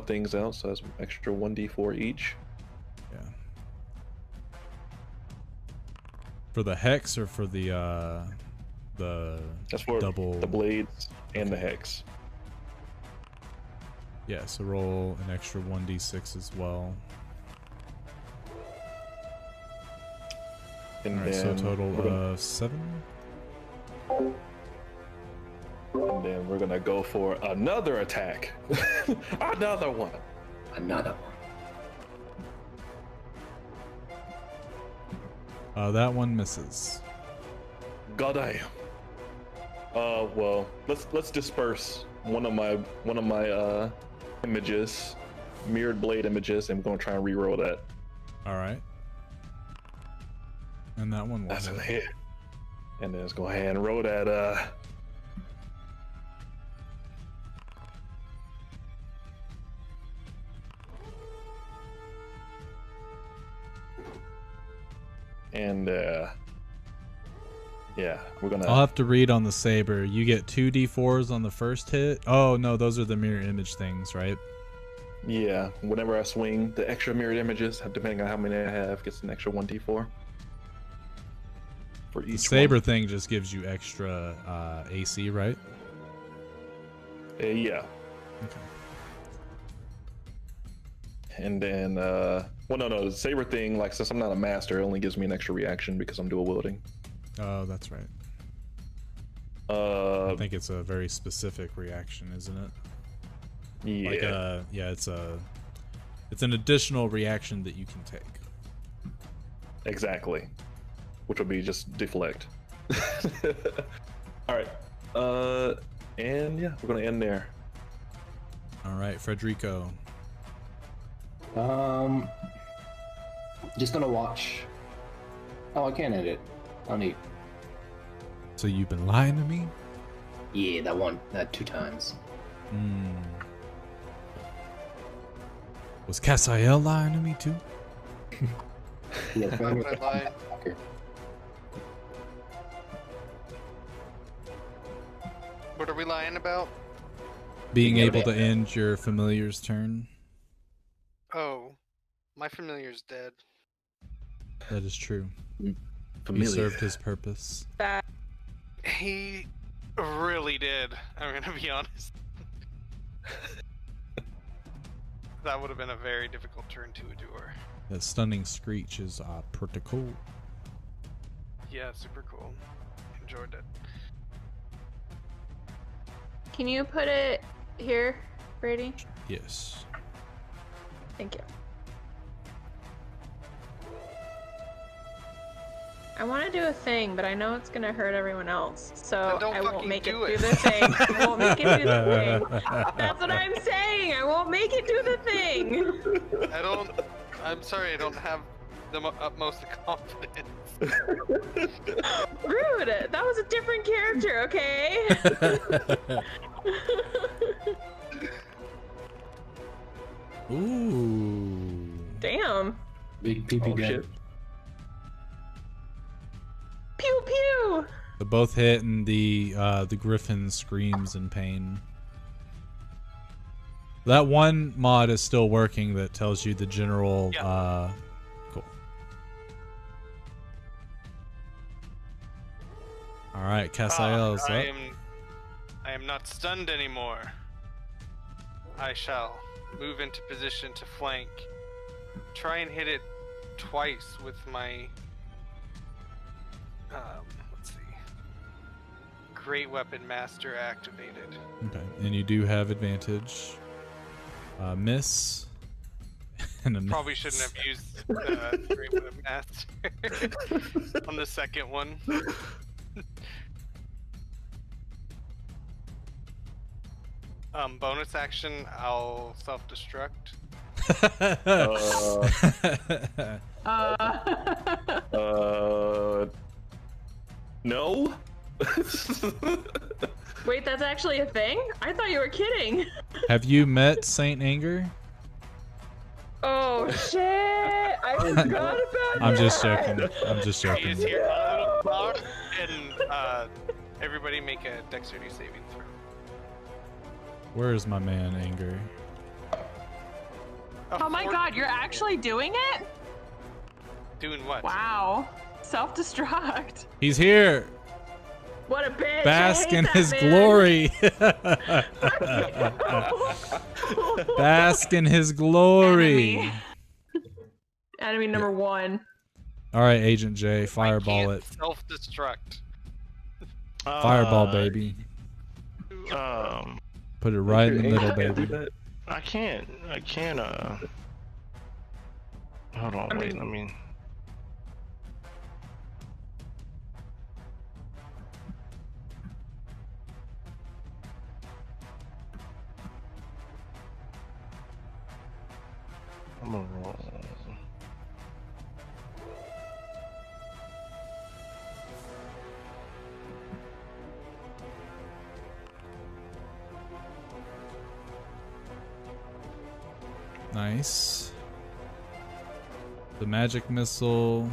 things out, so that's extra 1d4 each. Yeah. For the hex or for the That's for double the blades and the hex. Yeah, so roll an extra 1d6 as well. And Alright, so then a total we're gonna- of 7. And then we're gonna go for another attack. Another one. Another one. That one misses. Goddamn. Well, let's disperse one of my images, mirrored blade images, and we're gonna try and reroll that. Alright. And that one That's was a hit. And then let's go ahead and roll that And yeah, we're gonna. I'll have to read on the saber. You get 2d4s on the first hit. Oh no, those are the mirror image things, right? Yeah, whenever I swing, the extra mirrored images, depending on how many I have, gets an extra 1d4 for each The saber one. thing just gives you extra AC, right? Yeah. Okay. And then, well, no, the saber thing, like, since I'm not a master, it only gives me an extra reaction because I'm dual wielding. Oh, that's right. I think it's a very specific reaction, isn't it? Yeah. Like, yeah, it's an additional reaction that you can take. Exactly. Which would be just deflect. All right. And yeah, we're gonna end there. All right, Frederico. Just gonna watch. Oh, I can't edit. Oh, neat. So you've been lying to me? Yeah, that 2 times. Was Cassiel lying to me too? Yeah, Why would I lie? What are we lying about? Being able to end your familiar's turn. Oh, my familiar's dead. That is true. He Familiar. served his purpose. He really did. I'm gonna be honest. That would have been a very difficult turn to endure. That stunning screech is pretty cool. Yeah, super cool. Enjoyed it. Can you put it here, Brady? Yes. Thank you. I want to do a thing, but I know it's gonna hurt everyone else, so Then don't I won't fucking make it do do it. the thing. I won't make it do the thing. That's what I'm saying. I won't make it do the thing. I'm sorry, I don't have the utmost confidence. Rude. That was a different character, okay? Ooh. Damn. Big PP Oh, shit. Pew pew. They both hit, and the griffin screams in pain. That one mod is still working that tells you the general. Yeah. Cool. All right, Cassiel is up. I am not stunned anymore. I shall move into position to flank. Try and hit it twice with my let's see. Great Weapon Master activated. Okay, and you do have advantage. Miss. And a miss. Probably shouldn't have used Great Weapon Master on the second one. Bonus action, I'll self-destruct. No. Wait, that's actually a thing? I thought you were kidding. Have you met Saint Anger? Oh shit! I forgot about that. I'm just joking. I'm just He joking. is here, a little cloud, and everybody make a dexterity saving throw. Where is my man Anger? Oh my god, you're actually doing it? Doing what? Wow. Self-destruct. He's here. What a bitch. Bask I hate in that his man. glory. Bask in his glory. Enemy. Enemy number 1. All right, Agent J, fireball it. Self-destruct. Fireball, baby. Put it right in the middle, baby. I can't, hold on, wait, let me. I'm gonna roll. Nice. The magic missile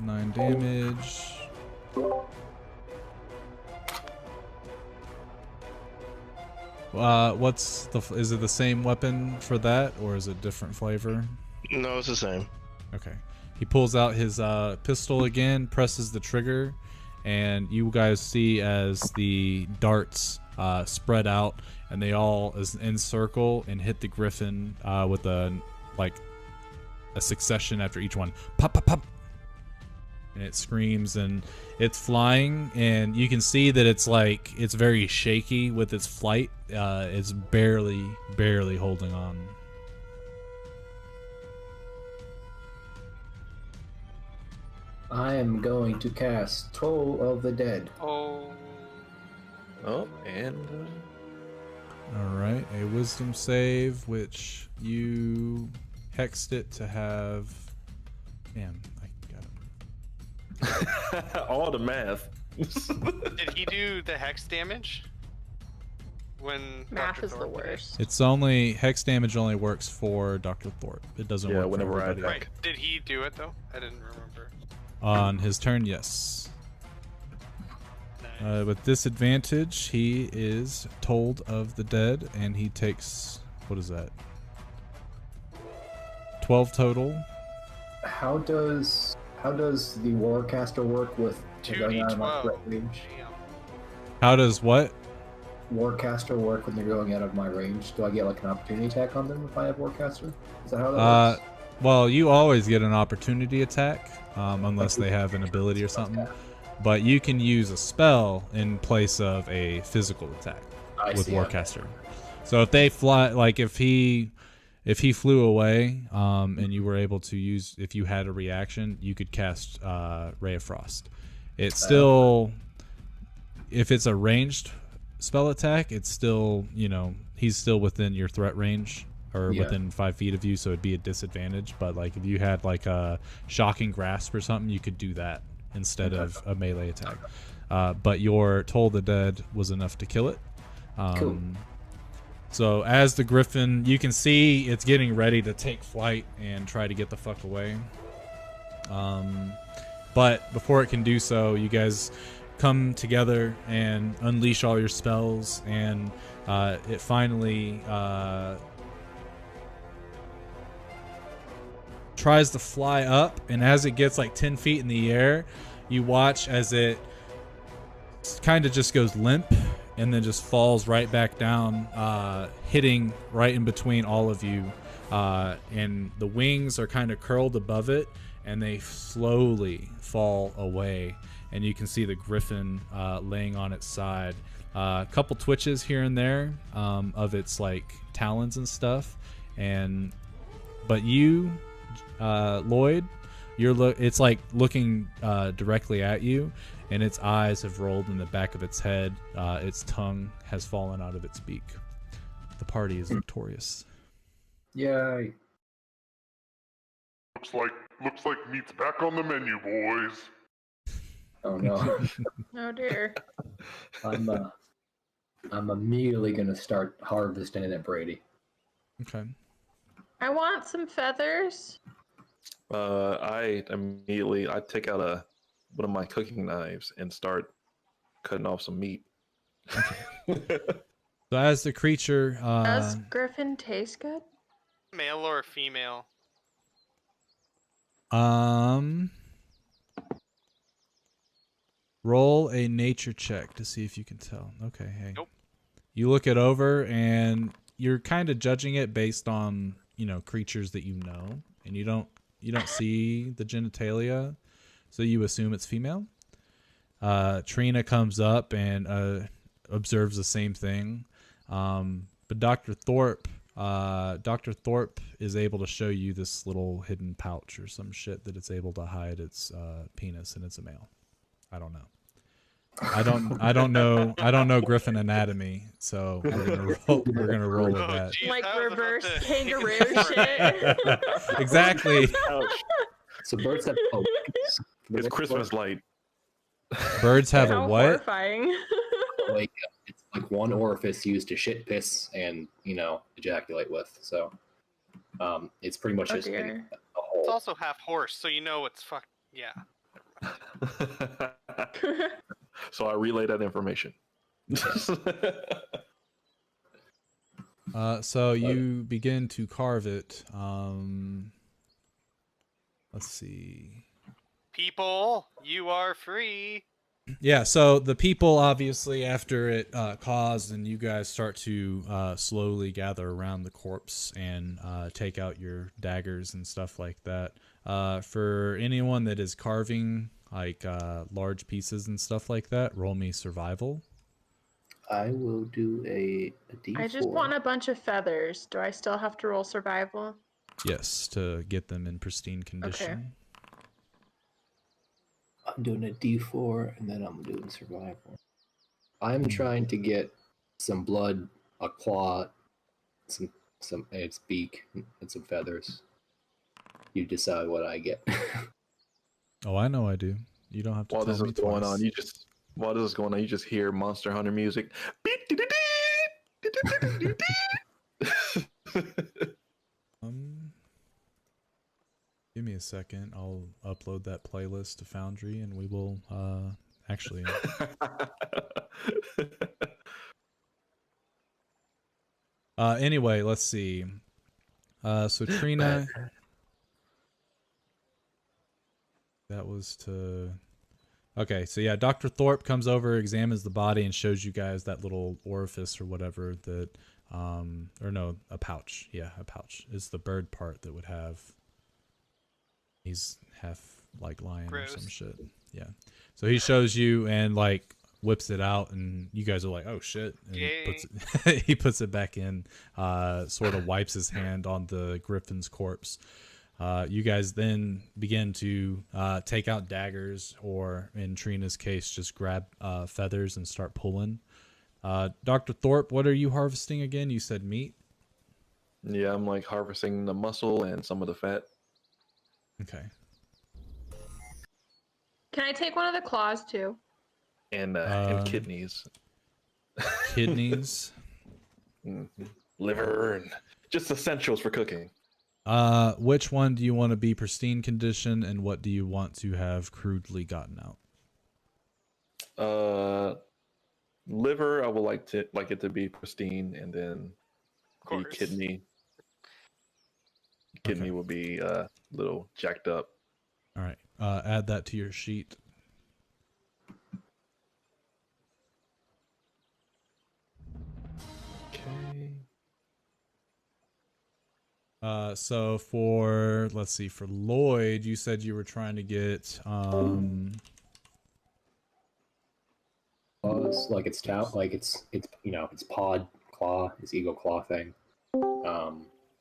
9 damage. Is it the same weapon for that, or is it different flavor? No, it's the same. Okay. He pulls out his pistol again, presses the trigger, and you guys see as the darts spread out, and they all encircle and hit the griffin with a succession after each one. Pop, pop, pop. And it screams, and it's flying, and you can see that it's very shaky with its flight. It's barely holding on. I am going to cast Toll of the Dead. Oh. Oh, and All right, a wisdom save, which you hexed it to have. Damn, I got it. all the math. Did he do the hex damage? When Math Dr. is the Thorpe did it? worst. It's only hex damage only works for Dr. Thorpe. It doesn't Yeah, work whenever for I everybody. Right. Did he do it though? I didn't remember. On his turn, yes. Nice. With disadvantage, he is told of the dead, and he takes, what is that? 12 total. How does the Warcaster work with going out of my 2d12. threat range? Damn. How does what? Warcaster work when they're going out of my range? Do I get like an opportunity attack on them if I have Warcaster? Is that how that works? Well, you always get an opportunity attack, unless they have an ability or something. But you can use a spell in place of a physical attack with see, Warcaster. So if they fly, like if he flew away, and you were able to use, if you had a reaction, you could cast Ray of Frost. It's still, if it's a ranged spell attack, it's still, he's still within your threat range, or within 5 feet of you, so it'd be a disadvantage. But like if you had like a shocking grasp or something, you could do that instead of a melee attack. But your Toll the Dead was enough to kill it. Cool. So as the griffin, you can see it's getting ready to take flight and try to get the fuck away. But before it can do so, you guys come together and unleash all your spells, and it finally tries to fly up, and as it gets like 10 feet in the air, you watch as it kind of just goes limp and then just falls right back down, hitting right in between all of you, and the wings are kind of curled above it, and they slowly fall away, and you can see the griffin laying on its side. A couple twitches here and there of its like talons and stuff, but you, Lloyd, it's like looking directly at you, and its eyes have rolled in the back of its head. Its tongue has fallen out of its beak. The party is victorious. Yay. Looks like meat's back on the menu, boys. Oh no. Oh dear. I'm immediately gonna start harvesting it at Brady. Okay. I want some feathers. I take out one of my cooking knives and start cutting off some meat. So as the creature, Does Griffin taste good? Male or female? roll a nature check to see if you can tell. Okay, hey. Nope. You look it over, and you're kind of judging it based on creatures that you know, and you don't see the genitalia, so you assume it's female. Trina comes up and observes the same thing, but Dr. Thorpe is able to show you this little hidden pouch or some shit that it's able to hide its penis, and it's a male. I don't know. I don't know Griffin anatomy, so we're gonna roll with that. Geez, Like I was about reverse to kangaroo hit you for it. shit. Exactly. So birds have It's Christmas light. Birds have How a what? horrifying. like it's like one orifice used to shit, piss, and ejaculate with. So it's pretty much Oh just dear. a hole. It's also half horse, so it's fuck. Yeah. So I relay that information. So you begin to carve it. Let's see. People, you are free. Yeah, so the people, obviously, after it caused, and you guys start to slowly gather around the corpse and take out your daggers and stuff like that. For anyone that is carving like large pieces and stuff like that, roll me survival. I will do a D4. I just want a bunch of feathers. Do I still have to roll survival? Yes, to get them in pristine condition. I'm doing a D4, and then I'm doing survival. I'm trying to get some blood, a claw, some its beak, and some feathers. You decide what I get. Oh, I know I do. You don't have to While tell this me is going twice. on, you just hear Monster Hunter music. Give me a second. I'll upload that playlist to Foundry, and we will actually. Anyway, let's see. So Trina, that was to. Okay, so yeah, Dr. Thorpe comes over, examines the body, and shows you guys that little orifice or whatever that, or no, a pouch. Yeah, a pouch. It's the bird part that would have. He's half like lion Gross. or some shit. Yeah. So he shows you and like whips it out, and you guys are like, "Oh shit!" And he puts it back in. Sort of wipes his hand on the griffin's corpse. You guys then begin to take out daggers, or in Trina's case, just grab feathers and start pulling. Dr. Thorpe, what are you harvesting again? You said meat? Yeah, I'm like harvesting the muscle and some of the fat. Okay. Can I take one of the claws too? And kidneys. Kidneys? Liver, and just essentials for cooking. Which one do you want to be pristine condition, and what do you want to have crudely gotten out? Liver, I would like it to be pristine, and then the course. kidney Okay. will be a little jacked up. All right. Add that to your sheet. Okay. So for, let's see, for Lloyd, you said you were trying to get Claws, like it's it's pod claw, it's eagle claw thing.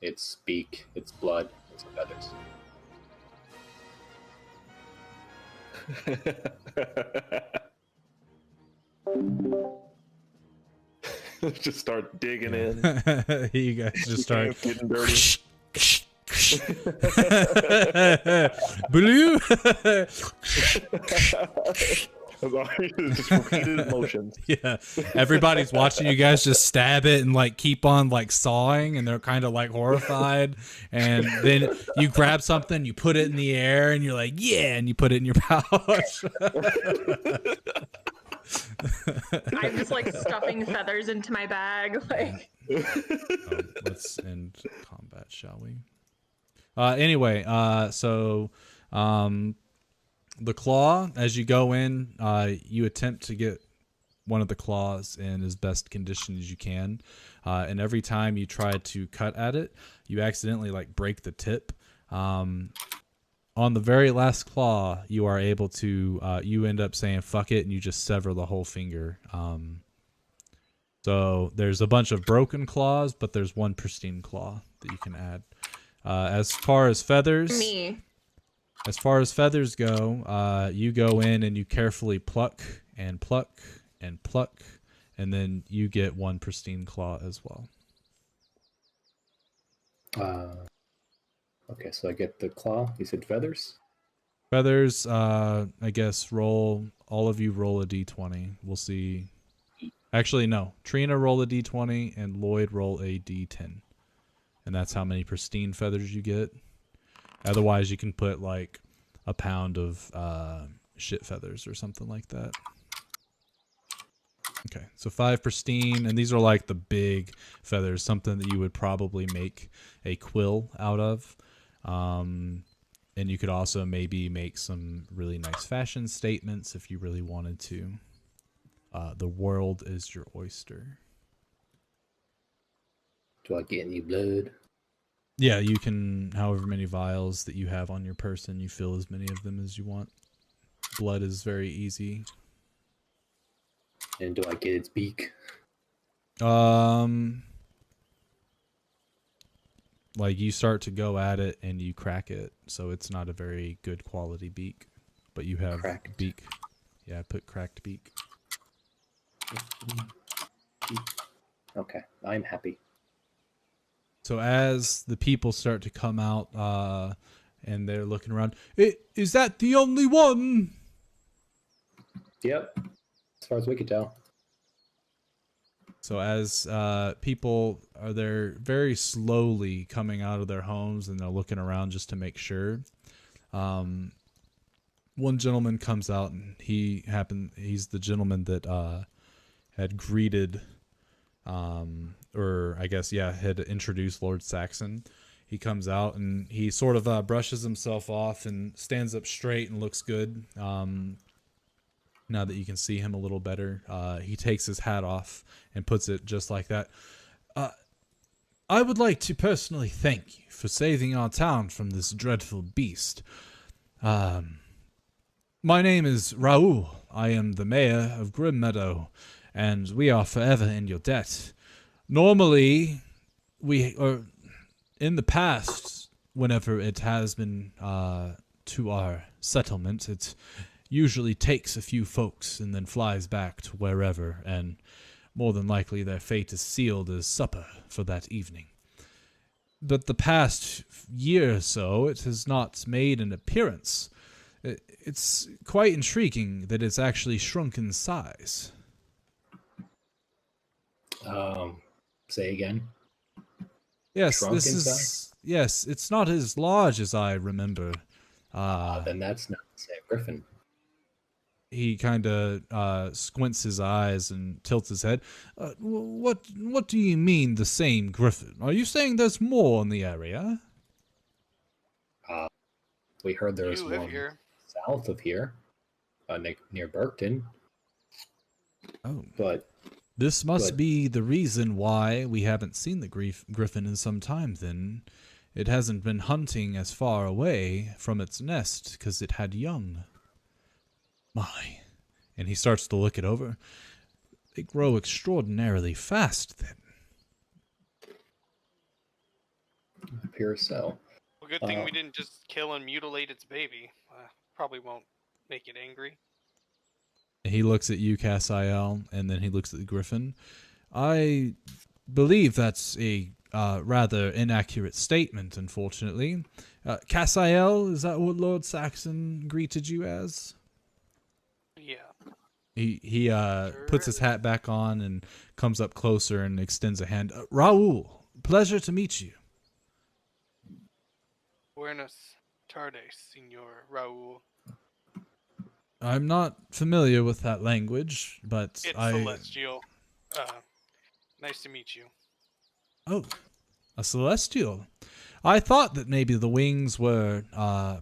It's beak, it's blood, it's feathers. Just start digging in. You guys just start getting dirty. Blue. Just repeated motions. Yeah, everybody's watching you guys just stab it and like keep on like sawing, and they're kind of like horrified. And then you grab something, you put it in the air, and you're like, yeah, and you put it in your pouch. I'm just like stuffing feathers into my bag. Like, let's end combat, shall we? Anyway, so the claw, as you go in, you attempt to get one of the claws in as best condition as you can, and every time you try to cut at it, you accidentally like break the tip. On the very last claw, you are able to you end up saying fuck it, and you just sever the whole finger. So there's a bunch of broken claws, but there's one pristine claw that you can add. As far as feathers go, you go in and you carefully pluck and pluck and pluck, and then you get one pristine claw as well. Okay, so I get the claw. You said feathers? Feathers, I guess all of you roll a d20. We'll see. Actually, no. Trina roll a d20 and Lloyd roll a d10. And that's how many pristine feathers you get. Otherwise, you can put like a pound of shit feathers or something like that. Okay, so 5 pristine, and these are like the big feathers, something that you would probably make a quill out of. And you could also maybe make some really nice fashion statements if you really wanted to. The world is your oyster. Do I get any blood? Yeah, you can, however many vials that you have on your person, you fill as many of them as you want. Blood is very easy. And do I get its beak? Like you start to go at it and you crack it, so it's not a very good quality beak. But you have Cracked. beak. Yeah, put cracked beak. Okay, I'm happy. So as the people start to come out, and they're looking around, is that the only one? Yep, as far as we could tell. So as people are there very slowly coming out of their homes and they're looking around just to make sure. One gentleman comes out and he's the gentleman that had greeted or I guess, yeah, had introduced Lord Saxon. He comes out and he sort of brushes himself off and stands up straight and looks good. Now that you can see him a little better, he takes his hat off and puts it just like that. I would like to personally thank you for saving our town from this dreadful beast. My name is Raoul. I am the mayor of Grim Meadow, and we are forever in your debt. Normally, in the past, whenever it has been to our settlement, it usually takes a few folks and then flies back to wherever, and more than likely their fate is sealed as supper for that evening. But the past year or so, it has not made an appearance. It's quite intriguing that it's actually shrunk in size. Say again. Yes, Shrunk this in is size? yes. It's not as large as I remember. Then that's not the same griffin. He kind of squints his eyes and tilts his head. What do you mean the same griffin? Are you saying there's more in the area? We heard there was You live one here. south of here, near Burkton. Oh, But this must be the reason why we haven't seen the griffin in some time. Then it hasn't been hunting as far away from its nest because it had young. My. And he starts to look it over. They grow extraordinarily fast then. appears so. Well, good thing we didn't just kill and mutilate its baby. Probably won't make it angry. He looks at you, Cassiel, and then he looks at the griffin. I believe that's a rather inaccurate statement, unfortunately. Cassiel, is that what Lord Saxon greeted you as? Yeah. He puts his hat back on and comes up closer and extends a hand. Raoul, pleasure to meet you. Buenas tardes, Senor Raul. I'm not familiar with that language, but It's celestial. Nice to meet you. Oh, a celestial. I thought that maybe the wings were,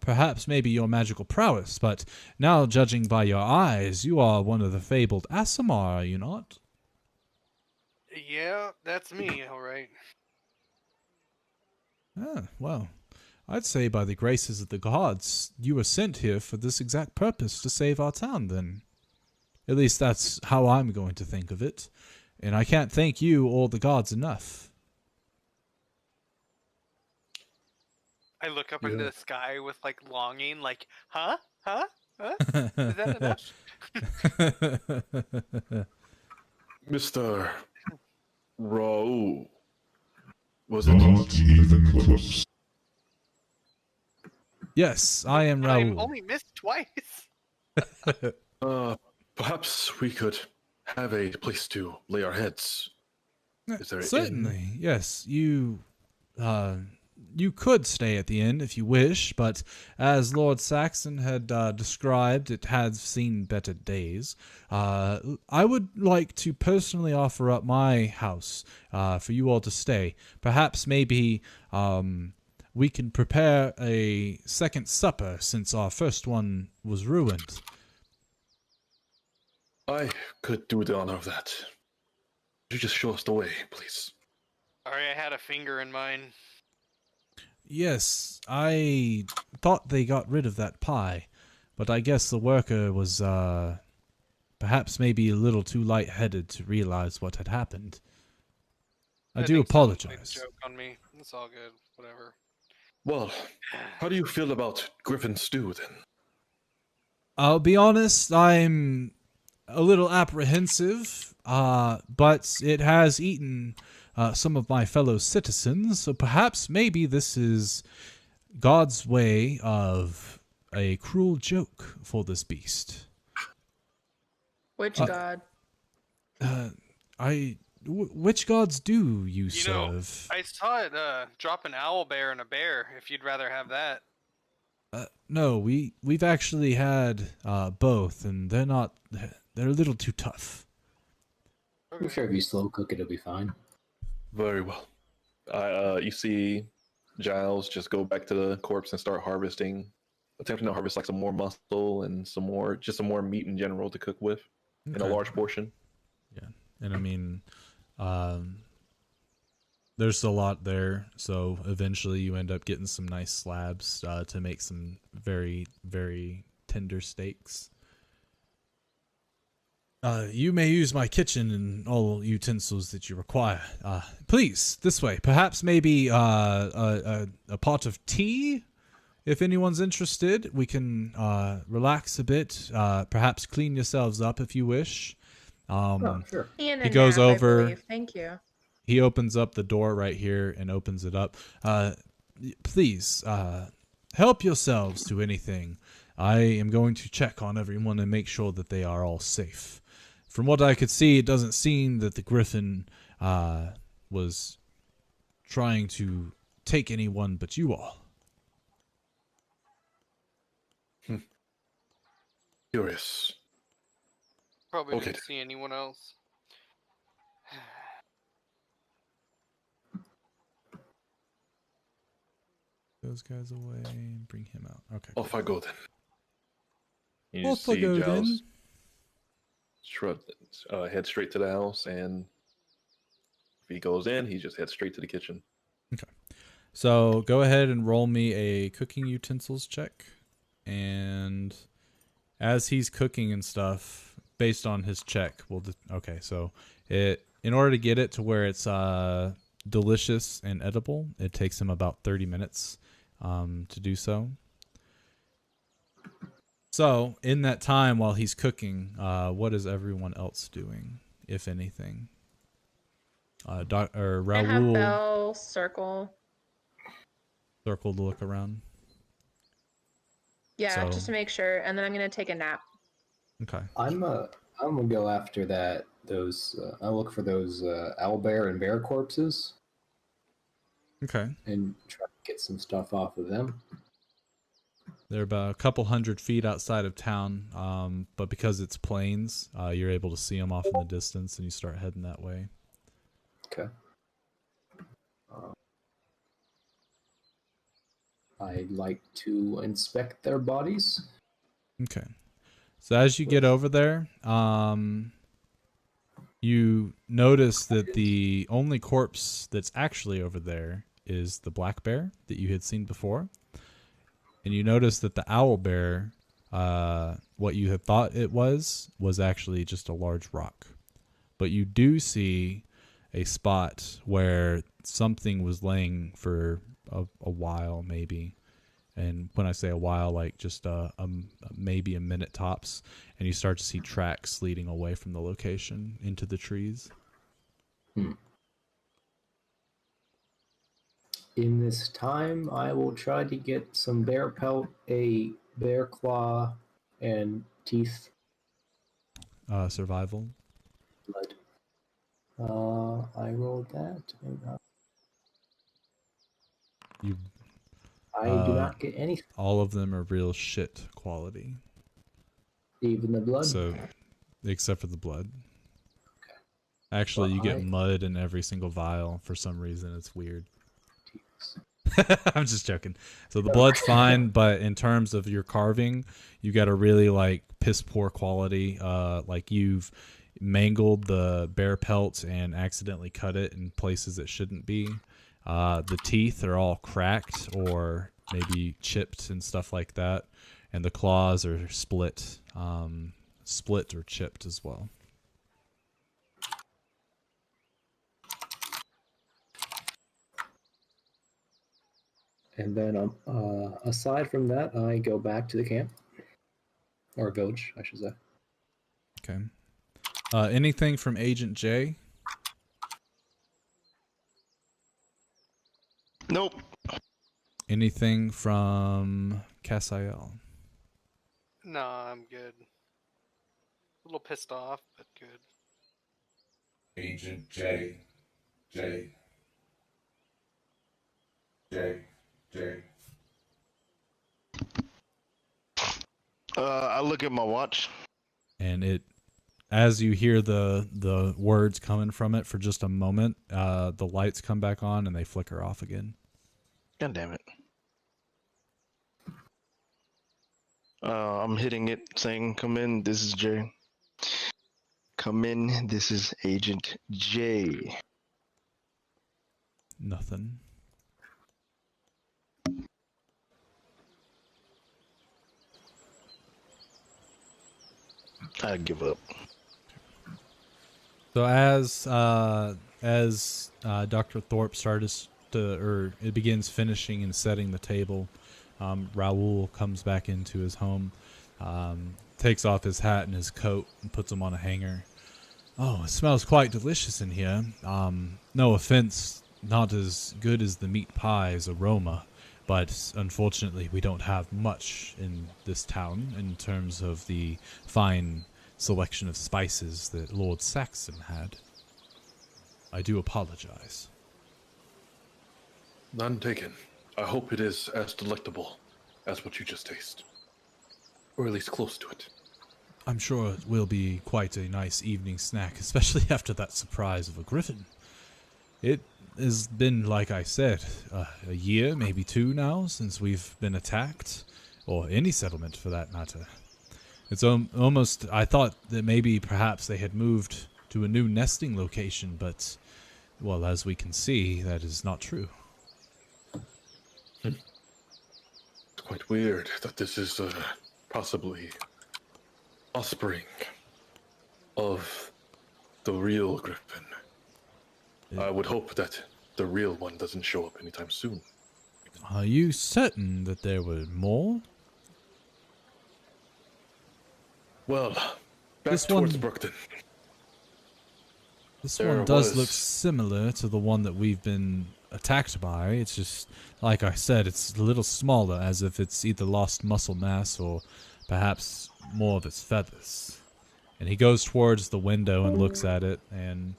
perhaps maybe your magical prowess, but now judging by your eyes, you are one of the fabled Aasimar, are you not? Yeah, that's me, alright. Ah, well, I'd say by the graces of the gods, you were sent here for this exact purpose to save our town, then. At least that's how I'm going to think of it, and I can't thank you or the gods enough. I look up into the sky with, like, longing, like, huh? Huh? Huh? Is that enough? Mr. Raoul. Was it? Not even close. Yes, I am But I've Raoul. only missed twice. Perhaps we could have a place to lay our heads. Is there an Certainly, yes. You you could stay at the inn if you wish, but as Lord Saxon had described, it has seen better days. I would like to personally offer up my house for you all to stay. Perhaps maybe we can prepare a second supper since our first one was ruined. I could do the honor of that. You just show us the way, please. Sorry, I had a finger in mine. Yes, I thought they got rid of that pie, but I guess the worker was, perhaps maybe a little too light-headed to realize what had happened. I do think someone played a apologize. joke on me. It's all good. Whatever. Well, how do you feel about Griffin stew then? I'll be honest, I'm a little apprehensive, but it has eaten some of my fellow citizens, so perhaps maybe this is God's way of a cruel joke for this beast. Which god? Which gods do you You know, serve? I saw it drop an owl bear and a bear. If you'd rather have that. No, we've actually had both, and they're a little too tough. I'm sure if you slow cook it, it'll be fine. Very well. You see Giles just go back to the corpse and start attempting to harvest like some more muscle and some more meat in general to cook with in a Okay. large portion. Yeah, and I mean, there's a lot there, so eventually you end up getting some nice slabs to make some very, very tender steaks. You may use my kitchen and all utensils that you require. Please, this way. Perhaps maybe a pot of tea, if anyone's interested. We can relax a bit. Perhaps clean yourselves up if you wish. Oh, sure. Ian He and goes nap, I over- believe. Thank you. He opens up the door right here and opens it up. Please, help yourselves to anything. I am going to check on everyone and make sure that they are all safe. From what I could see, it doesn't seem that the Griffin was trying to take anyone but you all. Curious. Probably Okay. didn't see anyone else. Those guys away and bring him out. Okay. Off I go then. You Off I see go Giles then. head straight to the house, and if he goes in, he just heads straight to the kitchen. So go ahead and roll me a cooking utensils check. And as he's cooking and stuff, based on his check, so in order to get it to where it's delicious and edible, it takes him about 30 minutes to do so. So in that time while he's cooking, what is everyone else doing, if anything? I have Raoul Bell circle. circle to look around. Yeah, So- just to make sure, and then I'm gonna take a nap. Okay. I'm gonna go after I'll look for those owlbear and bear corpses Okay. and try to get some stuff off of them. They're about a couple 100 feet outside of town, but because it's plains, you're able to see them off in the distance, and you start heading that way. Okay. I'd like to inspect their bodies. Okay. So as you get over there, you notice that the only corpse that's actually over there is the black bear that you had seen before. And you notice that the owl bear, what you had thought it was actually just a large rock. But you do see a spot where something was laying for a while, maybe. And when I say a while, like just maybe a minute tops, and you start to see tracks leading away from the location into the trees. In this time, I will try to get some bear pelt, a bear claw, and teeth. Survival. Blood. I rolled that. You, I do not get any, all of them are real shit quality. even the blood. So, except for the blood. Actually, you get mud in every single vial for some reason. It's weird. I'm just joking. So the blood's fine, but in terms of your carving, you got a really like piss poor quality. Like you've mangled the bear pelt and accidentally cut it in places it shouldn't be. The teeth are all cracked or maybe chipped and stuff like that, and the claws are split or chipped as well. And then aside from that, I go back to the camp. Or village, I should say. Okay. Anything from Agent J? Nope. Anything from Cassiel? No, I'm good. A little pissed off, but good. Agent J. J. J. J. I look at my watch. And it, as you hear the words coming from it for just a moment, the lights come back on and they flicker off again. God damn it. I'm hitting it, saying, "Come in, this is Jay. Come in, this is Agent J." Nothing. I give up. So as Dr. Thorpe starts to, or it begins finishing and setting the table, Raoul comes back into his home, takes off his hat and his coat and puts them on a hanger. Oh, it smells quite delicious in here. No offense, not as good as the meat pie's aroma, but unfortunately we don't have much in this town in terms of the fine selection of spices that Lord Saxon had. I do apologize. None taken. I hope it is as delectable as what you just tasted. Or at least close to it. I'm sure it will be quite a nice evening snack, especially after that surprise of a griffin. It has been, like I said, a year, maybe two now, since we've been attacked, or any settlement for that matter. It's almost, I thought that maybe perhaps they had moved to a new nesting location, but, well, as we can see, that is not true. It's quite weird that this is possibly offspring of the real griffin. I would hope that the real one doesn't show up anytime soon. Are you certain that there were more? Well, back This towards one- Brookton. This There one does was- look similar to the one that we've been attacked by. It's just, like I said, it's a little smaller, as if it's either lost muscle mass or perhaps more of its feathers. And he goes towards the window and looks at it, and,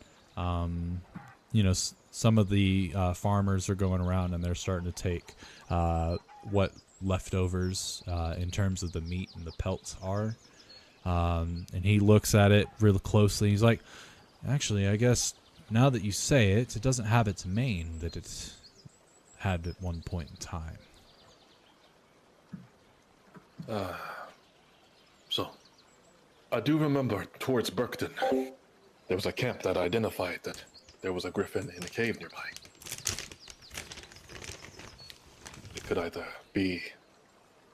you know, some of the farmers are going around and they're starting to take what leftovers in terms of the meat and the pelts are. And he looks at it real closely. He's like, actually, I guess now that you say it, it doesn't have its mane that it had at one point in time. So, I do remember towards Brookton, there was a camp that identified that there was a griffin in a cave nearby. It could either be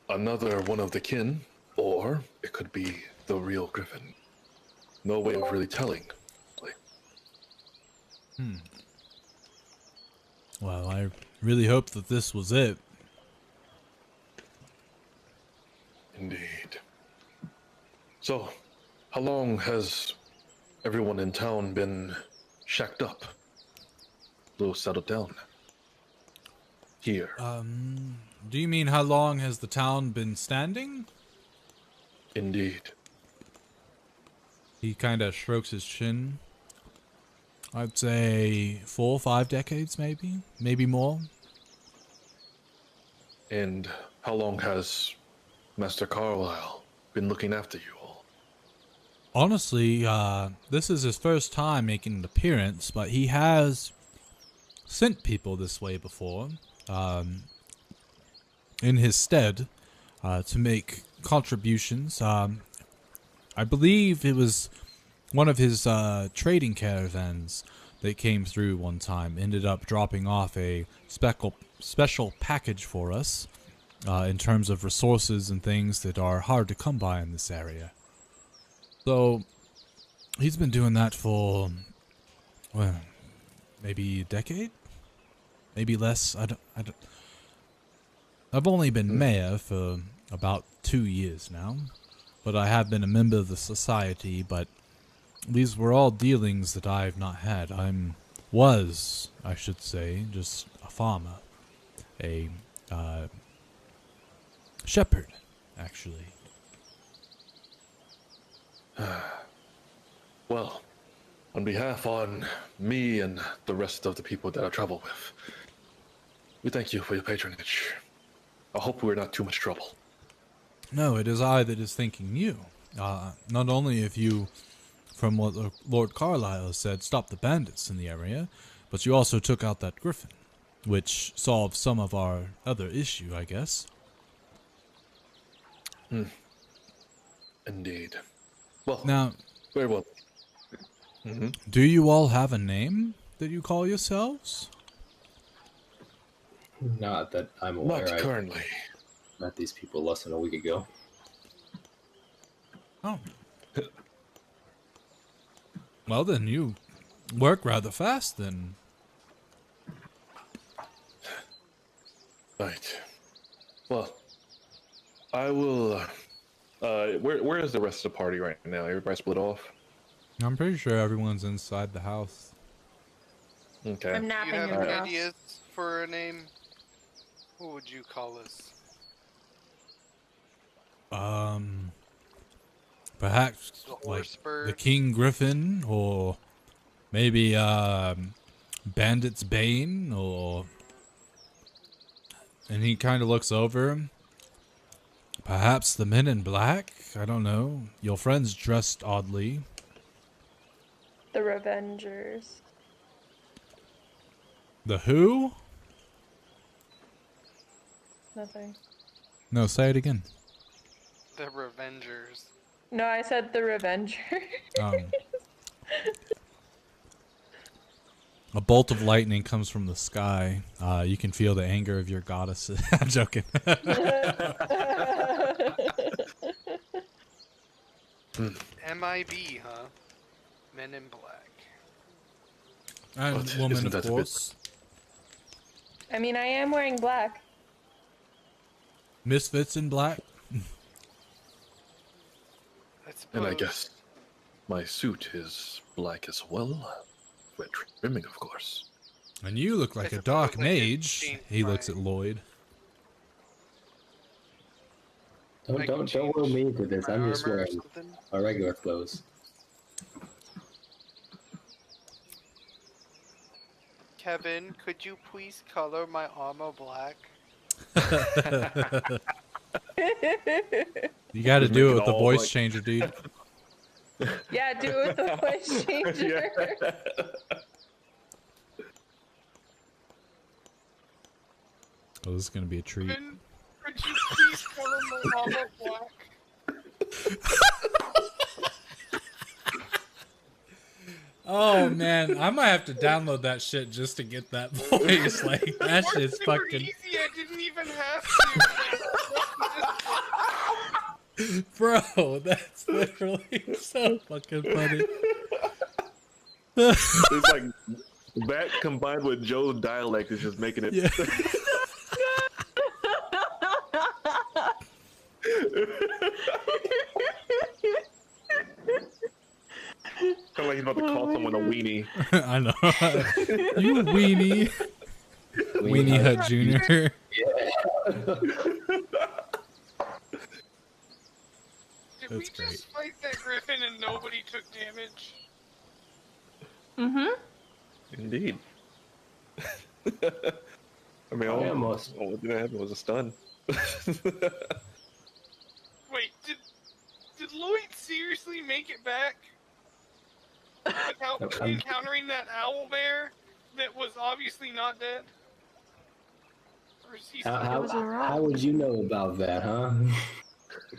another one of the kin, or it could be the real griffin. No way of really telling. Well, I really hope that this was it. Indeed. So, how long has everyone in town been shacked up? A little settled down? Here. Do you mean how long has the town been standing? Indeed. He kind of strokes his chin. I'd say 4 or 5 decades, maybe more. And how long has Master Carlisle been looking after you all? Honestly, this is his first time making an appearance, but he has sent people this way before, in his stead, to make contributions. I believe it was one of his trading caravans that came through one time, ended up dropping off a special package for us in terms of resources and things that are hard to come by in this area. So he's been doing that for, well, maybe a decade, maybe less. I've only been mayor for about 2 years now, but I have been a member of the society. But these were all dealings that I've not had. I should say, just a farmer, a shepherd, actually. Well, on behalf on me and the rest of the people that I travel with, we thank you for your patronage. I hope we're not too much trouble. No, it is I that is thanking you. Not only have you, from what Lord Carlisle has said, stopped the bandits in the area, but you also took out that griffin, which solved some of our other issue, I guess. Indeed. Well, Now, very well. do you all have a name that you call yourselves? Not that I'm aware. Not currently. I met these people less than a week ago. Oh. Well, then you work rather fast, then. Right. Well, I will. Where is the rest of the party right now? Everybody split off? I'm pretty sure everyone's inside the house. Okay. I'm Do you napping have in any the house. ideas for a name? What would you call us? Perhaps The like horse bird? the King Griffin, or maybe Bandit's Bane, or. And he kind of looks over him. Perhaps the Men in Black? I don't know. Your friends dressed oddly. The Revengers. The who? Nothing. No, say it again. The Revengers. No, I said the Revenger. A bolt of lightning comes from the sky. You can feel the anger of your goddesses. I'm joking. MIB, huh? Men in Black. And But woman, isn't of that a bit- course. I mean, I am wearing black. Misfits in black. I suppose. And I guess my suit is black as well. Red trimming, of course. And you look like I a dark suppose I could mage. change He looks my- at Lloyd. Don't roll me into this. my I'm just armor or wearing something? my regular clothes. Kevin, could you please color my armor black? You got to Just do make it it with the all voice like- changer, dude. Yeah, do it with the voice changer. Oh, this is gonna be a treat. Kevin, could you please color my armor black? Oh man, I might have to download that shit just to get that voice. Like that shit's Super fucking. easy. I didn't even have to. Bro, that's literally so fucking funny. It's like that combined with Joe's dialect is just making it. Yeah. Kind of like he's about to call someone a weenie. I know. You weenie. Weenie Hut Jr. Did That's we just fight that griffin and nobody took damage? Mm-hmm. Indeed. I mean, I all almost. what did happen was a stun. Wait, did Lloyd seriously make it back without encountering that owl bear that was obviously not dead? Or is he still... How would you know about that, huh?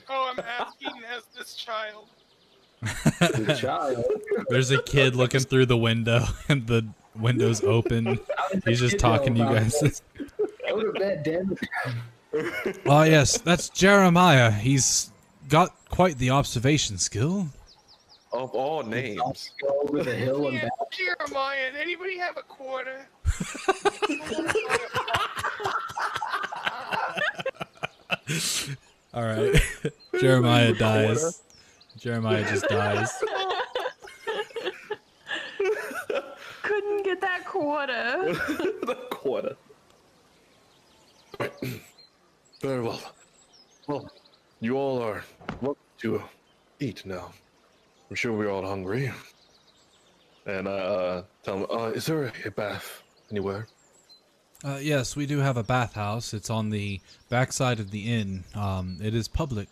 Oh, I'm asking as this child. The child. There's a kid looking through the window, and the window's open. He's just talking to you guys. Go to bed, damn it. Oh yes, that's Jeremiah. He's got quite the observation skill. Of all names. Go over the hill and Yeah, back. Jeremiah, anybody have a quarter? All right, Jeremiah dies. Jeremiah just dies. Couldn't get that quarter. The quarter. Very well. Well, you all are welcome to eat now. I'm sure we're all hungry. And tell them, is there a bath anywhere? Yes, we do have a bathhouse. It's on the backside of the inn. It is public,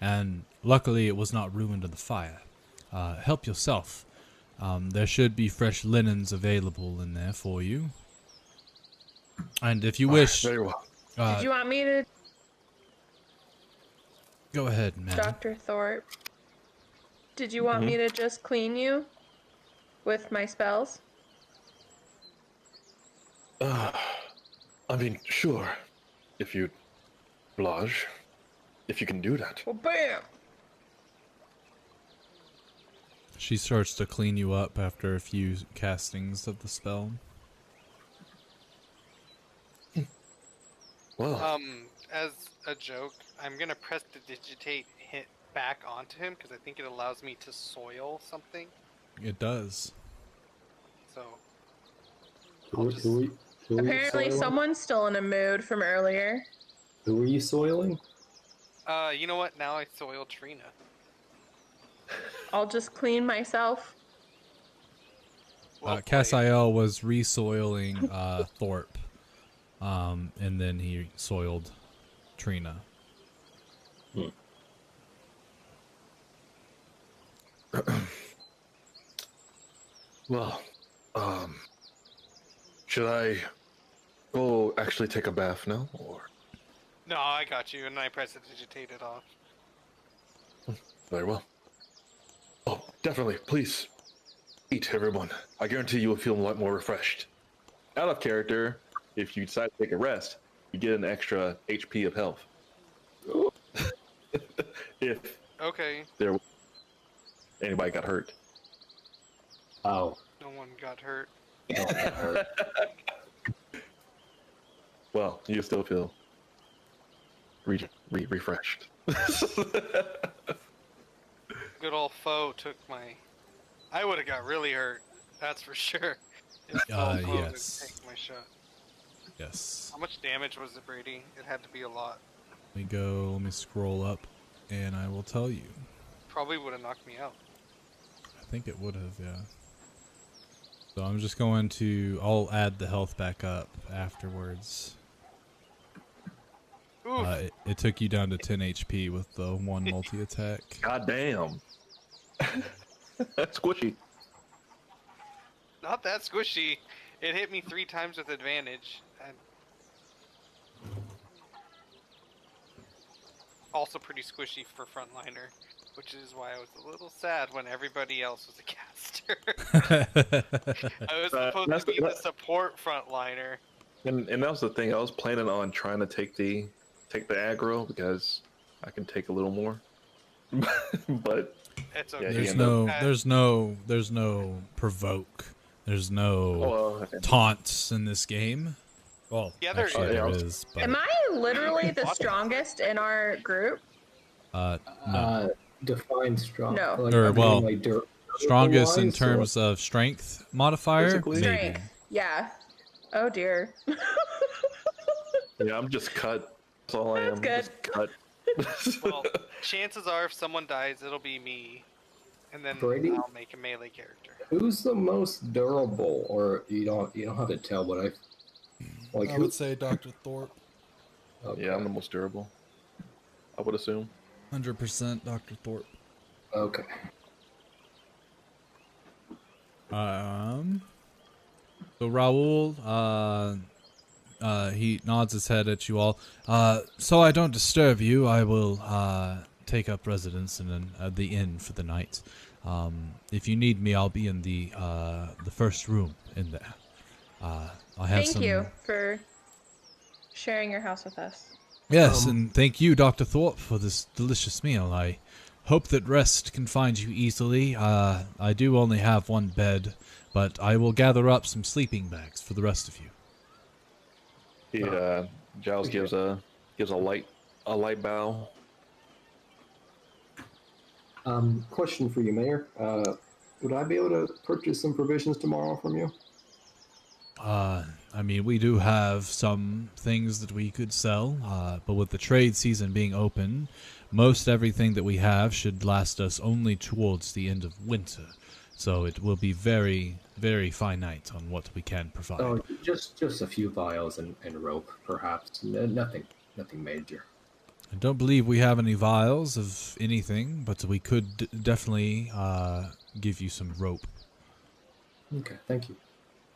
and luckily it was not ruined in the fire. Help yourself. There should be fresh linens available in there for you. And if you wish... Very well. Did you want me to... Go ahead, man. Dr. Thorpe, did you want me to just clean you with my spells? I mean, sure. If you... Blanche. If you can do that. Well, bam! She starts to clean you up after a few castings of the spell. Well, As a joke, I'm gonna press the digitate hit back onto him because I think it allows me to soil something. It does. So Who are you Apparently soiling? someone's still in a mood from earlier. Who are you soiling? you know what? Now I soiled Trina. I'll just clean myself. Well played. Cassiel was resoiling Thorpe, and then he soiled Trina. well, should I go actually take a bath now, or? No, I got you, and I press the digitate it off. Very well. Oh, definitely, please. Eat, everyone. I guarantee you will feel a lot more refreshed. Out of character, if you decide to take a rest, you get an extra HP of health. If Okay, there anybody got hurt. Oh. no one got hurt. No, that hurt. Well, you still feel refreshed. Good old foe took my... I would have got really hurt. That's for sure. If good old foe yes. didn't take my shot. Yes. How much damage was it, Brady? It had to be a lot. Let me scroll up, and I will tell you. Probably would have knocked me out. I think it would have, yeah. So I'm just going to... I'll add the health back up afterwards. Oof. It took you down to 10 HP with the one multi-attack. God damn. That's squishy. Not that squishy. It hit me 3 times with advantage. And also pretty squishy for frontliner, which is why I was a little sad when everybody else was a caster. I was supposed to be the support frontliner. And that was the thing. I was planning on trying to take the aggro because I can take a little more. But It's Yeah, okay. There's no provoke. There's no taunts in this game. Well, Yeah, there actually, is. there is. But, Am I literally the strongest in our group? no. Define strong. No. Or, I mean, well, durable Strongest in wise, or- terms of strength modifier? Physically? Maybe. Strength. Yeah. Oh dear. yeah, I'm just cut. That's all I am. That's Just cut. Well, chances are if someone dies, it'll be me. And then Brady? I'll make a melee character. Who's the most durable? Or you don't have to tell, but Like I who? would say Dr. Thorpe. Okay. Yeah, I'm the most durable. I would assume. 100% Dr. Thorpe. Okay. So Raoul, he nods his head at you all. So I don't disturb you, I will take up residence in the inn for the night. If you need me, I'll be in the first room in there. I have Thank you for sharing your house with us. Yes, and thank you, Dr. Thorpe, for this delicious meal. I hope that rest can find you easily. I do only have one bed, but I will gather up some sleeping bags for the rest of you. Giles gives a light bow. Question for you, Mayor. Would I be able to purchase some provisions tomorrow from you? I mean, we do have some things that we could sell, but with the trade season being open, most everything that we have should last us only towards the end of winter. So it will be very, very finite on what we can provide. Oh, just a few vials and rope, perhaps. Nothing major. I don't believe we have any vials of anything, but we could definitely give you some rope. Okay, thank you.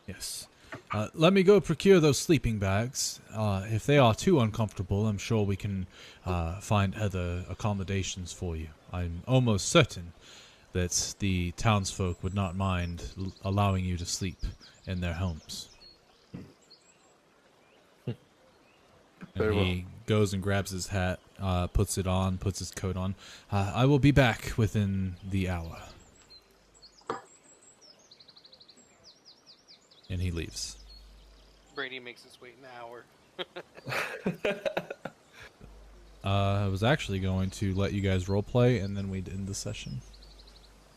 Yes. Let me go procure those sleeping bags. If they are too uncomfortable, I'm sure we can find other accommodations for you. I'm almost certain that the townsfolk would not mind allowing you to sleep in their homes. And he goes and grabs his hat, puts it on, puts his coat on. I will be back within the hour. And he leaves. Brady makes us wait an hour. I was actually going to let you guys roleplay, and then we'd end the session.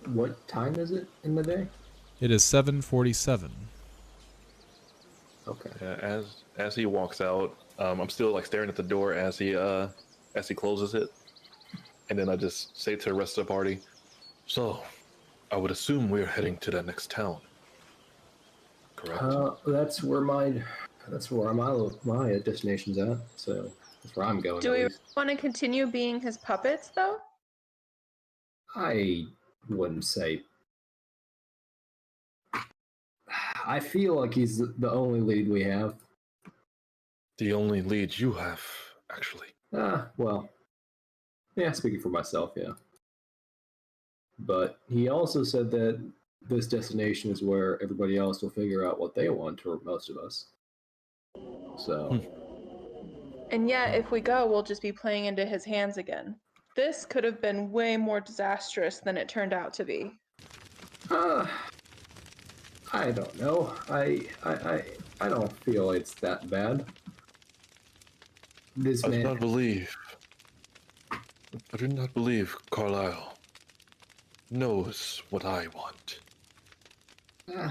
What time is it in the day? It is 7:47. Okay. As he walks out, I'm still like staring at the door as he closes it, and then I just say to the rest of the party, "So, I would assume we're heading to the next town, correct?" That's where my destination's at. So that's where I'm going. Do we want to continue being his puppets, though? I wouldn't say. I feel like he's the only lead we have. The only lead you have, actually. Well, yeah, speaking for myself, yeah. But he also said that this destination is where everybody else will figure out what they want, or most of us. So. And yet, if we go, we'll just be playing into his hands again. This could have been way more disastrous than it turned out to be. I don't know. I don't feel it's that bad. This man. I do not believe Carlisle knows what I want.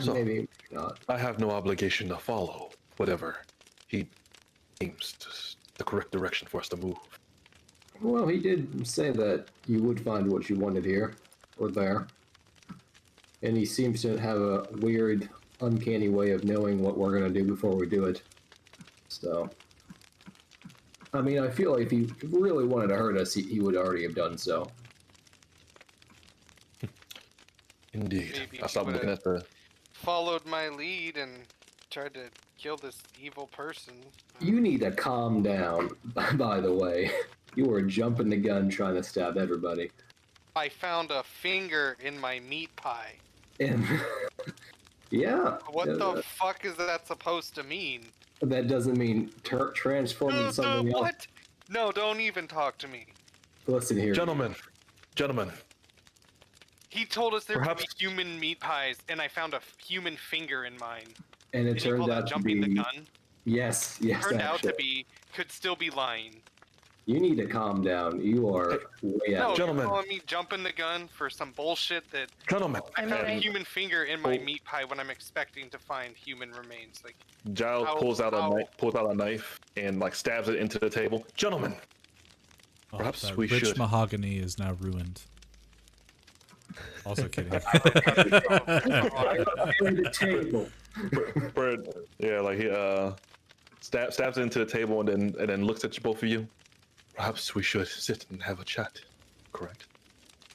So, maybe not. I have no obligation to follow whatever he deems the correct direction for us to move. Well, he did say that you would find what you wanted here, or there. And he seems to have a weird, uncanny way of knowing what we're going to do before we do it. So, I mean, I feel like if he really wanted to hurt us, he would already have done so. Indeed. Maybe I stopped looking at the... Followed my lead and tried to kill this evil person. You need to calm down, by the way. You were jumping the gun trying to stab everybody. I found a finger in my meat pie. And yeah. What the fuck is that supposed to mean? That doesn't mean transform into something else. What? No, don't even talk to me. Listen here. Gentlemen. He told us there would be human meat pies, and I found a human finger in mine. And it turned out to jumping be... the gun? Yes, Turned out to be, could still be lying. You need to calm down. You are way out. No, Gentlemen. you're calling me jumping the gun for some bullshit that... Gentlemen. I found a human finger in my meat pie when I'm expecting to find human remains. Like, Giles pulls out a knife and like stabs it into the table. Gentlemen. Perhaps we rich should. mahogany is now ruined. Also kidding. The table. Yeah, like stabs into the table and then looks at both of you. Perhaps we should sit and have a chat. Correct.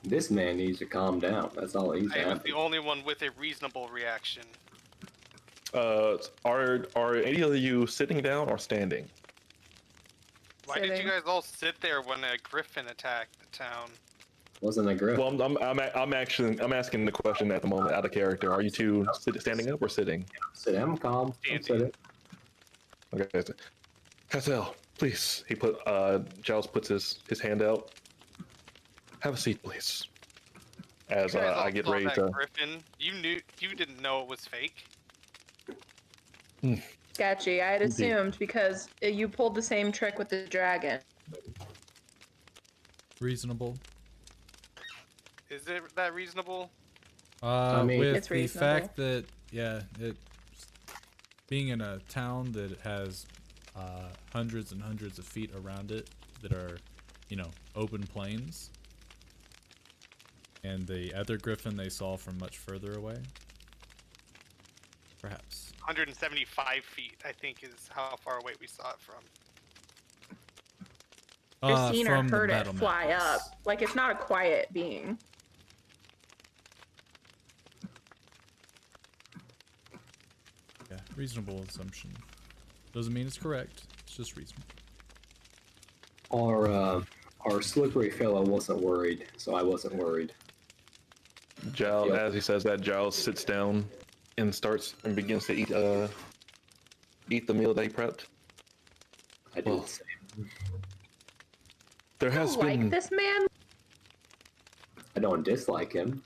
This man needs to calm down. That's all he's I was having. the only one with a reasonable reaction. Are any of you sitting down or standing? Why did Sitting. you guys all sit there when a griffin attacked the town? Wasn't a grip. Well, I'm asking the question at the moment out of character. Are you two standing up or sitting? Sit down, calm. I'm Standing. sitting. Okay. Cassell, please. Giles puts his hand out. Have a seat, please. As You guys all I get saw ready that to. griffin. You didn't know it was fake. Sketchy. I had assumed because you pulled the same trick with the dragon. Reasonable. Is it that reasonable? mean, With It's the reasonable. fact that it being in a town that has hundreds and hundreds of feet around it that are, open plains, and the other griffin they saw from much further away. Perhaps. 175 feet, I think, is how far away we saw it from. Just seen or from the heard it battle map, fly yes. up. Like, it's not a quiet being. Yeah, reasonable assumption. Doesn't mean it's correct. It's just reasonable. Our slippery fellow wasn't worried, so I wasn't worried. Giles, Yep. as he says that, Giles sits down and begins to eat the meal that he prepped. I did Well, the same. There I has don't been. like this man. I don't dislike him.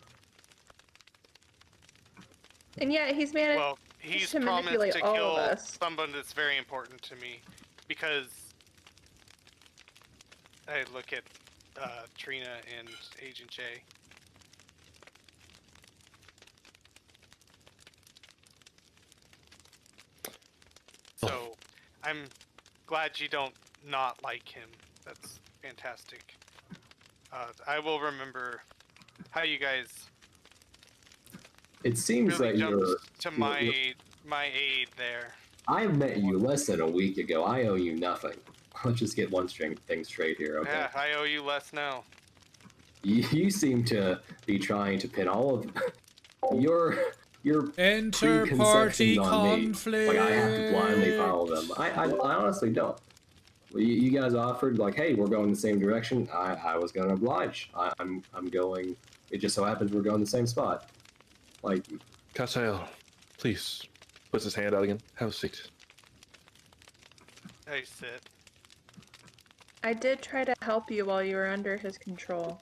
And yet he's managed Well, he's to promised manipulate to all kill of us. someone that's very important to me, because I look at Trina and Agent J. So, I'm glad you don't not like him. That's fantastic. I will remember how you guys It seems really that jumped you're. to you're- my aid there. I met you less than a week ago. I owe you nothing. Let's just get one thing straight here, okay? Yeah, I owe you less now. You seem to be trying to pin all of your Inter-party preconceptions on me. conflict. Like I have to blindly follow them. I honestly don't. Well, you guys offered like, hey, we're going the same direction. I was going to oblige. I'm going. It just so happens we're going the same spot. Like, Cassell, please. Puts his hand out again. Have a seat. I sit. I did try to help you while you were under his control.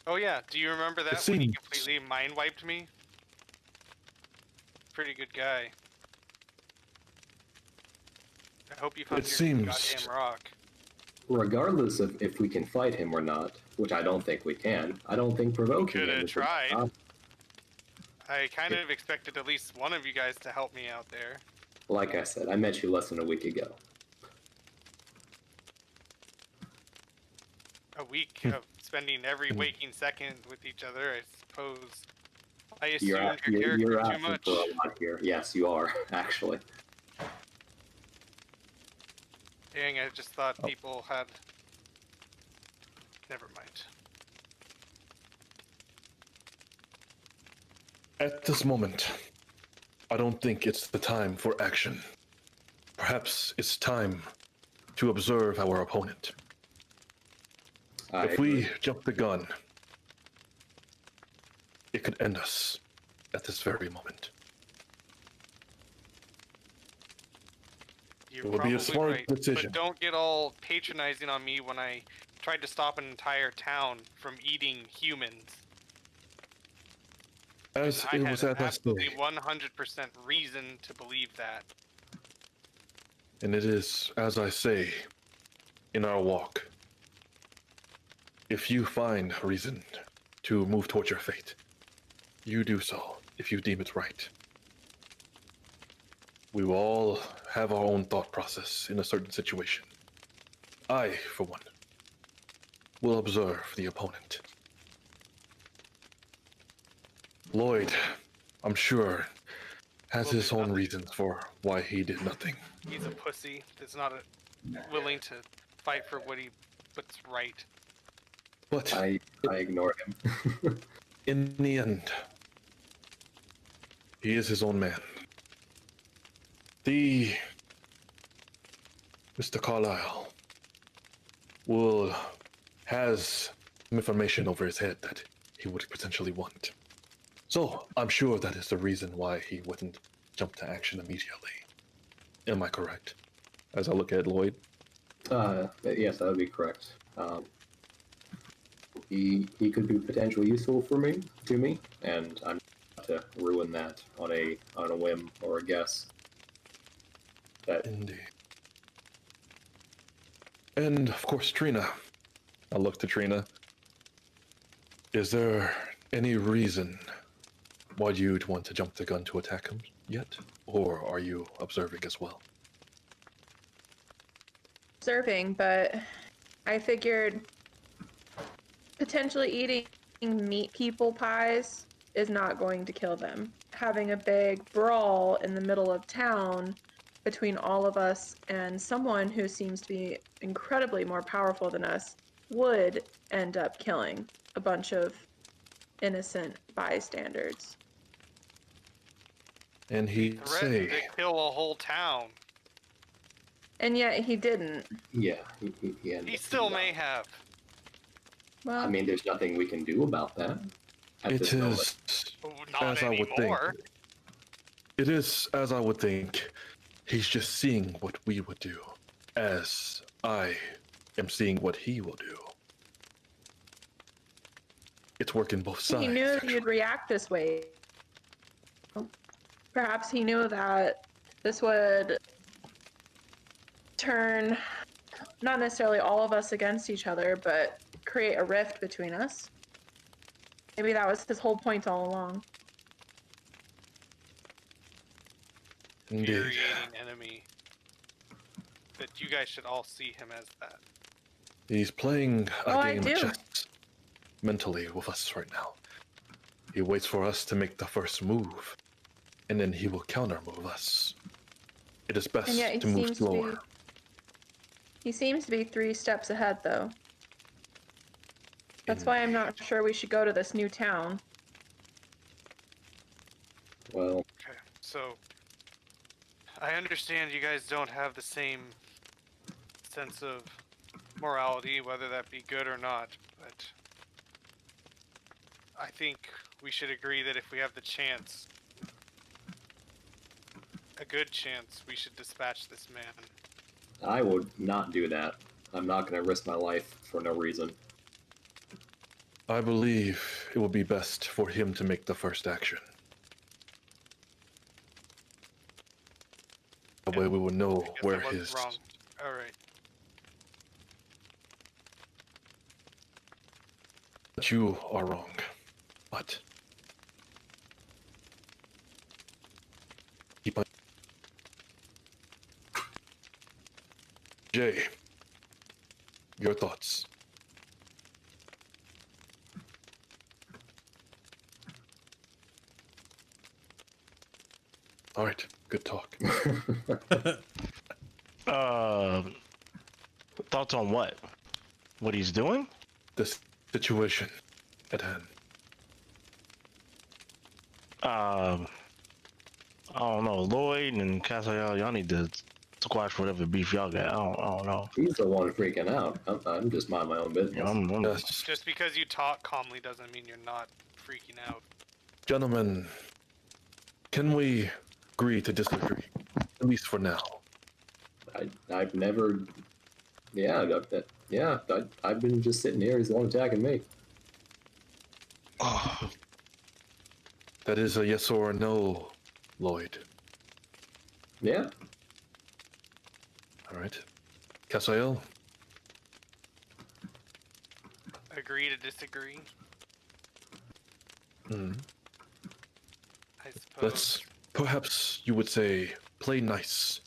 Oh yeah, do you remember that It when he seems- completely mind wiped me? Pretty good guy. I hope you found It your seems- goddamn rock. regardless of if we can fight him or not, which I don't think we can, I don't think provoking Coulda him is the tried. top. I kind of expected at least one of you guys to help me out there. Like I said, I met you less than a week ago. A week Hmm. of spending every waking second with each other, I suppose. I assumed You're, your a- character you're too asking much. for a lot here. Yes, you are, actually. Dang, I just thought Oh. people had... Never mind. At this moment, I don't think it's the time for action. Perhaps it's time to observe our opponent. If we jump the gun, it could end us at this very moment. You're It would be a probably smart right, decision. But don't get all patronizing on me when I tried to stop an entire town from eating humans. As I it had was an at that absolutely stage, 100% reason to believe that. and it is as I say in our walk. If you find reason to move towards your fate, you do so if you deem it right. We will all have our own thought process in a certain situation. I, for one, will observe the opponent. Lloyd, I'm sure, has Will his do own nothing. reasons for why he did nothing. He's a pussy that's not willing to fight for what's right. But I ignore him. in the end, he is his own man. The Mr. Carlyle has some information over his head that he would potentially want. So I'm sure that is the reason why he wouldn't jump to action immediately. Am I correct? As I look at Lloyd. Yes, that would be correct. He could be potentially useful to me, and I'm not to ruin that on a whim or a guess. That Indeed. And of course, Trina. I look to Trina. Is there any reason why you'd want to jump the gun to attack him yet? Or are you observing as well? Observing, but I figured potentially eating meat people pies is not going to kill them. Having a big brawl in the middle of town between all of us and someone who seems to be incredibly more powerful than us would end up killing a bunch of innocent bystanders. And He he'd threatened say, to kill a whole town. And yet he didn't. yeah, He still may have. Well, I mean, there's nothing we can do about that. At it this moment. is Not as I would think. anymore. It is as I would think. He's just seeing what we would do, as I am seeing what he will do. It's working both sides. he knew actually. you'd react this way. Perhaps he knew that this would turn not necessarily all of us against each other, but create a rift between us. Maybe that was his whole point all along. Indeed. Infuriating enemy. That you guys should all see him as that. He's playing a Oh, I game do. of chess mentally with us right now. He waits for us to make the first move, and then he will counter move us. It is best And yet he to move seems slower. he seems to be 3 steps ahead, though. That's why I'm not sure we should go to this new town. Well, Okay, so I understand you guys don't have the same sense of morality, whether that be good or not, but I think we should agree that if we have the chance, a good chance, we should dispatch this man. I would not do that. I'm not going to risk my life for no reason. I believe it will be best for him to make the first action. That way we will know Because where I wasn't his... wrong. Alright. But you are wrong. But... keep on... Jay, your thoughts? All right, good talk. Thoughts on what? What he's doing? This situation at hand. I don't know. Lloyd and Cassiel, y'all need to squash whatever beef y'all got. I don't know. He's the one freaking out. I'm just mind my own business. Yes, Just because you talk calmly doesn't mean you're not freaking out. gentlemen, can we agree to disagree? At least for now. I've never. Yeah, I've been just sitting here. He's the one attacking me. That is a yes or a no, Lloyd. Yeah. All right. Cassiel? Agree to disagree, Hmm. I suppose. Let's, perhaps you would say, play nice.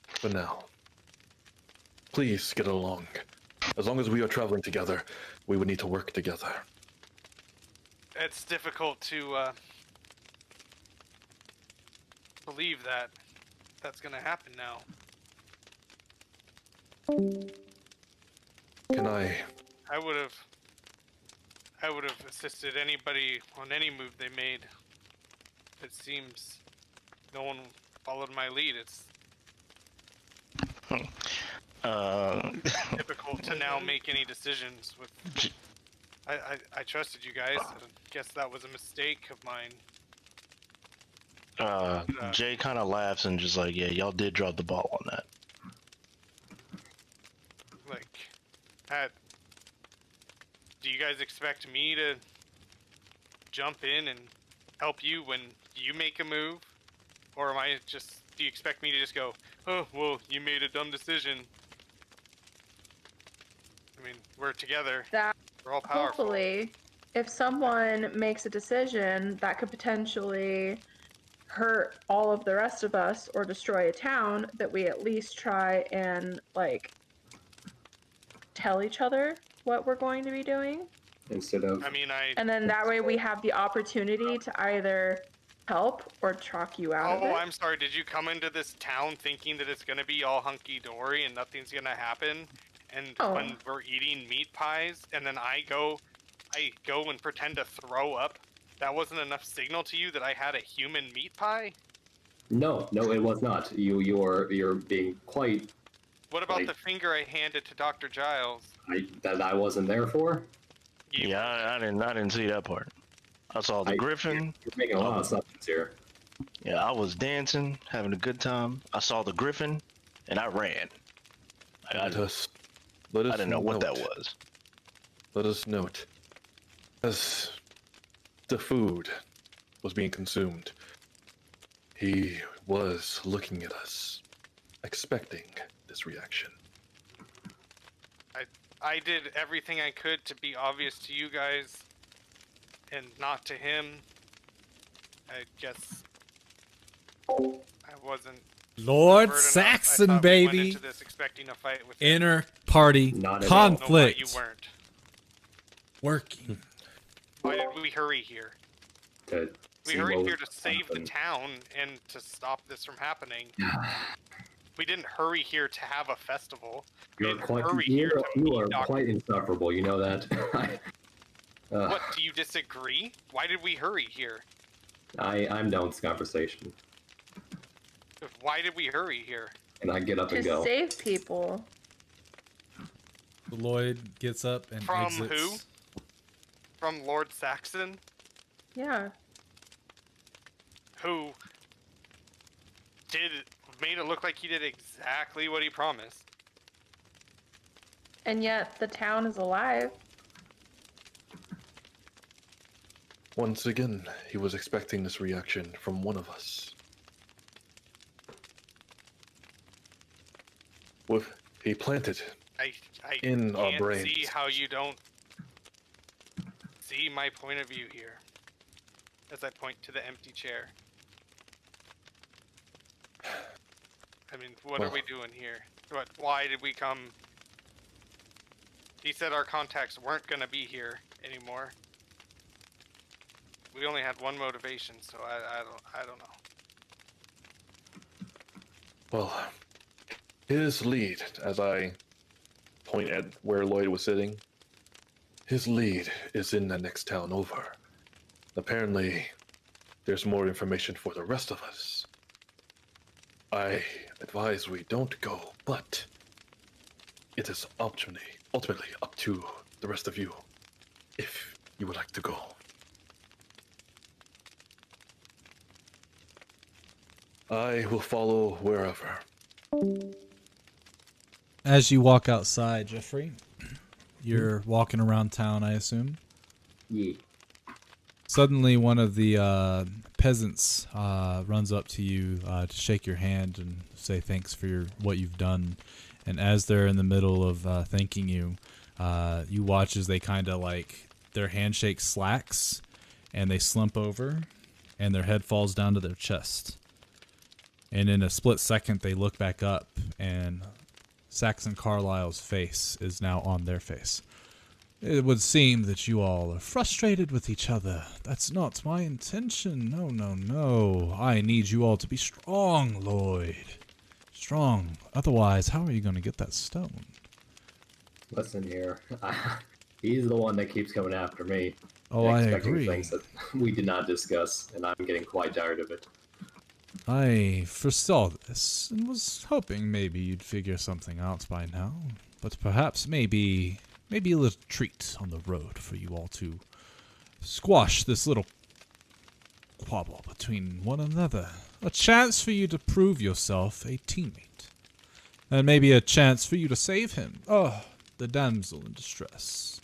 For now. Please get along. As long as we are traveling together, we would need to work together. It's difficult to believe that that's gonna happen now. Can I? I would have assisted anybody on any move they made. It seems no one followed my lead. It's difficult to now make any decisions with. I trusted you guys. I guess that was a mistake of mine. Jay kind of laughs and just like, yeah, y'all did drop the ball on that. Like, do you guys expect me to jump in and help you when you make a move? Or am I just, do you expect me to just go, oh, well, you made a dumb decision? I mean, we're together. We're all powerful. Hopefully, if someone makes a decision that could potentially hurt all of the rest of us or destroy a town, that we at least try and, like, tell each other what we're going to be doing. Instead of. I mean, And then that way we have the opportunity to either help or talk you out of it. Oh, I'm sorry. Did you come into this town thinking that it's going to be all hunky-dory and nothing's going to happen? And when we're eating meat pies and then I go and pretend to throw up, that wasn't enough signal to you that I had a human meat pie? No, it was not. You're being quite. What about the finger I handed to Dr. Giles? That I wasn't there for? Yeah, I didn't see that part. I saw the griffin. You're making a lot of assumptions here. Yeah, I was dancing, having a good time. I saw the griffin, and I ran. I didn't know what that was. Let us note, as the food was being consumed, he was looking at us, expecting this reaction. I did everything I could to be obvious to you guys, and not to him. I guess I wasn't. Lord Saxon, baby. We went into this expecting a fight with Inner party conflict. You weren't working. Why did we hurry here? We hurried here to save the town and to stop this from happening. We didn't hurry here to have a festival. You are quite insufferable, you know that. What, do you disagree? Why did we hurry here? I'm done with this conversation. Why did we hurry here? And I get up and go. To save people. Lloyd gets up and exits. From who? From Lord Saxon? Yeah. Who made it look like he did exactly what he promised. And yet the town is alive. Once again, he was expecting this reaction from one of us. He planted in our brains. I can't see how you don't see my point of view here. As I point to the empty chair. I mean, what are we doing here? Why did we come? He said our contacts weren't going to be here anymore. We only had one motivation, so I don't know. Well, his lead, as I point at where Lloyd was sitting, his lead is in the next town over. Apparently, there's more information for the rest of us. I advise we don't go, but it is ultimately up to the rest of you, if you would like to go. I will follow wherever. As you walk outside, Jeffrey, you're walking around town, I assume? Yeah. Suddenly, one of the peasants runs up to you to shake your hand and say thanks for what you've done. And as they're in the middle of thanking you, you watch as they kind of like their handshake slacks and they slump over and their head falls down to their chest. And in a split second, they look back up and Saxon Carlyle's face is now on their face. It would seem that you all are frustrated with each other. That's not my intention. No, no, no. I need you all to be strong, Lloyd. Strong. Otherwise, how are you going to get that stone? Listen here. He's the one that keeps coming after me. Oh, and I expecting agree. things that we did not discuss, and I'm getting quite tired of it. I foresaw this and was hoping maybe you'd figure something out by now. But perhaps maybe a little treat on the road for you all to squash this little quabble between one another. A chance for you to prove yourself a teammate. And maybe a chance for you to save him. Oh, the damsel in distress.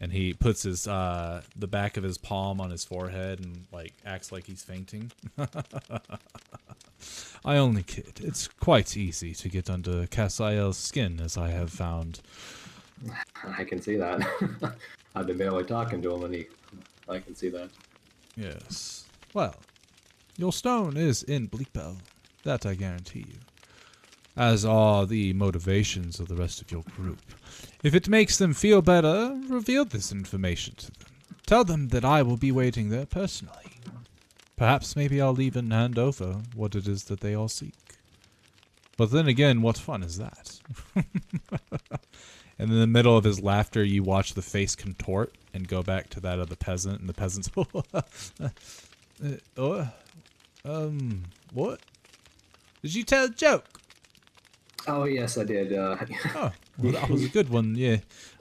And he puts his the back of his palm on his forehead and like acts like he's fainting. I only kid. It's quite easy to get under Cassiel's skin, as I have found. I can see that. I've been barely talking to him, and I can see that. Yes. Well, your stone is in Bleakbell. That I guarantee you. As are the motivations of the rest of your group. If it makes them feel better, reveal this information to them. Tell them that I will be waiting there personally. Perhaps maybe I'll even hand over what it is that they all seek. But then again, what fun is that? And in the middle of his laughter, you watch the face contort and go back to that of the peasant, and the peasant's, what? Did you tell a joke? Oh, yes, I did. Oh, well, that was a good one, yeah.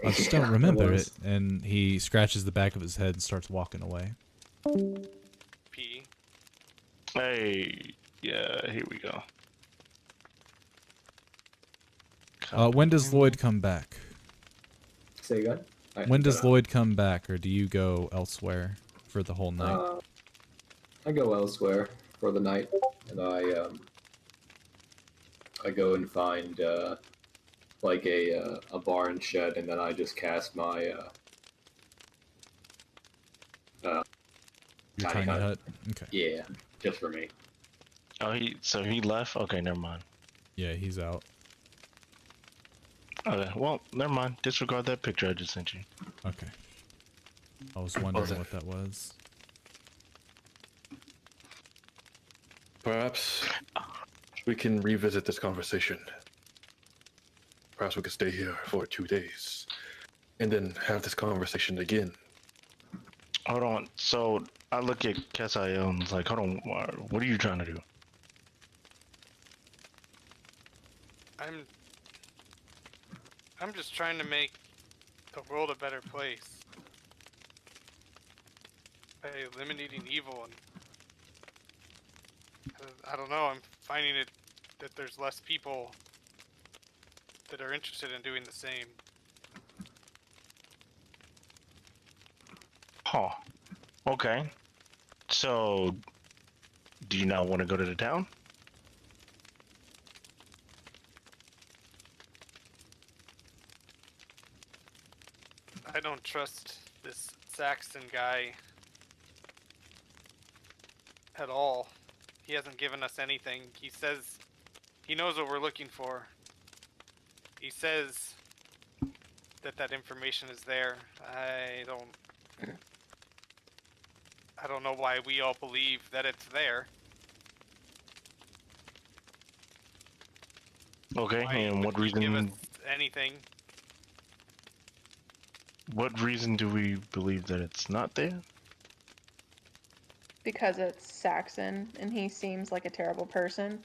I just don't remember it. And he scratches the back of his head and starts walking away. P. Hey, yeah, here we go. When does Lloyd come back? Say again? When does Lloyd come back, or do you go elsewhere for the whole night? I go elsewhere for the night, and I go and find like a barn shed, and then I just cast my Your tiny hut? Okay. Yeah, just for me. Oh, he left? Okay, never mind. Yeah, he's out. Okay, well, never mind. Disregard that picture I just sent you. Okay. I was wondering what that was. Perhaps we can revisit this conversation. Perhaps we could stay here for 2 days and then have this conversation again. Hold on. So I look at Cassiel and it's like, hold on, what are you trying to do? I'm just trying to make the world a better place by eliminating evil, and I don't know, I'm finding it that there's less people that are interested in doing the same. Huh. Okay. So, do you not want to go to the town? I don't trust this Saxon guy at all. He hasn't given us anything. He says he knows what we're looking for. He says that information is there. I don't know why we all believe that it's there. Okay, Why and what would he give us reason? anything? What reason do we believe that it's not there? Because it's Saxon and he seems like a terrible person.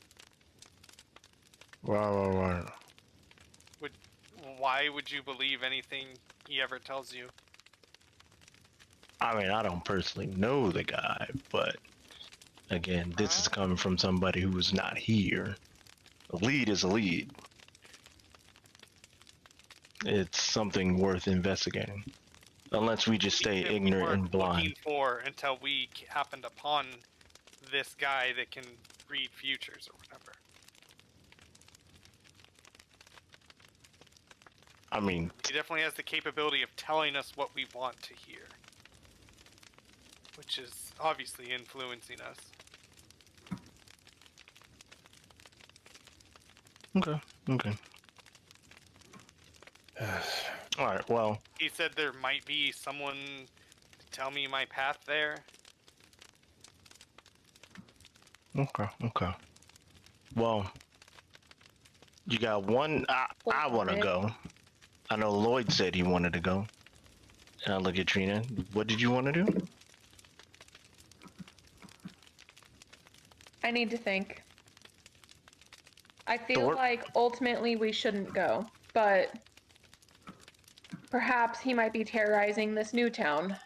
Right. Why would you believe anything he ever tells you? I mean, I don't personally know the guy, but again, this is coming from somebody who was not here. A lead is a lead. It's something worth investigating. Unless we just stay ignorant and blind. Looking for until we happened upon this guy that can read futures or whatever. I mean, He definitely has the capability of telling us what we want to hear, which is obviously influencing us. okay. All right. Well, He said there might be someone to tell me my path there. okay. Okay. Well, you got one. I want to Right. go. I know Lloyd said he wanted to go. And I look at Trina. What did you want to do? I need to think. I feel Thor- like ultimately we shouldn't go, but perhaps he might be terrorizing this new town.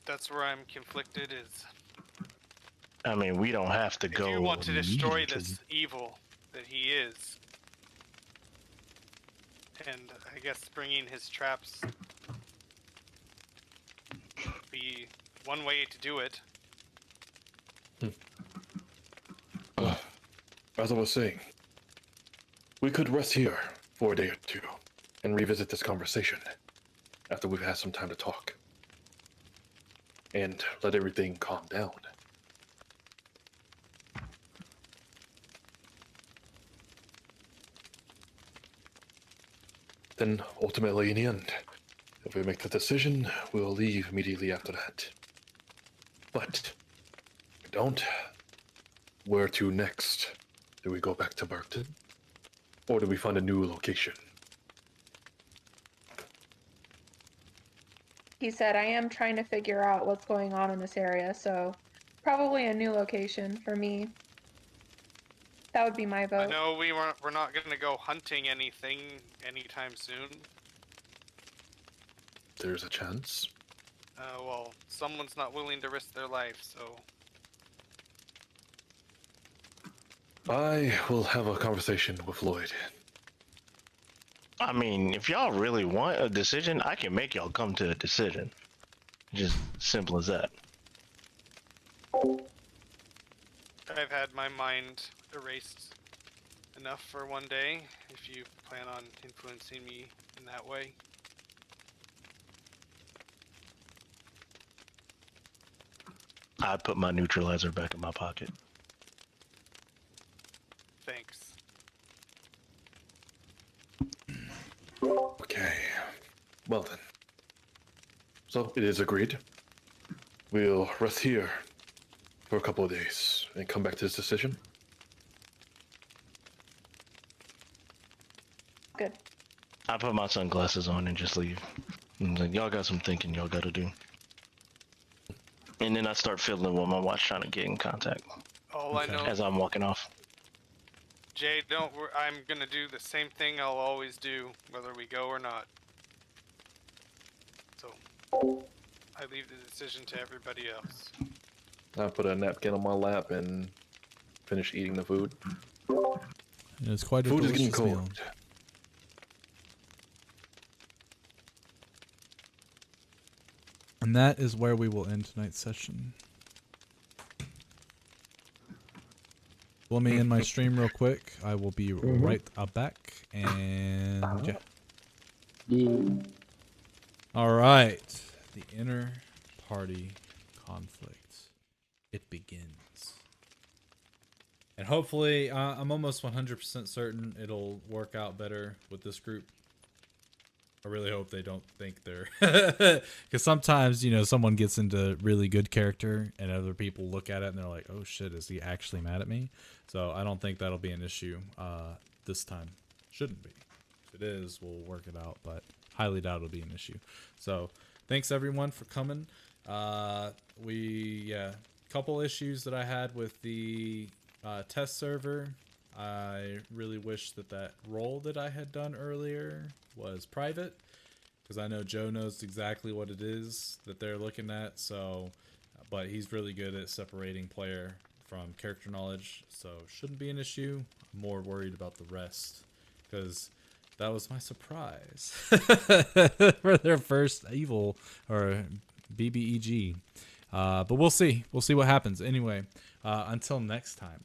That's where I'm conflicted. Is I mean, we don't have to if go. you want to destroy immediately. this evil that he is, and I guess bringing his traps be one way to do it. As I was saying, we could rest here for a day or two and revisit this conversation after we've had some time to talk and let everything calm down. Then, ultimately, in the end, if we make the decision, we'll leave immediately after that. But, if we don't, where to next? Do we go back to Burton? Or do we find a new location? He said, I am trying to figure out what's going on in this area, so probably a new location for me. That would be my I vote. know we're not going to go hunting anything anytime soon. There's a chance. Well, someone's not willing to risk their life, so I will have a conversation with Lloyd. I mean, if y'all really want a decision, I can make y'all come to a decision. Just simple as that. I've had my mind erased enough for one day, if you plan on influencing me in that way. I put my neutralizer back in my pocket. Thanks. Okay. Well then. So it is agreed. We'll rest here for a couple of days and come back to this decision. Good. I put my sunglasses on and just leave. And like, y'all got some thinking y'all gotta do. And then I start fiddling with my watch trying to get in contact All I Okay. know, as I'm walking off. Jay, I'm gonna do the same thing I'll always do, whether we go or not. So, I leave the decision to everybody else. I put a napkin on my lap and finish eating the food. It's quite a Food is getting delicious meal. cold. And that is where we will end tonight's session. Let me end my stream real quick. I will be right back. And yeah. All right. The inner party conflict. It begins. And hopefully, I'm almost 100% certain it'll work out better with this group. I really hope they don't think they're... Because sometimes, you know, someone gets into really good character and other people look at it and they're like, oh shit, is he actually mad at me? So I don't think that'll be an issue this time. Shouldn't be. If it is, we'll work it out, but highly doubt it'll be an issue. So thanks everyone for coming. Couple issues that I had with the test server. I really wish that role that I had done earlier was private, because I know Joe knows exactly what it is that they're looking at. So, but he's really good at separating player from character knowledge, so shouldn't be an issue. I'm more worried about the rest, because that was my surprise for their first evil or BBEG. But we'll see. We'll see what happens. Anyway, until next time,